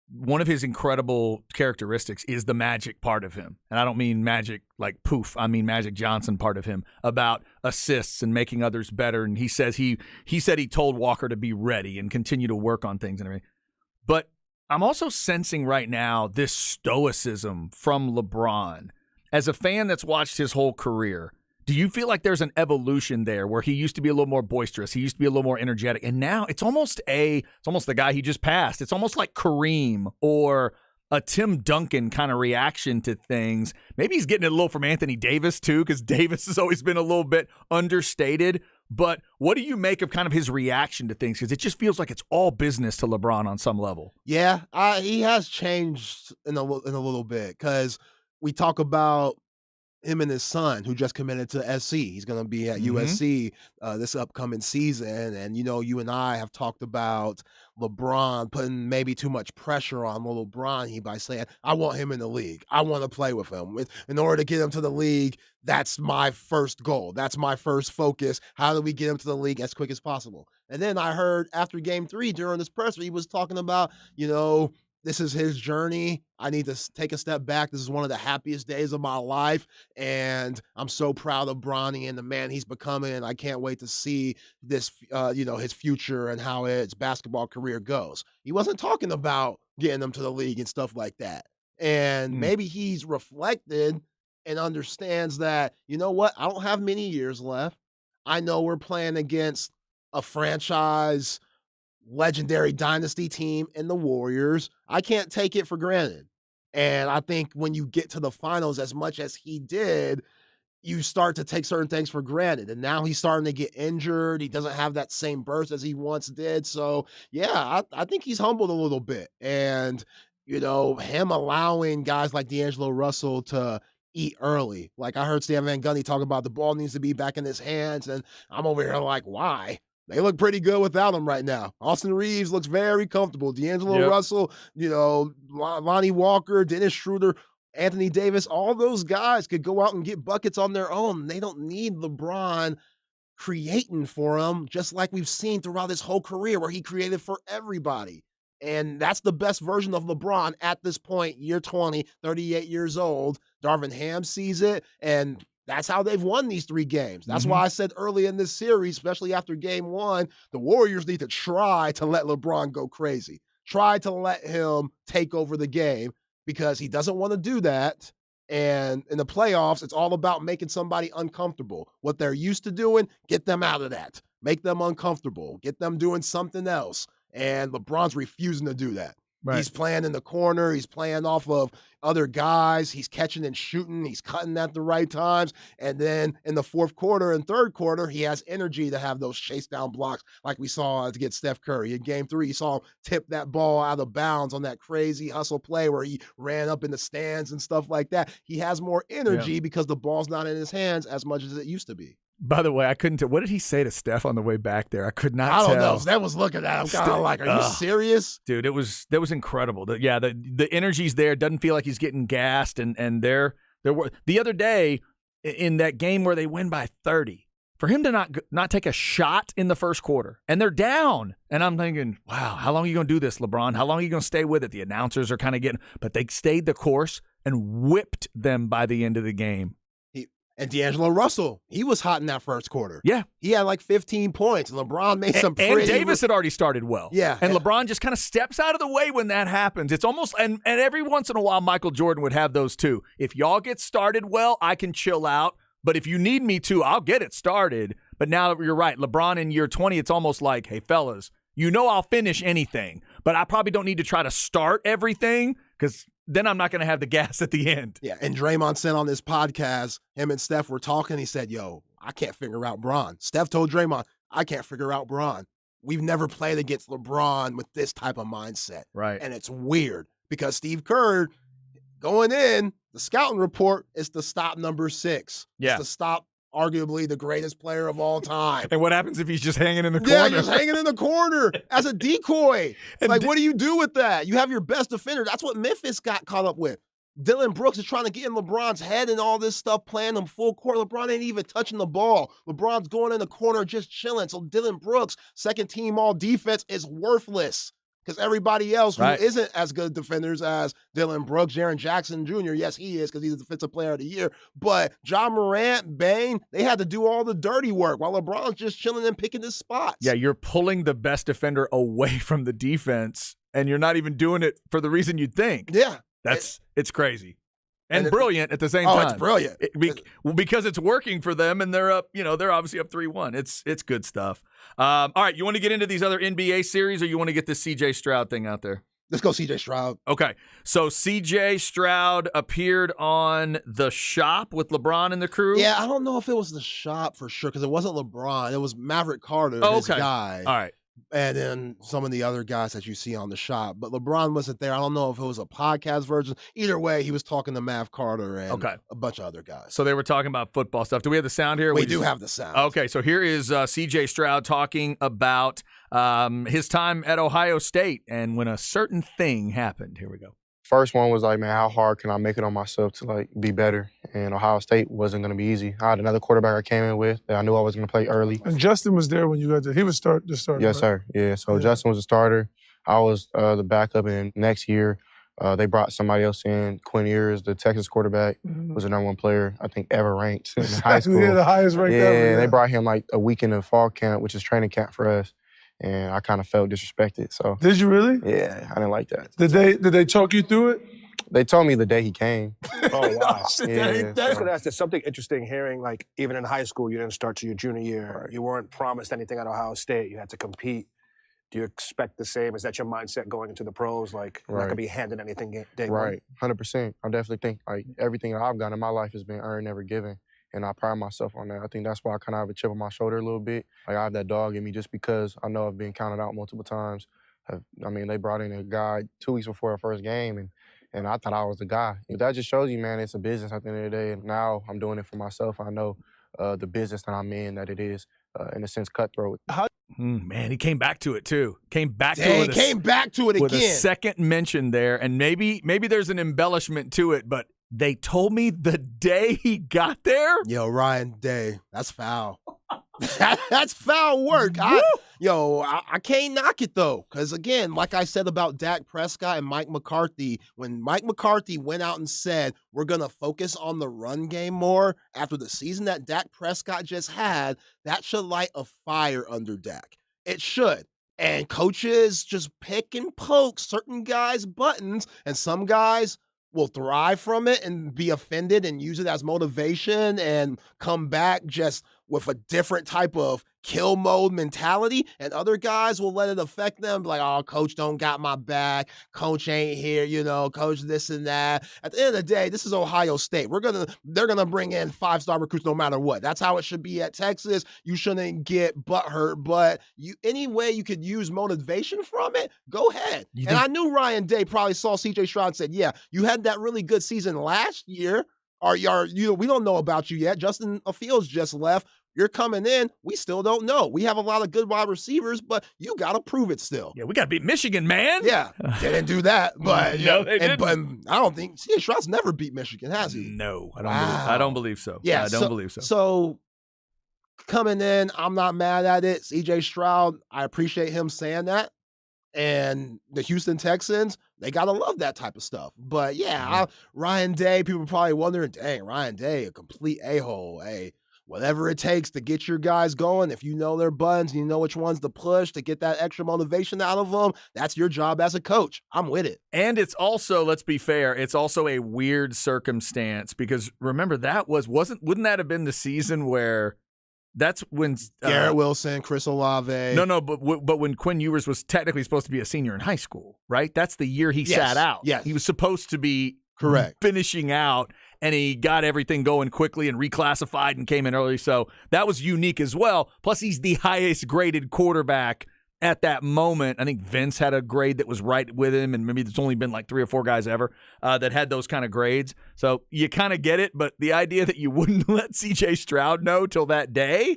one of his incredible characteristics is the magic part of him. And I don't mean magic like poof. I mean Magic Johnson part of him, about assists and making others better. And he said he told Walker to be ready and continue to work on things and everything. But I'm also sensing right now this stoicism from LeBron. As a fan that's watched his whole career, do you feel like there's an evolution there where he used to be a little more boisterous, he used to be a little more energetic, and now it's almost the guy he just passed. It's almost like Kareem or a Tim Duncan kind of reaction to things. Maybe he's getting it a little from Anthony Davis too, because Davis has always been a little bit understated. But what do you make of kind of his reaction to things? Because it just feels like it's all business to LeBron on some level. Yeah, he has changed in a little bit, because we talk about him and his son, who just committed to SC. He's going to be at USC this upcoming season. And, you and I have talked about LeBron putting maybe too much pressure on little Bronny by saying, I want him in the league. I want to play with him. In order to get him to the league, that's my first goal. That's my first focus. How do we get him to the league as quick as possible? And then I heard after game 3 during this presser, he was talking about, this is his journey. I need to take a step back. This is one of the happiest days of my life. And I'm so proud of Bronny and the man he's becoming. I can't wait to see this, his future and how his basketball career goes. He wasn't talking about getting him to the league and stuff like that. And maybe he's reflected and understands that, you know what? I don't have many years left. I know we're playing against a franchise legendary dynasty team in the Warriors. I can't take it for granted. And I think when you get to the finals as much as he did, you start to take certain things for granted. And now he's starting to get injured. He doesn't have that same burst as he once did. So, yeah, I think he's humbled a little bit. And, him allowing guys like D'Angelo Russell to eat early. Like I heard Stan Van Gundy talk about the ball needs to be back in his hands. And I'm over here like, why? They look pretty good without him right now. Austin Reeves looks very comfortable. D'Angelo Russell, Lonnie Walker, Dennis Schroeder, Anthony Davis, all those guys could go out and get buckets on their own. They don't need LeBron creating for them, just like we've seen throughout his whole career where he created for everybody. And that's the best version of LeBron at this point, year 20, 38 years old. Darvin Ham sees it, and that's how they've won these 3 games. That's why I said early in this series, especially after game 1, the Warriors need to try to let LeBron go crazy. Try to let him take over the game, because he doesn't want to do that. And in the playoffs, it's all about making somebody uncomfortable. What they're used to doing, get them out of that. Make them uncomfortable. Get them doing something else. And LeBron's refusing to do that. Right. He's playing in the corner. He's playing off of other guys. He's catching and shooting. He's cutting at the right times. And then in the fourth quarter and third quarter, he has energy to have those chase down blocks like we saw to get Steph Curry. In game 3, you saw him tip that ball out of bounds on that crazy hustle play where he ran up in the stands and stuff like that. He has more energy because the ball's not in his hands as much as it used to be. By the way, I couldn't tell. What did he say to Steph on the way back there? I could not tell. I don't know. Steph was looking at him kind of like, are you serious? Dude, that was incredible. The energy's there. Doesn't feel like he's getting gassed. And there were the other day in that game where they win by 30, for him to not take a shot in the first quarter, and they're down. And I'm thinking, wow, how long are you going to do this, LeBron? How long are you going to stay with it? The announcers are kind of getting, but they stayed the course and whipped them by the end of the game. And D'Angelo Russell, he was hot in that first quarter. Yeah. He had like 15 points. And LeBron made some pretty... And Davis had already started well. Yeah. And LeBron just kind of steps out of the way when that happens. It's almost... And every once in a while, Michael Jordan would have those too. If y'all get started well, I can chill out. But if you need me to, I'll get it started. But now you're right. LeBron in year 20, it's almost like, hey, fellas, I'll finish anything. But I probably don't need to try to start everything, because then I'm not going to have the gas at the end. Yeah, and Draymond said on this podcast, him and Steph were talking. He said, yo, I can't figure out Bron. Steph told Draymond, I can't figure out Bron. We've never played against LeBron with this type of mindset. Right. And it's weird because Steve Kerr, going in, the scouting report is to stop number 6. Yeah. It's to stop arguably the greatest player of all time. And what happens if he's just hanging in the corner? Yeah, just hanging in the corner as a decoy. Like, what do you do with that? You have your best defender. That's what Memphis got caught up with. Dylan Brooks is trying to get in LeBron's head and all this stuff, playing him full court. LeBron ain't even touching the ball. LeBron's going in the corner just chilling. So Dylan Brooks, second team all defense, is worthless because everybody else who isn't as good defenders as Dylan Brooks, Jaren Jackson Jr., yes, he is because he's the defensive player of the year. But Ja Morant, Bane, they had to do all the dirty work while LeBron's just chilling and picking his spots. Yeah, you're pulling the best defender away from the defense, and you're not even doing it for the reason you'd think. Yeah. It's crazy and brilliant at the same time. Oh, it's brilliant. Because it's working for them, and they're up. They're obviously up 3-1. It's good stuff. All right, you want to get into these other NBA series, or you want to get this C.J. Stroud thing out there? Let's go C.J. Stroud. Okay, so C.J. Stroud appeared on The Shop with LeBron and the crew. Yeah, I don't know if it was The Shop for sure because it wasn't LeBron. It was Maverick Carter, his guy. All right. And then some of the other guys that you see on The Shop. But LeBron wasn't there. I don't know if it was a podcast version. Either way, he was talking to Mav Carter and a bunch of other guys. So they were talking about football stuff. Do we have the sound here? We do have the sound. Okay, so here is C.J. Stroud talking about his time at Ohio State and when a certain thing happened. Here we go. First one was like, man, how hard can I make it on myself to be better? And Ohio State wasn't going to be easy. I had another quarterback I came in with that I knew I was going to play early. And Justin was there when you got there. He was the starter. Yes, sir. Yeah. So Justin was the starter. I was the backup. And next year, they brought somebody else in. Quinn Ewers, the Texas quarterback, was the number one player I think ever ranked in high school. Yeah, the highest ranked ever. Yeah, they brought him a week in the fall camp, which is training camp for us. And I kind of felt disrespected. So did you really? Yeah, I didn't like that. Did they talk you through it? They told me the day he came. Oh, wow. Yeah, There's something interesting hearing, even in high school, you didn't start till your junior year. Right. You weren't promised anything at Ohio State. You had to compete. Do you expect the same? Is that your mindset going into the pros? Not going to be handed anything day one? Right, 100%. I definitely think everything that I've gotten in my life has been earned, never given. And I pride myself on that. I think that's why I kind of have a chip on my shoulder a little bit. I have that dog in me just because I know I've been counted out multiple times. They brought in a guy 2 weeks before our first game, and I thought I was the guy. That just shows you, man, it's a business at the end of the day. And now I'm doing it for myself. I know the business that I'm in, that it is, in a sense, cutthroat. Man, he came back to it, too. Came back to it with a second mention there. And maybe there's an embellishment to it, but they told me the day he got there. Yo, Ryan Day, that's foul. That's foul work. I can't knock it, though, because, again, like I said about Dak Prescott and Mike McCarthy, when Mike McCarthy went out and said, we're going to focus on the run game more after the season that Dak Prescott just had, that should light a fire under Dak. It should. And coaches just pick and poke certain guys' buttons, and some guys will thrive from it and be offended and use it as motivation and come back just with a different type of kill mode mentality, and other guys will let it affect them, like, oh, coach don't got my back, coach ain't here, coach this and that. At the end of the day, this is Ohio State. They're gonna bring in 5-star recruits no matter what. That's how it should be at Texas. You shouldn't get butthurt, but any way you could use motivation from it, go ahead. And I knew Ryan Day probably saw C.J. Stroud and said, yeah, you had that really good season last year. We don't know about you yet. Justin Fields just left. You're coming in. We still don't know. We have a lot of good wide receivers, but you got to prove it still. Yeah, we got to beat Michigan, man. Yeah, they didn't do that. But no, they didn't. But I don't think C.J. Stroud's never beat Michigan, has he? No, I don't believe so. Yeah, I don't believe so. So coming in, I'm not mad at it. C.J. Stroud, I appreciate him saying that. And the Houston Texans, they got to love that type of stuff. But yeah, Ryan Day, people are probably wondering, dang, Ryan Day, a complete a-hole. Hey, whatever it takes to get your guys going, if you know their buttons and you know which ones to push to get that extra motivation out of them, that's your job as a coach. I'm with it. And it's also, let's be fair, it's also a weird circumstance because remember wouldn't that have been the season where that's when Garrett Wilson, Chris Olave. No, but when Quinn Ewers was technically supposed to be a senior in high school, right? That's the year he sat out. Yes. He was supposed to be correct finishing out, and he got everything going quickly and reclassified and came in early. So that was unique as well. Plus, he's the highest graded quarterback at that moment. I think Vince had a grade that was right with him, and maybe there's only been like 3 or 4 guys ever that had those kind of grades. So you kind of get it, but the idea that you wouldn't let C.J. Stroud know till that day,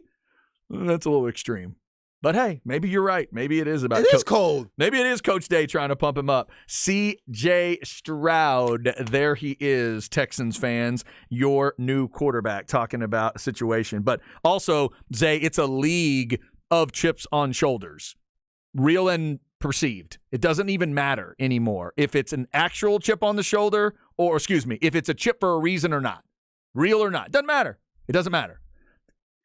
that's a little extreme. But hey, maybe you're right. Maybe it is about It is cold. Maybe it is Coach Day trying to pump him up. C.J. Stroud, there he is, Texans fans, your new quarterback, talking about a situation. But also, Zay, it's a league of chips on shoulders, real and perceived. It doesn't even matter anymore if it's an actual chip on the shoulder or, if it's a chip for a reason or not. Real or not. Doesn't matter. It doesn't matter.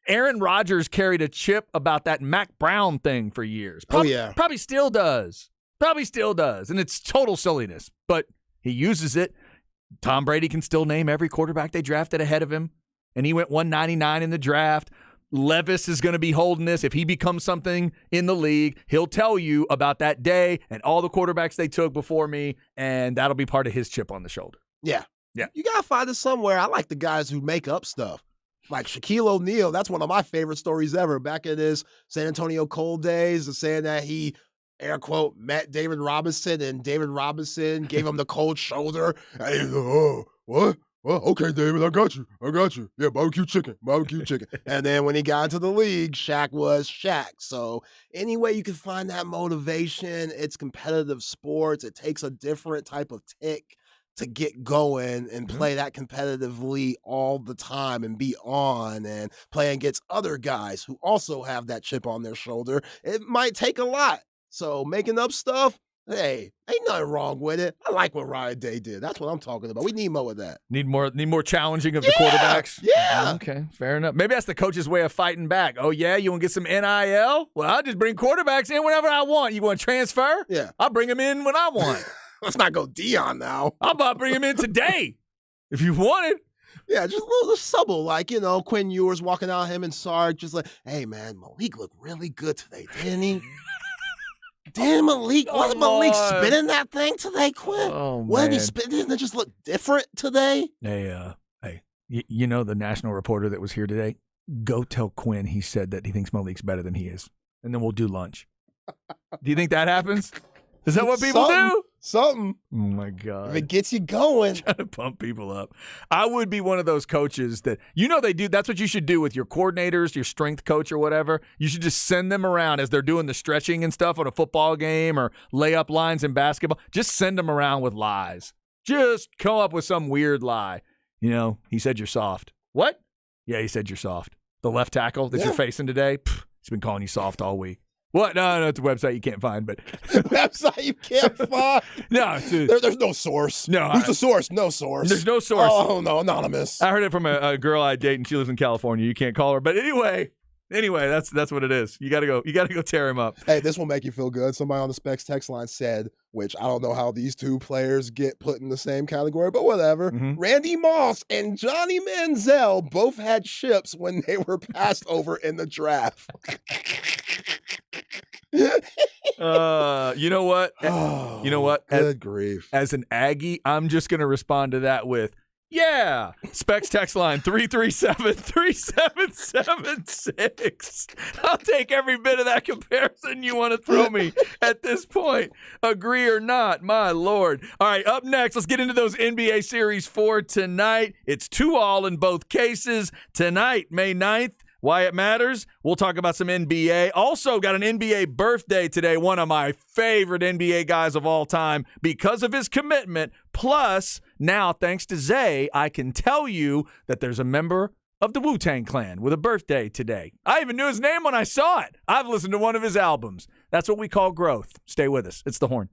Aaron Rodgers carried a chip about that Mac Brown thing for years. Probably still does. And it's total silliness, but he uses it. Tom Brady can still name every quarterback they drafted ahead of him, and he went 199 in the draft. Levis is going to be holding this. If he becomes something in the league, he'll tell you about that day and all the quarterbacks they took before me, and that'll be part of his chip on the shoulder. Yeah. Yeah. You got to find it somewhere. I like the guys who make up stuff. Like Shaquille O'Neal, that's one of my favorite stories ever. Back in his San Antonio Cold days, saying that he, air quote, met David Robinson, and David Robinson gave him the cold shoulder. And he was like, oh, what? Well, okay, David, I got you. Yeah, barbecue chicken. And then when he got into the league, Shaq was Shaq. So any way you can find that motivation, it's competitive sports. It takes a different type of tick to get going and play that competitively all the time and be on and play against other guys who also have that chip on their shoulder. It might take a lot. So making up stuff, hey, ain't nothing wrong with it. I like what Ryan Day did. That's what I'm talking about. We need more of that. Need more challenging of the quarterbacks? Yeah. Okay, fair enough. Maybe that's the coach's way of fighting back. Oh, yeah? You want to get some NIL? Well, I'll just bring quarterbacks in whenever I want. You want to transfer? Yeah. I'll bring them in when I want. Let's not go Dion now. I'll about bring him in today if you wanted. Yeah, just a little subtle, like, Quinn Ewers walking out, him and Sark, just like, hey, man, Malik looked really good today, didn't he? Damn, Malik. Wasn't Malik spinning that thing today, Quinn? Oh, man. Wasn't he spinning? Didn't it just look different today? Hey, the national reporter that was here today? Go tell Quinn he said that he thinks Malik's better than he is, and then we'll do lunch. Do you think that happens? Is that what people do? Something. Oh, my God. If it gets you going. Trying to pump people up. I would be one of those coaches that, they do. That's what you should do with your coordinators, your strength coach or whatever. You should just send them around as they're doing the stretching and stuff on a football game or layup lines in basketball. Just send them around with lies. Just come up with some weird lie. He said you're soft. What? Yeah, he said you're soft. The left tackle that you're facing today, he's been calling you soft all week. What? No, it's a website you can't find, but website you can't find. No, there's no source. No, who's the source? No source. There's no source. Oh no, anonymous. I heard it from a girl I date, and she lives in California. You can't call her, but anyway, that's what it is. You gotta go tear him up. Hey, this will make you feel good. Somebody on the Specs text line said, which I don't know how these two players get put in the same category, but whatever. Mm-hmm. Randy Moss and Johnny Manziel both had chips when they were passed over in the draft. You know what? Oh, you know what? Good grief. As an Aggie, I'm just going to respond to that with, yeah. Specs text line 337-3776. I'll take every bit of that comparison you want to throw me at this point. Agree or not, my Lord. All right, up next, let's get into those NBA series for tonight. It's 2-2 in both cases. Tonight, May 9th. Why it matters? We'll talk about some NBA. Also got an NBA birthday today, one of my favorite NBA guys of all time because of his commitment. Plus, now, thanks to Zay, I can tell you that there's a member of the Wu-Tang Clan with a birthday today. I even knew his name when I saw it. I've listened to one of his albums. That's what we call growth. Stay with us. It's The Horn.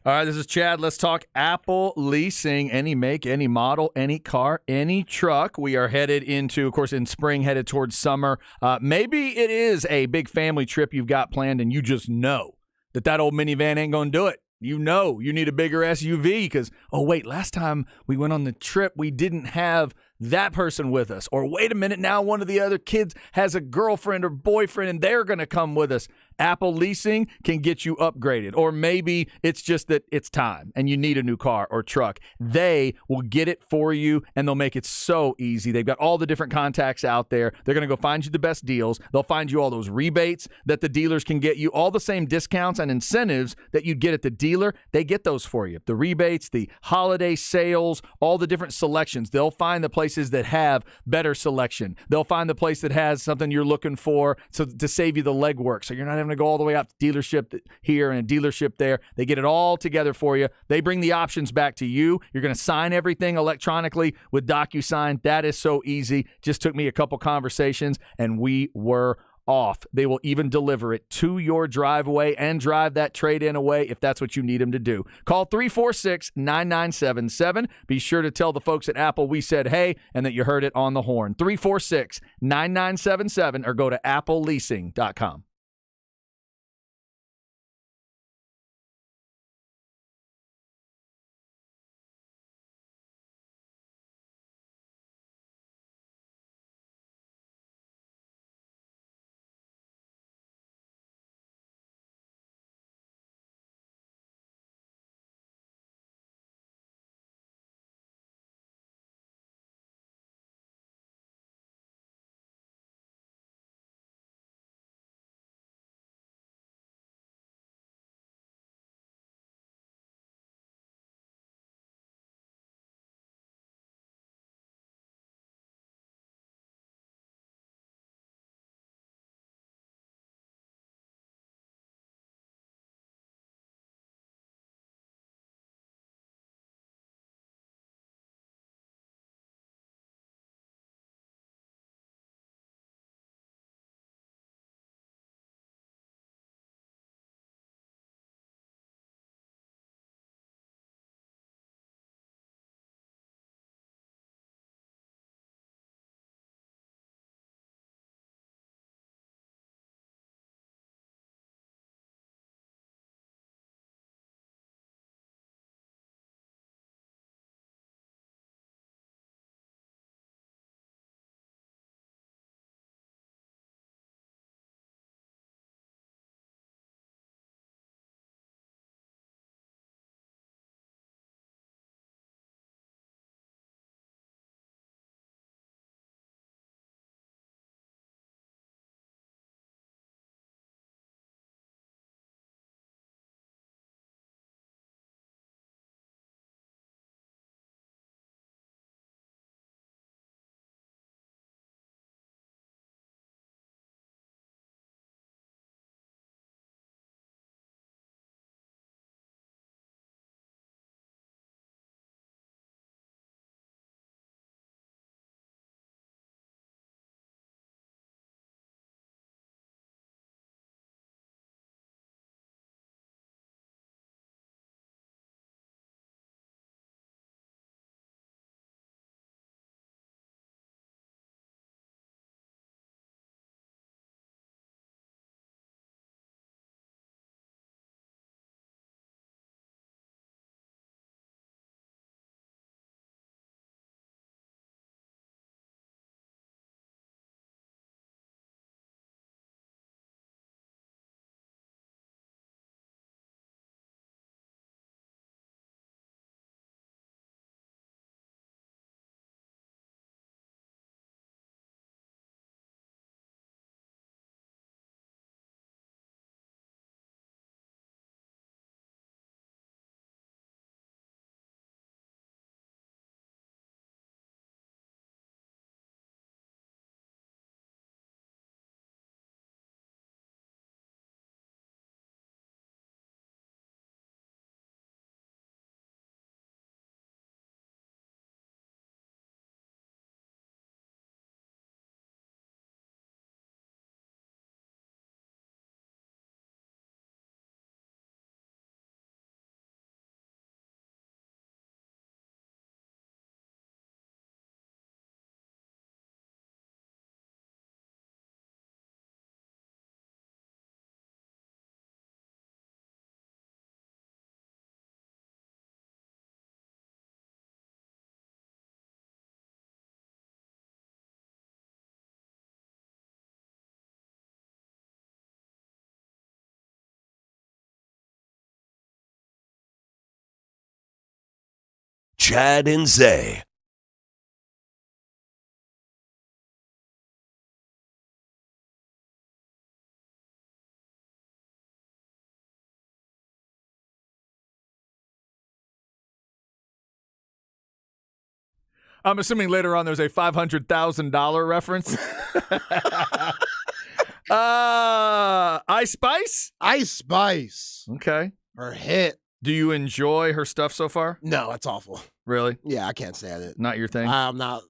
All right, this is Chad. Let's talk Apple leasing. Any make, any model, any car, any truck. We are headed into, of course, in spring, headed towards summer. Maybe it is a big family trip you've got planned, and you just know that old minivan ain't going to do it. You know you need a bigger SUV because, oh, wait, last time we went on the trip, we didn't have that person with us. Or wait a minute, now one of the other kids has a girlfriend or boyfriend and they're going to come with us. Apple Leasing can get you upgraded. Or maybe it's just that it's time and you need a new car or truck. They will get it for you and they'll make it so easy. They've got all the different contacts out there. They're going to go find you the best deals. They'll find you all those rebates that the dealers can get you, all the same discounts and incentives that you'd get at the dealer. They get those for you. The rebates, the holiday sales, all the different selections. They'll find the places that have better selection. They'll find the place that has something you're looking for to save you the legwork. So you're not having to go all the way out to dealership here and a dealership there. They get it all together for you. They bring the options back to you. You're going to sign everything electronically with DocuSign. That is so easy. Just took me a couple conversations and we were off. They will even deliver it to your driveway and drive that trade-in away if that's what you need them to do. Call 346-9977. Be sure to tell the folks at Apple we said hey and that you heard it on the horn. 346-9977 or go to appleleasing.com. Chad and Zay. I'm assuming later on there's a $500,000 reference. Ice Spice? Ice Spice. Okay. Her hit. Do you enjoy her stuff so far? No, it's awful. Really? Yeah, I can't stand it. Not your thing? I'm not.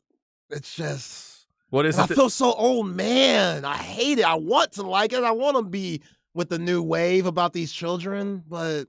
It's just. What is I it? feel so old man. I hate it. I want to like it. I want to be with the new wave about these children, but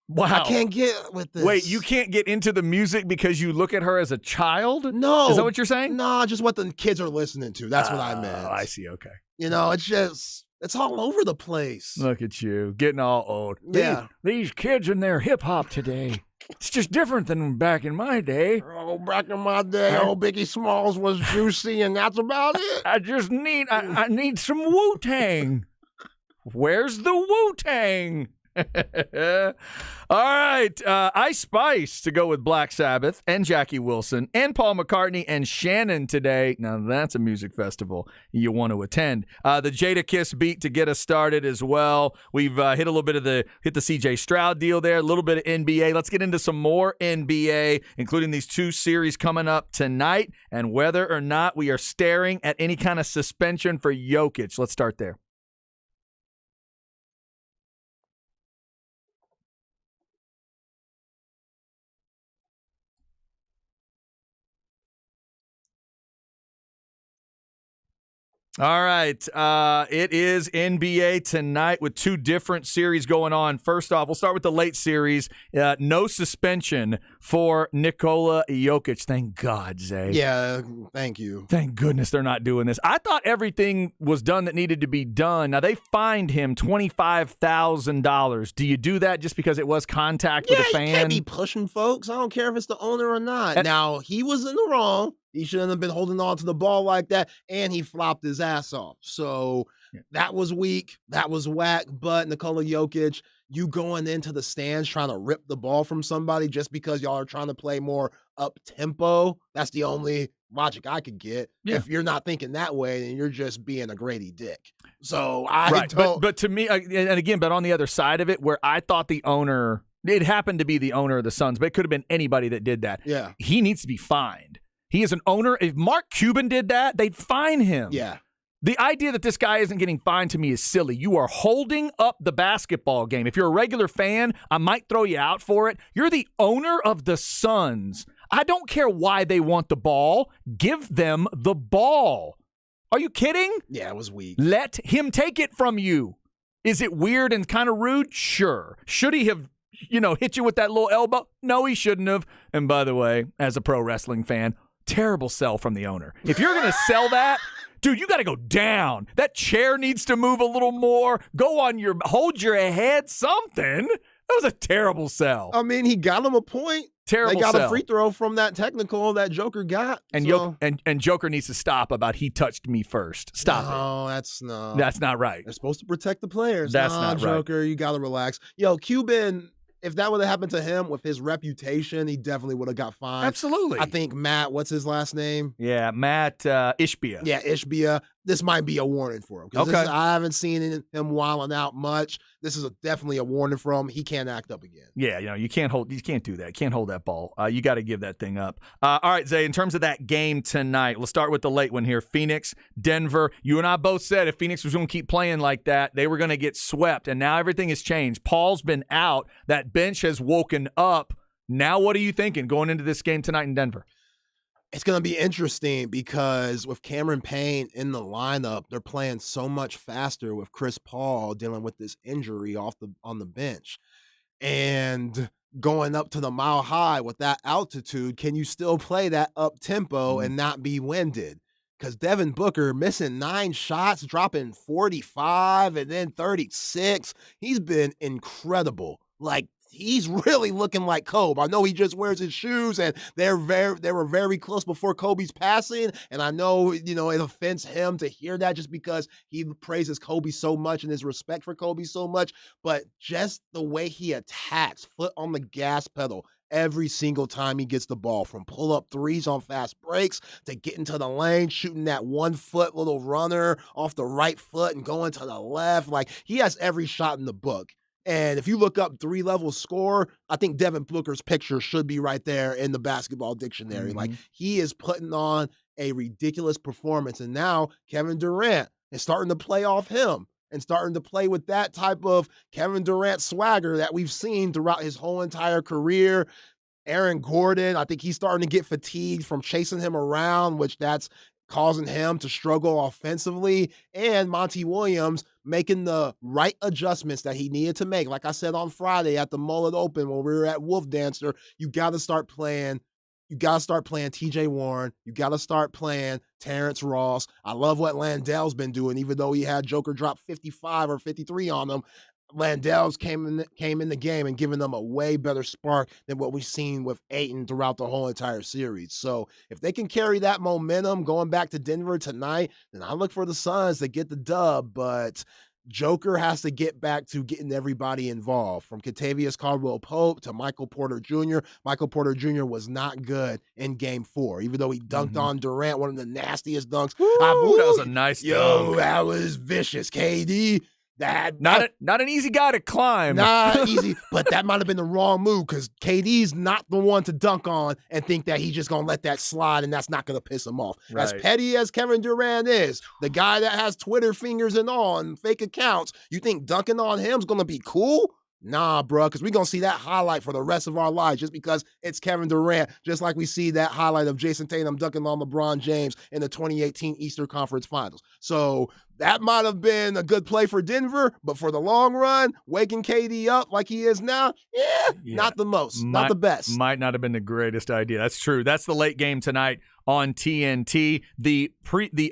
Wow. I can't get with this. Wait, you can't get into the music because you look at her as a child? No. Is that what you're saying? No, just what the kids are listening to. That's what I meant. Oh, I see. Okay. You know, it's just, it's all over the place. Look at you, getting all old. Yeah. These kids and their hip hop today. It's just different than back in my day. Oh, back in my day, old Biggie Smalls was juicy, and that's about it. I just need, I need some Wu-Tang. Where's the Wu-Tang? All right, Ice Spice to go with Black Sabbath and Jackie Wilson and Paul McCartney and Shannon today. Now that's a music festival you want to attend. The Jada Kiss beat to get us started as well. We've hit a little bit of the CJ Stroud deal there, a little bit of NBA. Let's get into some more NBA, including these two series coming up tonight and whether or not we are staring at any kind of suspension for Jokic. Let's start there. All right. It is NBA tonight with two different series going on. First off, we'll start with the late series. No suspension for Nikola Jokic. Thank God, Zay. Yeah, thank you. Thank goodness they're not doing this. I thought everything was done that needed to be done. Now, they fined him $25,000. Do you do that just because it was contact with a fan? You can't be pushing folks. I don't care if it's the owner or not. Now, he was in the wrong. He shouldn't have been holding on to the ball like that, and he flopped his ass off. So that was weak. That was whack. But Nikola Jokic, you going into the stands trying to rip the ball from somebody just because y'all are trying to play more up-tempo, that's the only logic I could get. Yeah. If you're not thinking that way, then you're just being a Grady Dick. So But to me, and again, but on the other side of it, where I thought the owner, it happened to be the owner of the Suns, but it could have been anybody that did that. Yeah. He needs to be fined. He is an owner. If Mark Cuban did that, they'd fine him. Yeah. The idea that this guy isn't getting fined to me is silly. You are holding up the basketball game. If you're a regular fan, I might throw you out for it. You're the owner of the Suns. I don't care why they want the ball. Give them the ball. Are you kidding? Yeah, it was weak. Let him take it from you. Is it weird and kind of rude? Sure. Should he have, hit you with that little elbow? No, he shouldn't have. And by the way, as a pro wrestling fan, terrible sell from the owner. If you're going to sell that, dude, you got to go down. That chair needs to move a little more. Hold your head, something. That was a terrible sell. I mean, he got him a point. Terrible They got sell. a free throw from that technical that Joker got. And, so. and Joker needs to stop about he touched me first. Stop it. No, that's not right. They're supposed to protect the players. That's not right. Joker, you got to relax. Yo, Cuban, if that would have happened to him with his reputation, he definitely would have got fined. Absolutely. I think Matt, what's his last name? Yeah, Matt Ishbia. Yeah, Ishbia. This might be a warning for him. Okay. I haven't seen him wilding out much. This is definitely a warning for him. He can't act up again. Yeah, you can't do that. Can't hold that ball. You got to give that thing up. All right, Zay, in terms of that game tonight, we'll start with the late one here. Phoenix, Denver. You and I both said if Phoenix was going to keep playing like that, they were going to get swept, and now everything has changed. Paul's been out. That bench has woken up. Now what are you thinking going into this game tonight in Denver? It's going to be interesting because with Cameron Payne in the lineup, they're playing so much faster with Chris Paul dealing with this injury on the bench. And going up to the Mile High with that altitude, can you still play that up-tempo and not be winded? Because Devin Booker missing 9 shots, dropping 45 and then 36. He's been incredible. Like, he's really looking like Kobe. I know he just wears his shoes, and they were very close before Kobe's passing. And I know, it offends him to hear that just because he praises Kobe so much and his respect for Kobe so much. But just the way he attacks, foot on the gas pedal every single time he gets the ball, from pull-up threes on fast breaks to getting to the lane, shooting that 1-foot little runner off the right foot and going to the left. Like, he has every shot in the book. And if you look up 3-level score, I think Devin Booker's picture should be right there in the basketball dictionary. Like, he is putting on a ridiculous performance. And now Kevin Durant is starting to play off him and starting to play with that type of Kevin Durant swagger that we've seen throughout his whole entire career. Aaron Gordon, I think he's starting to get fatigued from chasing him around, which that's causing him to struggle offensively. And Monty Williams making the right adjustments that he needed to make. Like I said on Friday at the Mullet Open when we were at Wolf Dancer, you got to start playing TJ Warren. You got to start playing Terrence Ross. I love what Landell's been doing, even though he had Joker drop 55 or 53 on him. Landell's came in the game and given them a way better spark than what we've seen with Ayton throughout the whole entire series. So if they can carry that momentum going back to Denver tonight, then I look for the Suns to get the dub. But Joker has to get back to getting everybody involved, from Kentavious Caldwell-Pope to Michael Porter Jr. Michael Porter Jr. was not good in Game 4, even though he dunked on Durant, one of the nastiest dunks. That was a nice dunk. That was vicious, KD. Not an easy guy to climb. Not easy, but that might have been the wrong move because KD's not the one to dunk on and think that he's just going to let that slide and that's not going to piss him off. Right. As petty as Kevin Durant is, the guy that has Twitter fingers and all and fake accounts, you think dunking on him is going to be cool? Nah, bro, because we're going to see that highlight for the rest of our lives just because it's Kevin Durant, just like we see that highlight of Jason Tatum dunking on LeBron James in the 2018 Eastern Conference Finals. So that might have been a good play for Denver, but for the long run, waking KD up like he is now, not the most, not the best. Might not have been the greatest idea. That's true. That's the late game tonight on TNT. The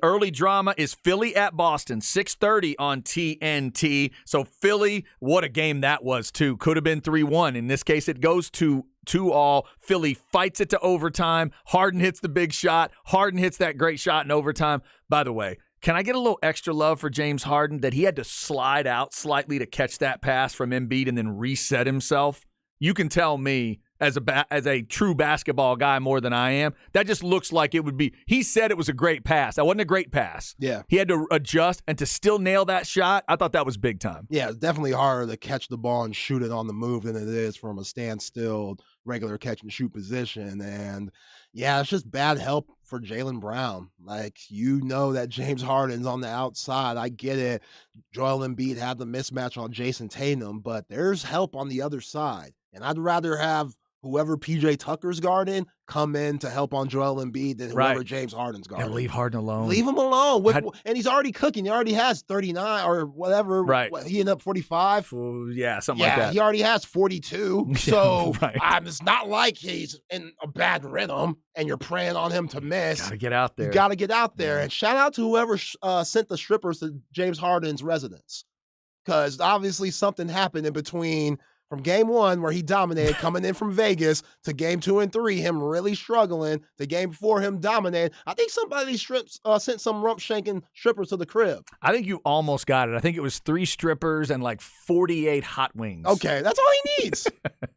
early drama is Philly at Boston, 6:30 on TNT. So Philly, what a game that was too. Could have been 3-1. In this case, it goes to 2-2. Philly fights it to overtime. Harden hits the big shot. Harden hits that great shot in overtime. By the way, can I get a little extra love for James Harden that he had to slide out slightly to catch that pass from Embiid and then reset himself? You can tell me, as a true basketball guy more than I am, that just looks like it would be. He said it was a great pass. That wasn't a great pass. Yeah. He had to adjust, and to still nail that shot, I thought that was big time. Yeah, it's definitely harder to catch the ball and shoot it on the move than it is from a standstill, regular catch and shoot position. And yeah, it's just bad help for Jaylen Brown. Like, you know that James Harden's on the outside. I get it. Joel Embiid had the mismatch on Jason Tatum, but there's help on the other side. And I'd rather have whoever PJ Tucker's guarding come in to help on Joel Embiid than whoever James Harden's guarding. And leave Harden alone. Leave him alone. And he's already cooking. He already has 39 or whatever. Right. He ended up 45. Yeah, something like that. He already has 42. So it's not like he's in a bad rhythm and you're praying on him to miss. Got to get out there. You got to get out there. And shout out to whoever sent the strippers to James Harden's residence. Because obviously something happened in between from Game 1, where he dominated, coming in from Vegas, to Game 2 and 3, him really struggling, to Game 4, him dominating. I think somebody sent some rump-shanking strippers to the crib. I think you almost got it. I think it was 3 strippers and like 48 hot wings. Okay, that's all he needs.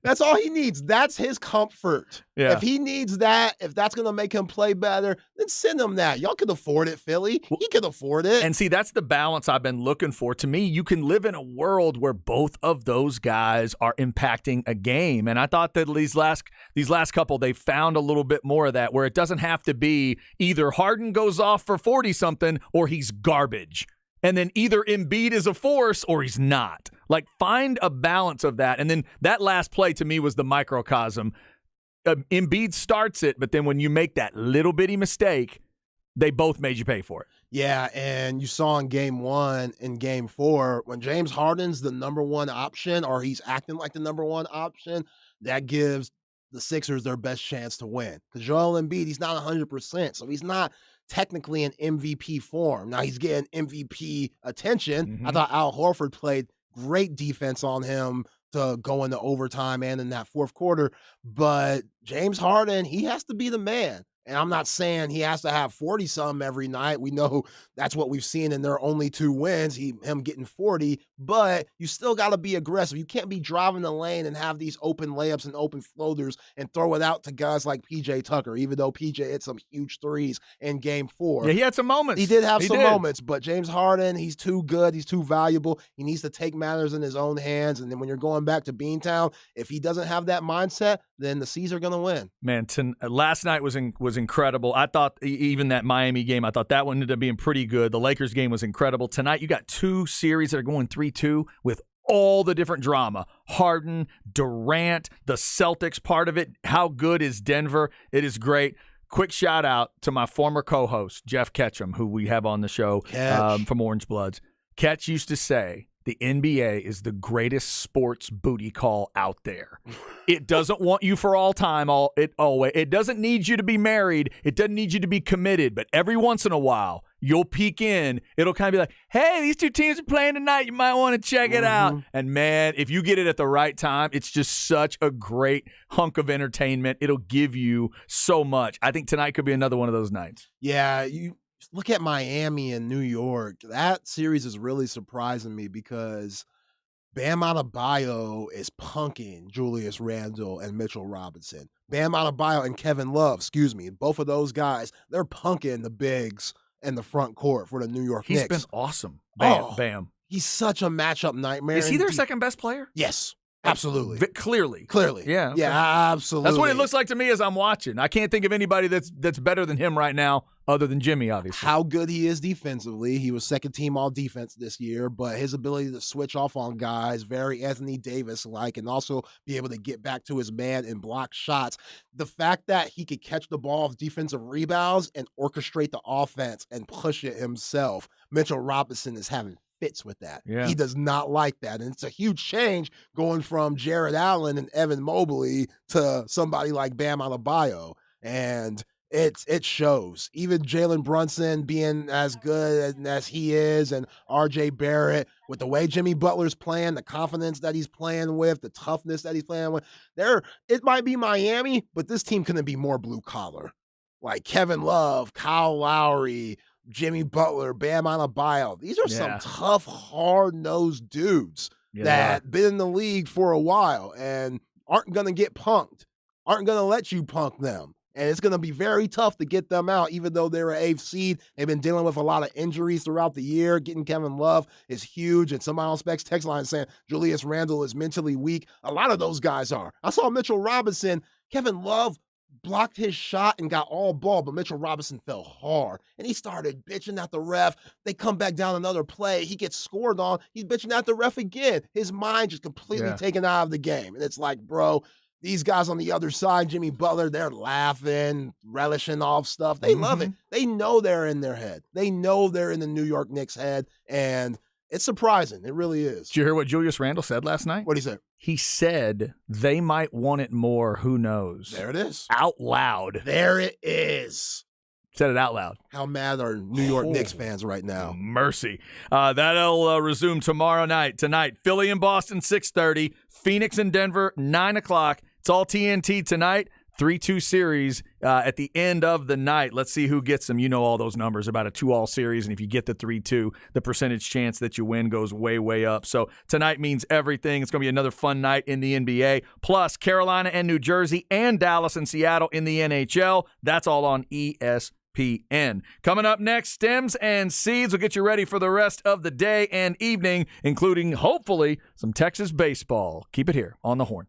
That's all he needs. That's his comfort. Yeah. If he needs that, if that's going to make him play better, then send him that. Y'all can afford it, Philly. He can afford it. And see, that's the balance I've been looking for. To me, you can live in a world where both of those guys are impacting a game. And I thought that these last couple, they found a little bit more of that, where it doesn't have to be either Harden goes off for 40-something or he's garbage. And then either Embiid is a force or he's not. Like, find a balance of that. And then that last play to me was the microcosm. Embiid starts it, but then when you make that little bitty mistake, they both made you pay for it. Yeah, and you saw in Game 1 and Game 4, when James Harden's the number one option, or he's acting like the number one option, that gives the Sixers their best chance to win. Because Joel Embiid, he's not 100%, so he's not technically in MVP form. Now, he's getting MVP attention. Mm-hmm. I thought Al Horford played great defense on him to go into overtime and in that fourth quarter. But James Harden, he has to be the man. And I'm not saying he has to have 40-some every night. We know that's what we've seen in their only 2 wins, him getting 40, but you still got to be aggressive. You can't be driving the lane and have these open layups and open floaters and throw it out to guys like PJ Tucker, even though PJ hit some huge threes in game 4. Yeah, he had some moments. He did have some moments, but James Harden, he's too good. He's too valuable. He needs to take matters in his own hands. And then when you're going back to Beantown, if he doesn't have that mindset, then the C's are going to win. Man, last night was incredible. I thought even that Miami game, I thought that one ended up being pretty good. The Lakers game was incredible. Tonight you got 2 series that are going 3-2 with all the different drama. Harden, Durant, the Celtics part of it. How good is Denver? It is great. Quick shout out to my former co-host, Jeff Ketchum, who we have on the show from Orange Bloods. Ketch used to say, the NBA is the greatest sports booty call out there. It doesn't want you for all time. It doesn't need you to be married. It doesn't need you to be committed. But every once in a while, you'll peek in. It'll kind of be like, hey, these 2 teams are playing tonight. You might want to check it out. And, man, if you get it at the right time, it's just such a great hunk of entertainment. It'll give you so much. I think tonight could be another one of those nights. Yeah, you look at Miami and New York. That series is really surprising me because Bam Adebayo is punking Julius Randle and Mitchell Robinson. Bam Adebayo and Kevin Love, both of those guys, they're punking the bigs in the front court for the New York Knicks. He's been awesome. Bam. He's such a matchup nightmare. Is he their second best player? Yes. Absolutely. Clearly. Yeah. Okay. Yeah, absolutely. That's what it looks like to me as I'm watching. I can't think of anybody that's better than him right now other than Jimmy, obviously. How good he is defensively. He was second team all defense this year, but his ability to switch off on guys, very Anthony Davis-like, and also be able to get back to his man and block shots. The fact that he could catch the ball off defensive rebounds and orchestrate the offense and push it himself. Mitchell Robinson is having fits with that. Yeah. He does not like that. And it's a huge change going from Jared Allen and Evan Mobley to somebody like Bam Adebayo. And it shows. Even Jalen Brunson being as good as he is, and RJ Barrett, with the way Jimmy Butler's playing, the confidence that he's playing with, the toughness that he's playing with, it might be Miami, but this team couldn't be more blue collar. Like Kevin Love, Kyle Lowry, Jimmy Butler, Bam Adebayo. These are some tough, hard-nosed dudes that been in the league for a while and aren't going to get punked, aren't going to let you punk them. And it's going to be very tough to get them out, even though they're an 8th seed. They've been dealing with a lot of injuries throughout the year. Getting Kevin Love is huge. And somebody on Specs text line saying Julius Randle is mentally weak. A lot of those guys are. I saw Mitchell Robinson. Kevin Love blocked his shot and got all ball, but Mitchell Robinson fell hard. And he started bitching at the ref. They come back down another play. He gets scored on. He's bitching at the ref again. His mind just completely taken out of the game. And it's like, bro, these guys on the other side, Jimmy Butler, they're laughing, relishing off stuff. They love it. They know they're in their head. They know they're in the New York Knicks' head, and it's surprising. It really is. Did you hear what Julius Randle said last night? What did he say? He said they might want it more. Who knows? There it is. Out loud. There it is. Said it out loud. How mad are New York Knicks fans right now? Mercy. That'll resume tomorrow night. Tonight, Philly and Boston, 6:30. Phoenix and Denver, 9 o'clock. It's all TNT tonight. 3-2 series at the end of the night. Let's see who gets them. You know all those numbers about a 2-all series, and if you get the 3-2, the percentage chance that you win goes way, way up. So tonight means everything. It's going to be another fun night in the NBA. Plus, Carolina and New Jersey and Dallas and Seattle in the NHL. That's all on ESPN. Coming up next, Stems and Seeds will get you ready for the rest of the day and evening, including, hopefully, some Texas baseball. Keep it here on The Horn.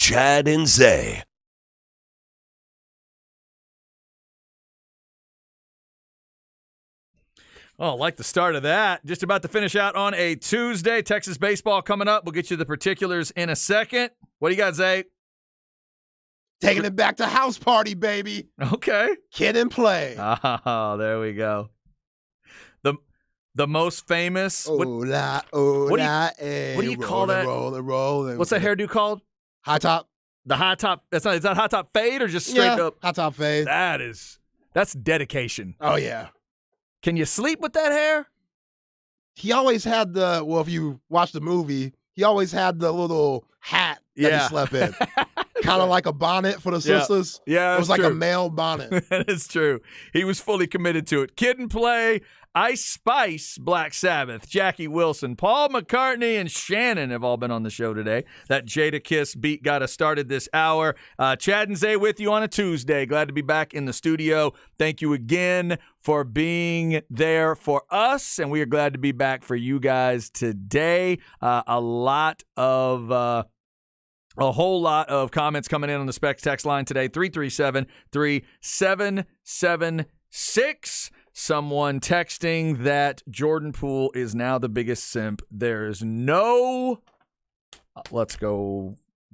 Chad and Zay. Oh, like the start of that. Just about to finish out on a Tuesday. Texas baseball coming up. We'll get you the particulars in a second. What do you got, Zay? Taking it back to house party, baby. Okay. Kid and play. Oh, there we go. The most famous. What do you call that? Rolling. What's that hairdo called? High top. The high top. Is that high top fade or just straight up? High top fade. That's dedication. Oh, yeah. Can you sleep with that hair? He always had if you watch the movie, he always had the little hat that he slept in. Kind of like a bonnet for the sisters. Yeah, it was like a male bonnet. That is true. He was fully committed to it. Kid and Play, Ice Spice, Black Sabbath, Jackie Wilson, Paul McCartney, and Shannon have all been on the show today. That Jada Kiss beat got us started this hour. Chad and Zay with you on a Tuesday. Glad to be back in the studio. Thank you again for being there for us, and we are glad to be back for you guys today. A whole lot of comments coming in on the Specs text line today, 337-3776. Someone texting that Jordan Poole is now the biggest simp. There's no,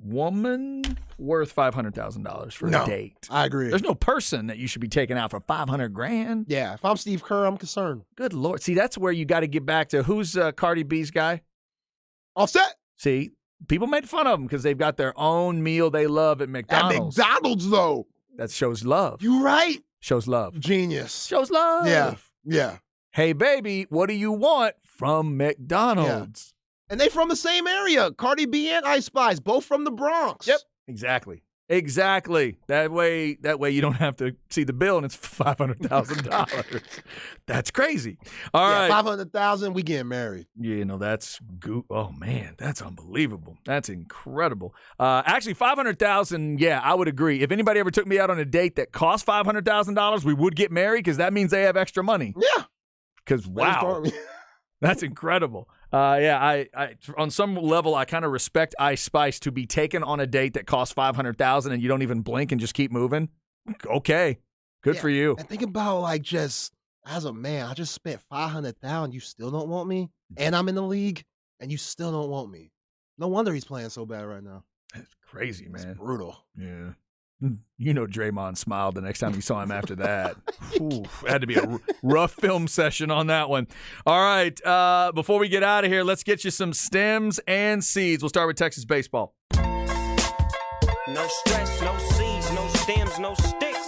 woman worth $500,000 for a date. I agree. There's no person that you should be taking out for $500,000. Yeah, if I'm Steve Kerr, I'm concerned. Good Lord. See, that's where you got to get back to who's Cardi B's guy? Offset. See, people made fun of them because they've got their own meal they love at McDonald's. At McDonald's, though. That shows love. You right. Shows love. Genius. Shows love. Yeah. Hey, baby, what do you want from McDonald's? And they from the same area. Cardi B and Ice Spice, both from the Bronx. Yep. Exactly. That way you don't have to see the bill and it's $500,000. That's crazy. All right. $500,000, we getting married. Oh man, that's unbelievable. That's incredible. Actually, $500,000. Yeah, I would agree. If anybody ever took me out on a date that cost $500,000, we would get married because that means they have extra money. Yeah. Because wow, that's incredible. I on some level, I kind of respect Ice Spice to be taken on a date that costs $500,000 and you don't even blink and just keep moving. Okay, good for you. And think about just as a man, I just spent $500,000. You still don't want me, and I'm in the league, and you still don't want me. No wonder he's playing so bad right now. That's crazy, man. It's brutal. Yeah. You know Draymond smiled the next time you saw him after that. Ooh, had to be a rough film session on that one. All right, before we get out of here, let's get you some stems and seeds. We'll start with Texas baseball. No stress, no seeds, no stems, no sticks.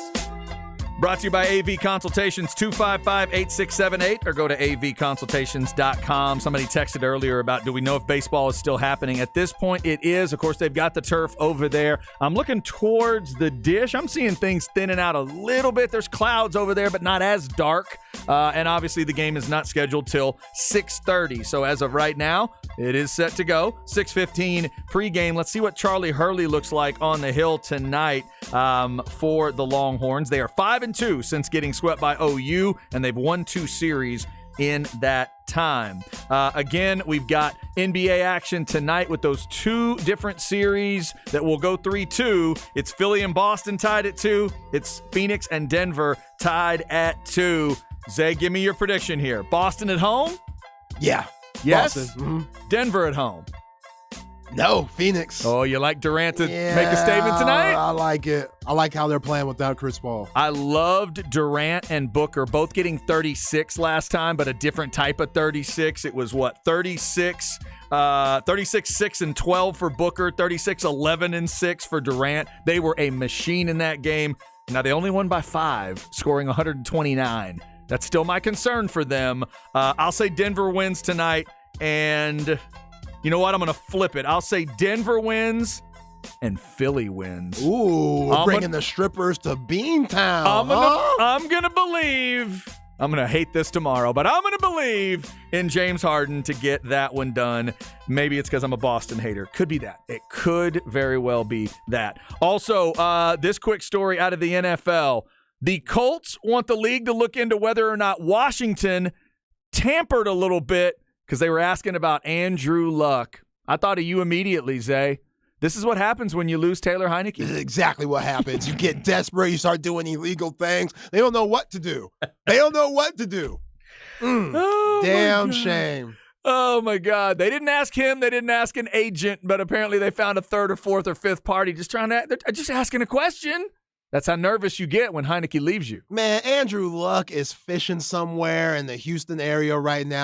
Brought to you by AV Consultations, 255-8678, or go to avconsultations.com. Somebody texted earlier about, do we know if baseball is still happening? At this point, it is. Of course, they've got the turf over there. I'm looking towards the dish. I'm seeing things thinning out a little bit. There's clouds over there, but not as dark. And obviously, the game is not scheduled till 6:30. So as of right now, it is set to go. 6:15 pregame. Let's see what Charlie Hurley looks like on the hill tonight for the Longhorns. They are 5-2 since getting swept by OU, and they've won 2 series in that time. Again, we've got NBA action tonight with those 2 different series that will go 3-2. It's Philly and Boston tied at 2. It's Phoenix and Denver tied at 2. Zay, give me your prediction here. Boston at home? Yeah. Yes? Boston. Mm-hmm. Denver at home? No, Phoenix. Oh, you like Durant to make a statement tonight? I like it. I like how they're playing without Chris Paul. I loved Durant and Booker both getting 36 last time, but a different type of 36. It was 36, 6 and 12 for Booker, 36, 11 and 6 for Durant. They were a machine in that game. Now, they only won by 5, scoring 129. That's still my concern for them. I'll say Denver wins tonight, and you know what? I'm going to flip it. I'll say Denver wins and Philly wins. Ooh, bringing the strippers to Beantown. I'm going to believe. I'm going to hate this tomorrow, but I'm going to believe in James Harden to get that one done. Maybe it's because I'm a Boston hater. Could be that. It could very well be that. Also, this quick story out of the NFL. The Colts want the league to look into whether or not Washington tampered a little bit because they were asking about Andrew Luck. I thought of you immediately, Zay. This is what happens when you lose Taylor Heineke. This is exactly what happens. You get desperate. You start doing illegal things. They don't know what to do. Oh, Damn shame. Oh, my God. They didn't ask him. They didn't ask an agent, but apparently they found a third or fourth or fifth party they're just asking a question. That's how nervous you get when Heineke leaves you. Man, Andrew Luck is fishing somewhere in the Houston area right now.